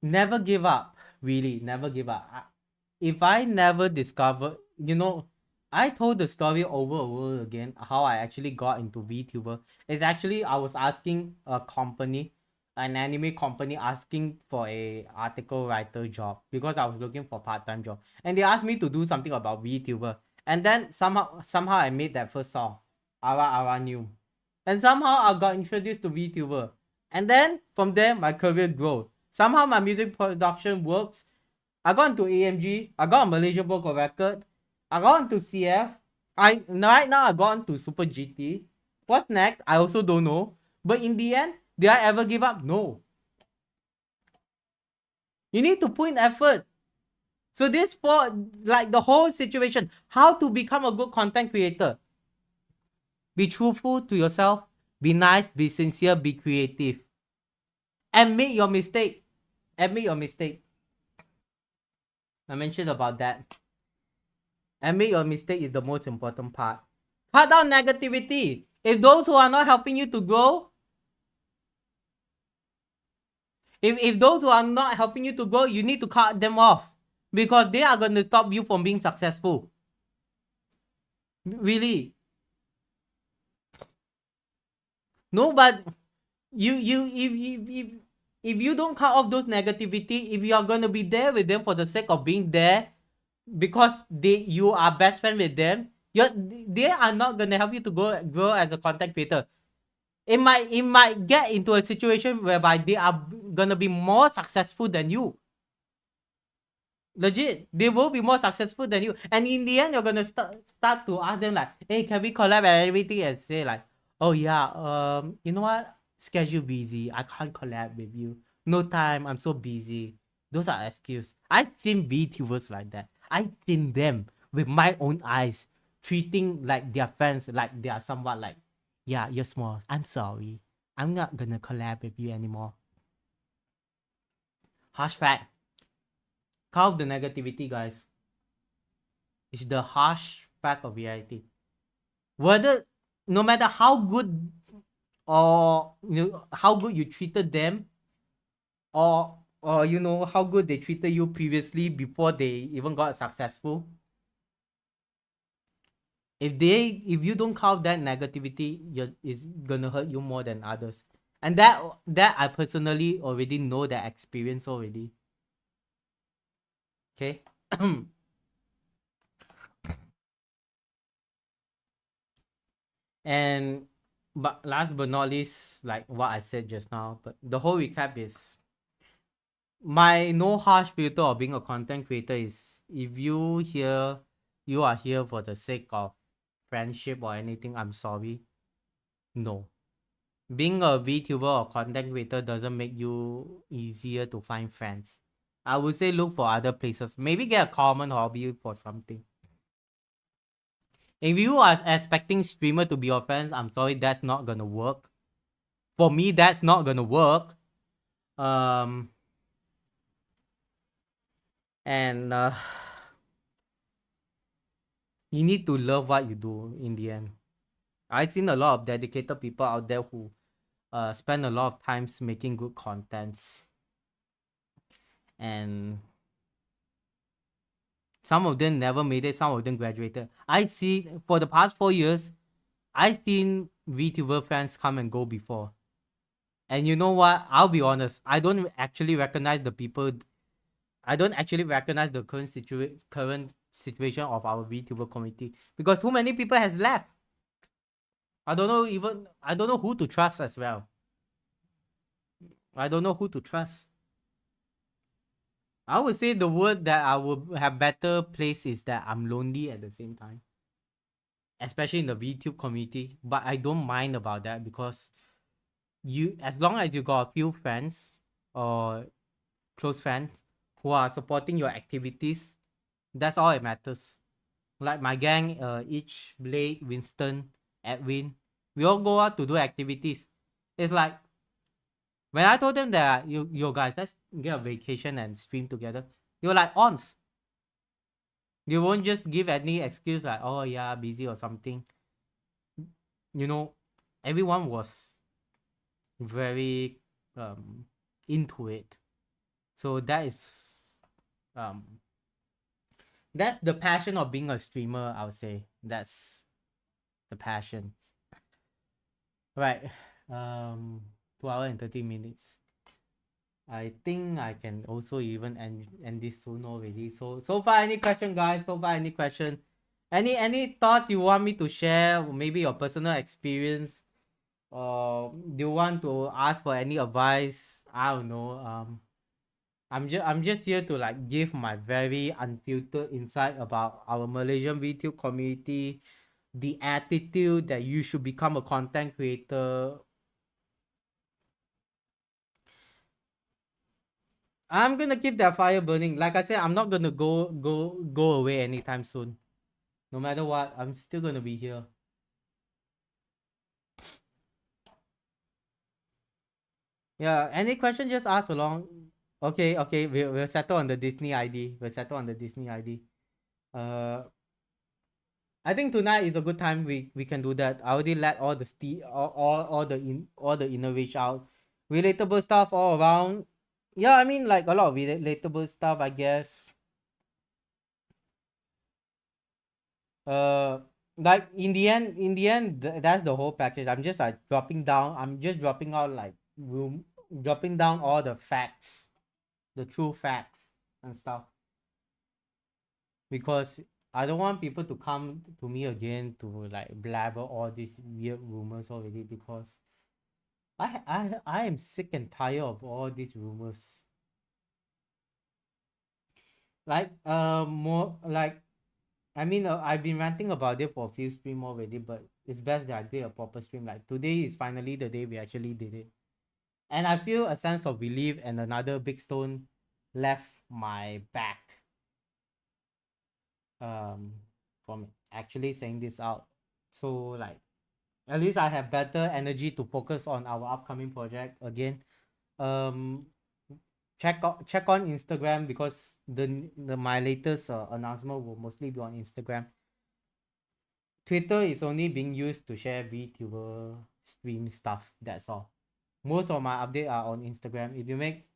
never give up. Really, never give up. If I never discover, you know, I told the story over and over again how I actually got into VTuber. It's actually I was asking a company, an anime company, asking for a article writer job because I was looking for part-time job, and they asked me to do something about VTuber. And then somehow I made that first song, Ara New, and somehow I got introduced to VTuber, and then from there my career grew. Somehow my music production works. I got into AMG. I got a Malaysian Book of Record. I got into CF. Right now I got into Super GT. What's next? I also don't know. But in the end, did I ever give up? No. You need to put in effort. So this for like the whole situation, how to become a good content creator. Be truthful to yourself. Be nice. Be sincere. Be creative. Admit your mistake. Admit your mistake. I mentioned about that. Admit your mistake is the most important part. Cut down negativity. If those who are not helping you to grow, if those who are not helping you to grow, you need to cut them off because they are going to stop you from being successful. Really. No, but if you don't cut off those negativity, if you are going to be there with them for the sake of being there, because you are best friend with them, they are not gonna help you to grow as a content creator. It might get into a situation whereby they are gonna be more successful than you. Legit, they will be more successful than you, and in the end, you're gonna start to ask them like, "Hey, can we collab and everything?" And say like, "Oh yeah, you know what? Schedule busy. I can't collab with you. No time. I'm so busy." Those are excuses. I've seen VTubers like that. I've seen them with my own eyes treating like their friends like they are somewhat like, yeah, you're small. I'm sorry. I'm not gonna collab with you anymore. Harsh fact. Count the negativity, guys. It's the harsh fact of reality. Whether no matter how good or how good you treated them, or how good they treated you previously before they even got successful, if you don't count that negativity, is gonna hurt you more than others. And that I personally already know that experience already. Okay. And but last but not least, like what I said just now, but the whole recap is my no harsh filter of being a content creator is, if you are here for the sake of friendship or anything, I'm sorry. No. Being a VTuber or content creator doesn't make you easier to find friends. I would say look for other places. Maybe get a common hobby for something. If you are expecting streamer to be your friends, I'm sorry, that's not gonna work. For me, that's not gonna work. Um, and you need to love what you do in the end. I've seen a lot of dedicated people out there who spend a lot of times making good contents, and some of them never made it, some of them graduated. I see for the past 4 years, I've seen VTuber fans come and go before. And you know what? I'll be honest. I don't actually recognize the people. I don't actually recognize the current situation of our VTuber community because too many people has left. I don't know who to trust as well. I don't know who to trust. I would say the word that I would have better place is that I'm lonely at the same time, especially in the VTube community. But I don't mind about that because as long as you got a few friends or close friends who are supporting your activities, that's all it matters. Like my gang, each Blake, Winston, Edwin, we all go out to do activities. It's like when I told them that you guys, let's get a vacation and stream together, they were like ons. They won't just give any excuse like, oh yeah, busy or something. You know, everyone was very into it. So um that's the passion of being a streamer, I would say. That's the passion. Right. 2 hours and 30 minutes. I think I can also even end this soon already. So far any question, guys? So far any question? Any thoughts you want me to share? Maybe your personal experience? Or do you want to ask for any advice? I don't know. I'm just here to like give my very unfiltered insight about our Malaysian VTube community, the attitude that you should become a content creator. I'm gonna keep that fire burning. Like I said, I'm not gonna go away anytime soon. No matter what, I'm still gonna be here. Yeah. Any question? Just ask along. Okay. Okay. We'll settle on the Disney ID. We'll settle on the Disney ID. Uh, I think tonight is a good time. We can do that. I already let all the all the innovation out, relatable stuff all around. Yeah, I mean like a lot of relatable stuff, I guess. Uh, like in the end, that's the whole package. I'm just like dropping down. I'm just dropping out like dropping down all the facts, the true facts and stuff, because I don't want people to come to me again to like blabber all these weird rumors already, because I am sick and tired of all these rumors. Like more like, I mean, I've been ranting about it for a few streams already, but it's best that I did a proper stream. Like today is finally the day we actually did it, and I feel a sense of relief and another big stone left my back. Um, from actually saying this out. So like at least I have better energy to focus on our upcoming project again. Um, check on Instagram because the my latest announcement will mostly be on Instagram. Twitter is only being used to share VTuber stream stuff. That's all. Most of my updates are on Instagram. If you make,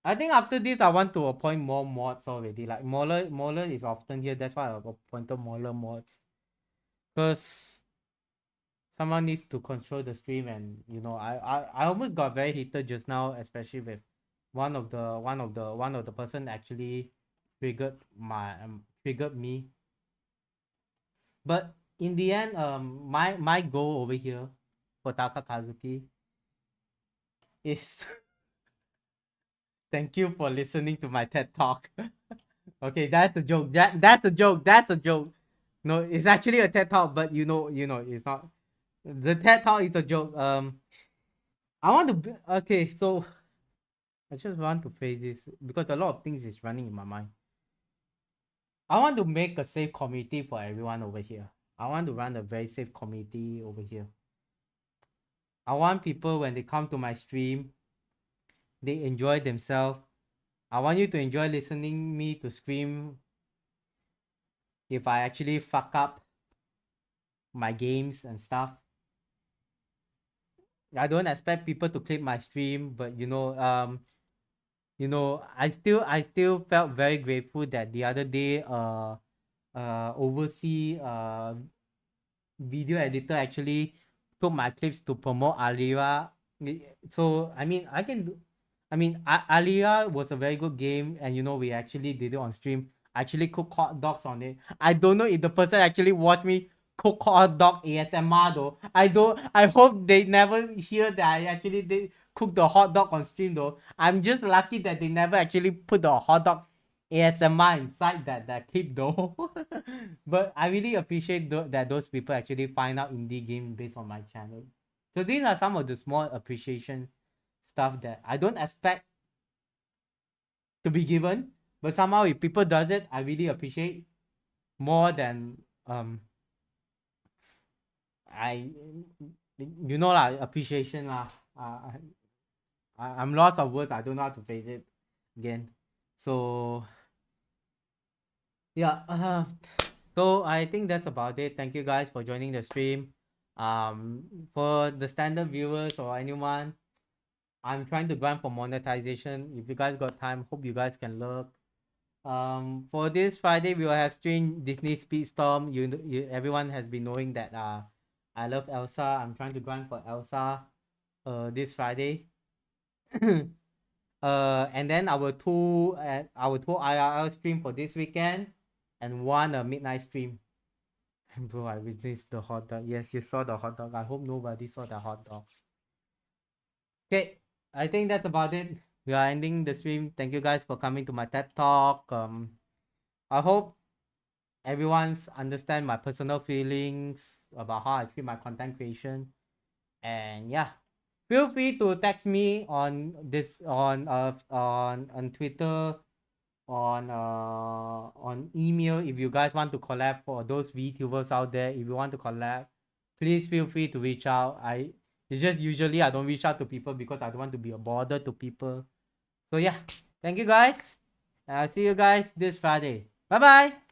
I think after this I want to appoint more mods already. Like Moller is often here. That's why I appointed Moller mods. Because someone needs to control the stream, and I almost got very heated just now, especially with one of the person actually triggered me. But in the end, my goal over here for Taka Kazuki is thank you for listening to my TED talk. Okay, that's a joke. That's a joke. That's a joke. No, it's actually a TED talk, but it's not. The TED talk is a joke. I want to. Okay, so I just want to phrase this because a lot of things is running in my mind. I want to make a safe community for everyone over here. I want to run a very safe community over here. I want people when they come to my stream, they enjoy themselves. I want you to enjoy listening me to scream if I actually fuck up my games and stuff. I don't expect people to clip my stream, but I still felt very grateful that the other day overseas video editor actually took my clips to promote Alira. So I mean I can do Alira was a very good game, and we actually did it on stream. I actually cook hot dogs on it. I don't know if the person actually watched me cook hot dog ASMR though. I hope they never hear that I actually did cook the hot dog on stream though. I'm just lucky that they never actually put the hot dog ASMR inside that clip though. But I really appreciate that those people actually find out indie game based on my channel. So these are some of the small appreciation stuff that I don't expect to be given, but somehow if people does it, I really appreciate more than I lah, appreciation lah. I'm lost of words. I don't know how to phrase it again. So yeah, so I think that's about it. Thank you guys for joining the stream. For the standard viewers or anyone, I'm trying to grind for monetization. If you guys got time, hope you guys can look. For this Friday, we will have stream Disney Speedstorm. Everyone has been knowing that I love Elsa. I'm trying to grind for Elsa this Friday. And then our two IRL stream for this weekend, and one midnight stream. Bro, I witnessed the hot dog. Yes, you saw the hot dog. I hope nobody saw the hot dog. Okay, I think that's about it. We are ending the stream. Thank you guys for coming to my TED Talk. I hope everyone's understand my personal feelings about how I treat my content creation. And yeah, feel free to text me on this on Twitter, on email if you guys want to collab. For those VTubers out there, if you want to collab, please feel free to reach out. It's just usually I don't reach out to people because I don't want to be a bother to people. So yeah, thank you guys. I'll see you guys this Friday. Bye bye.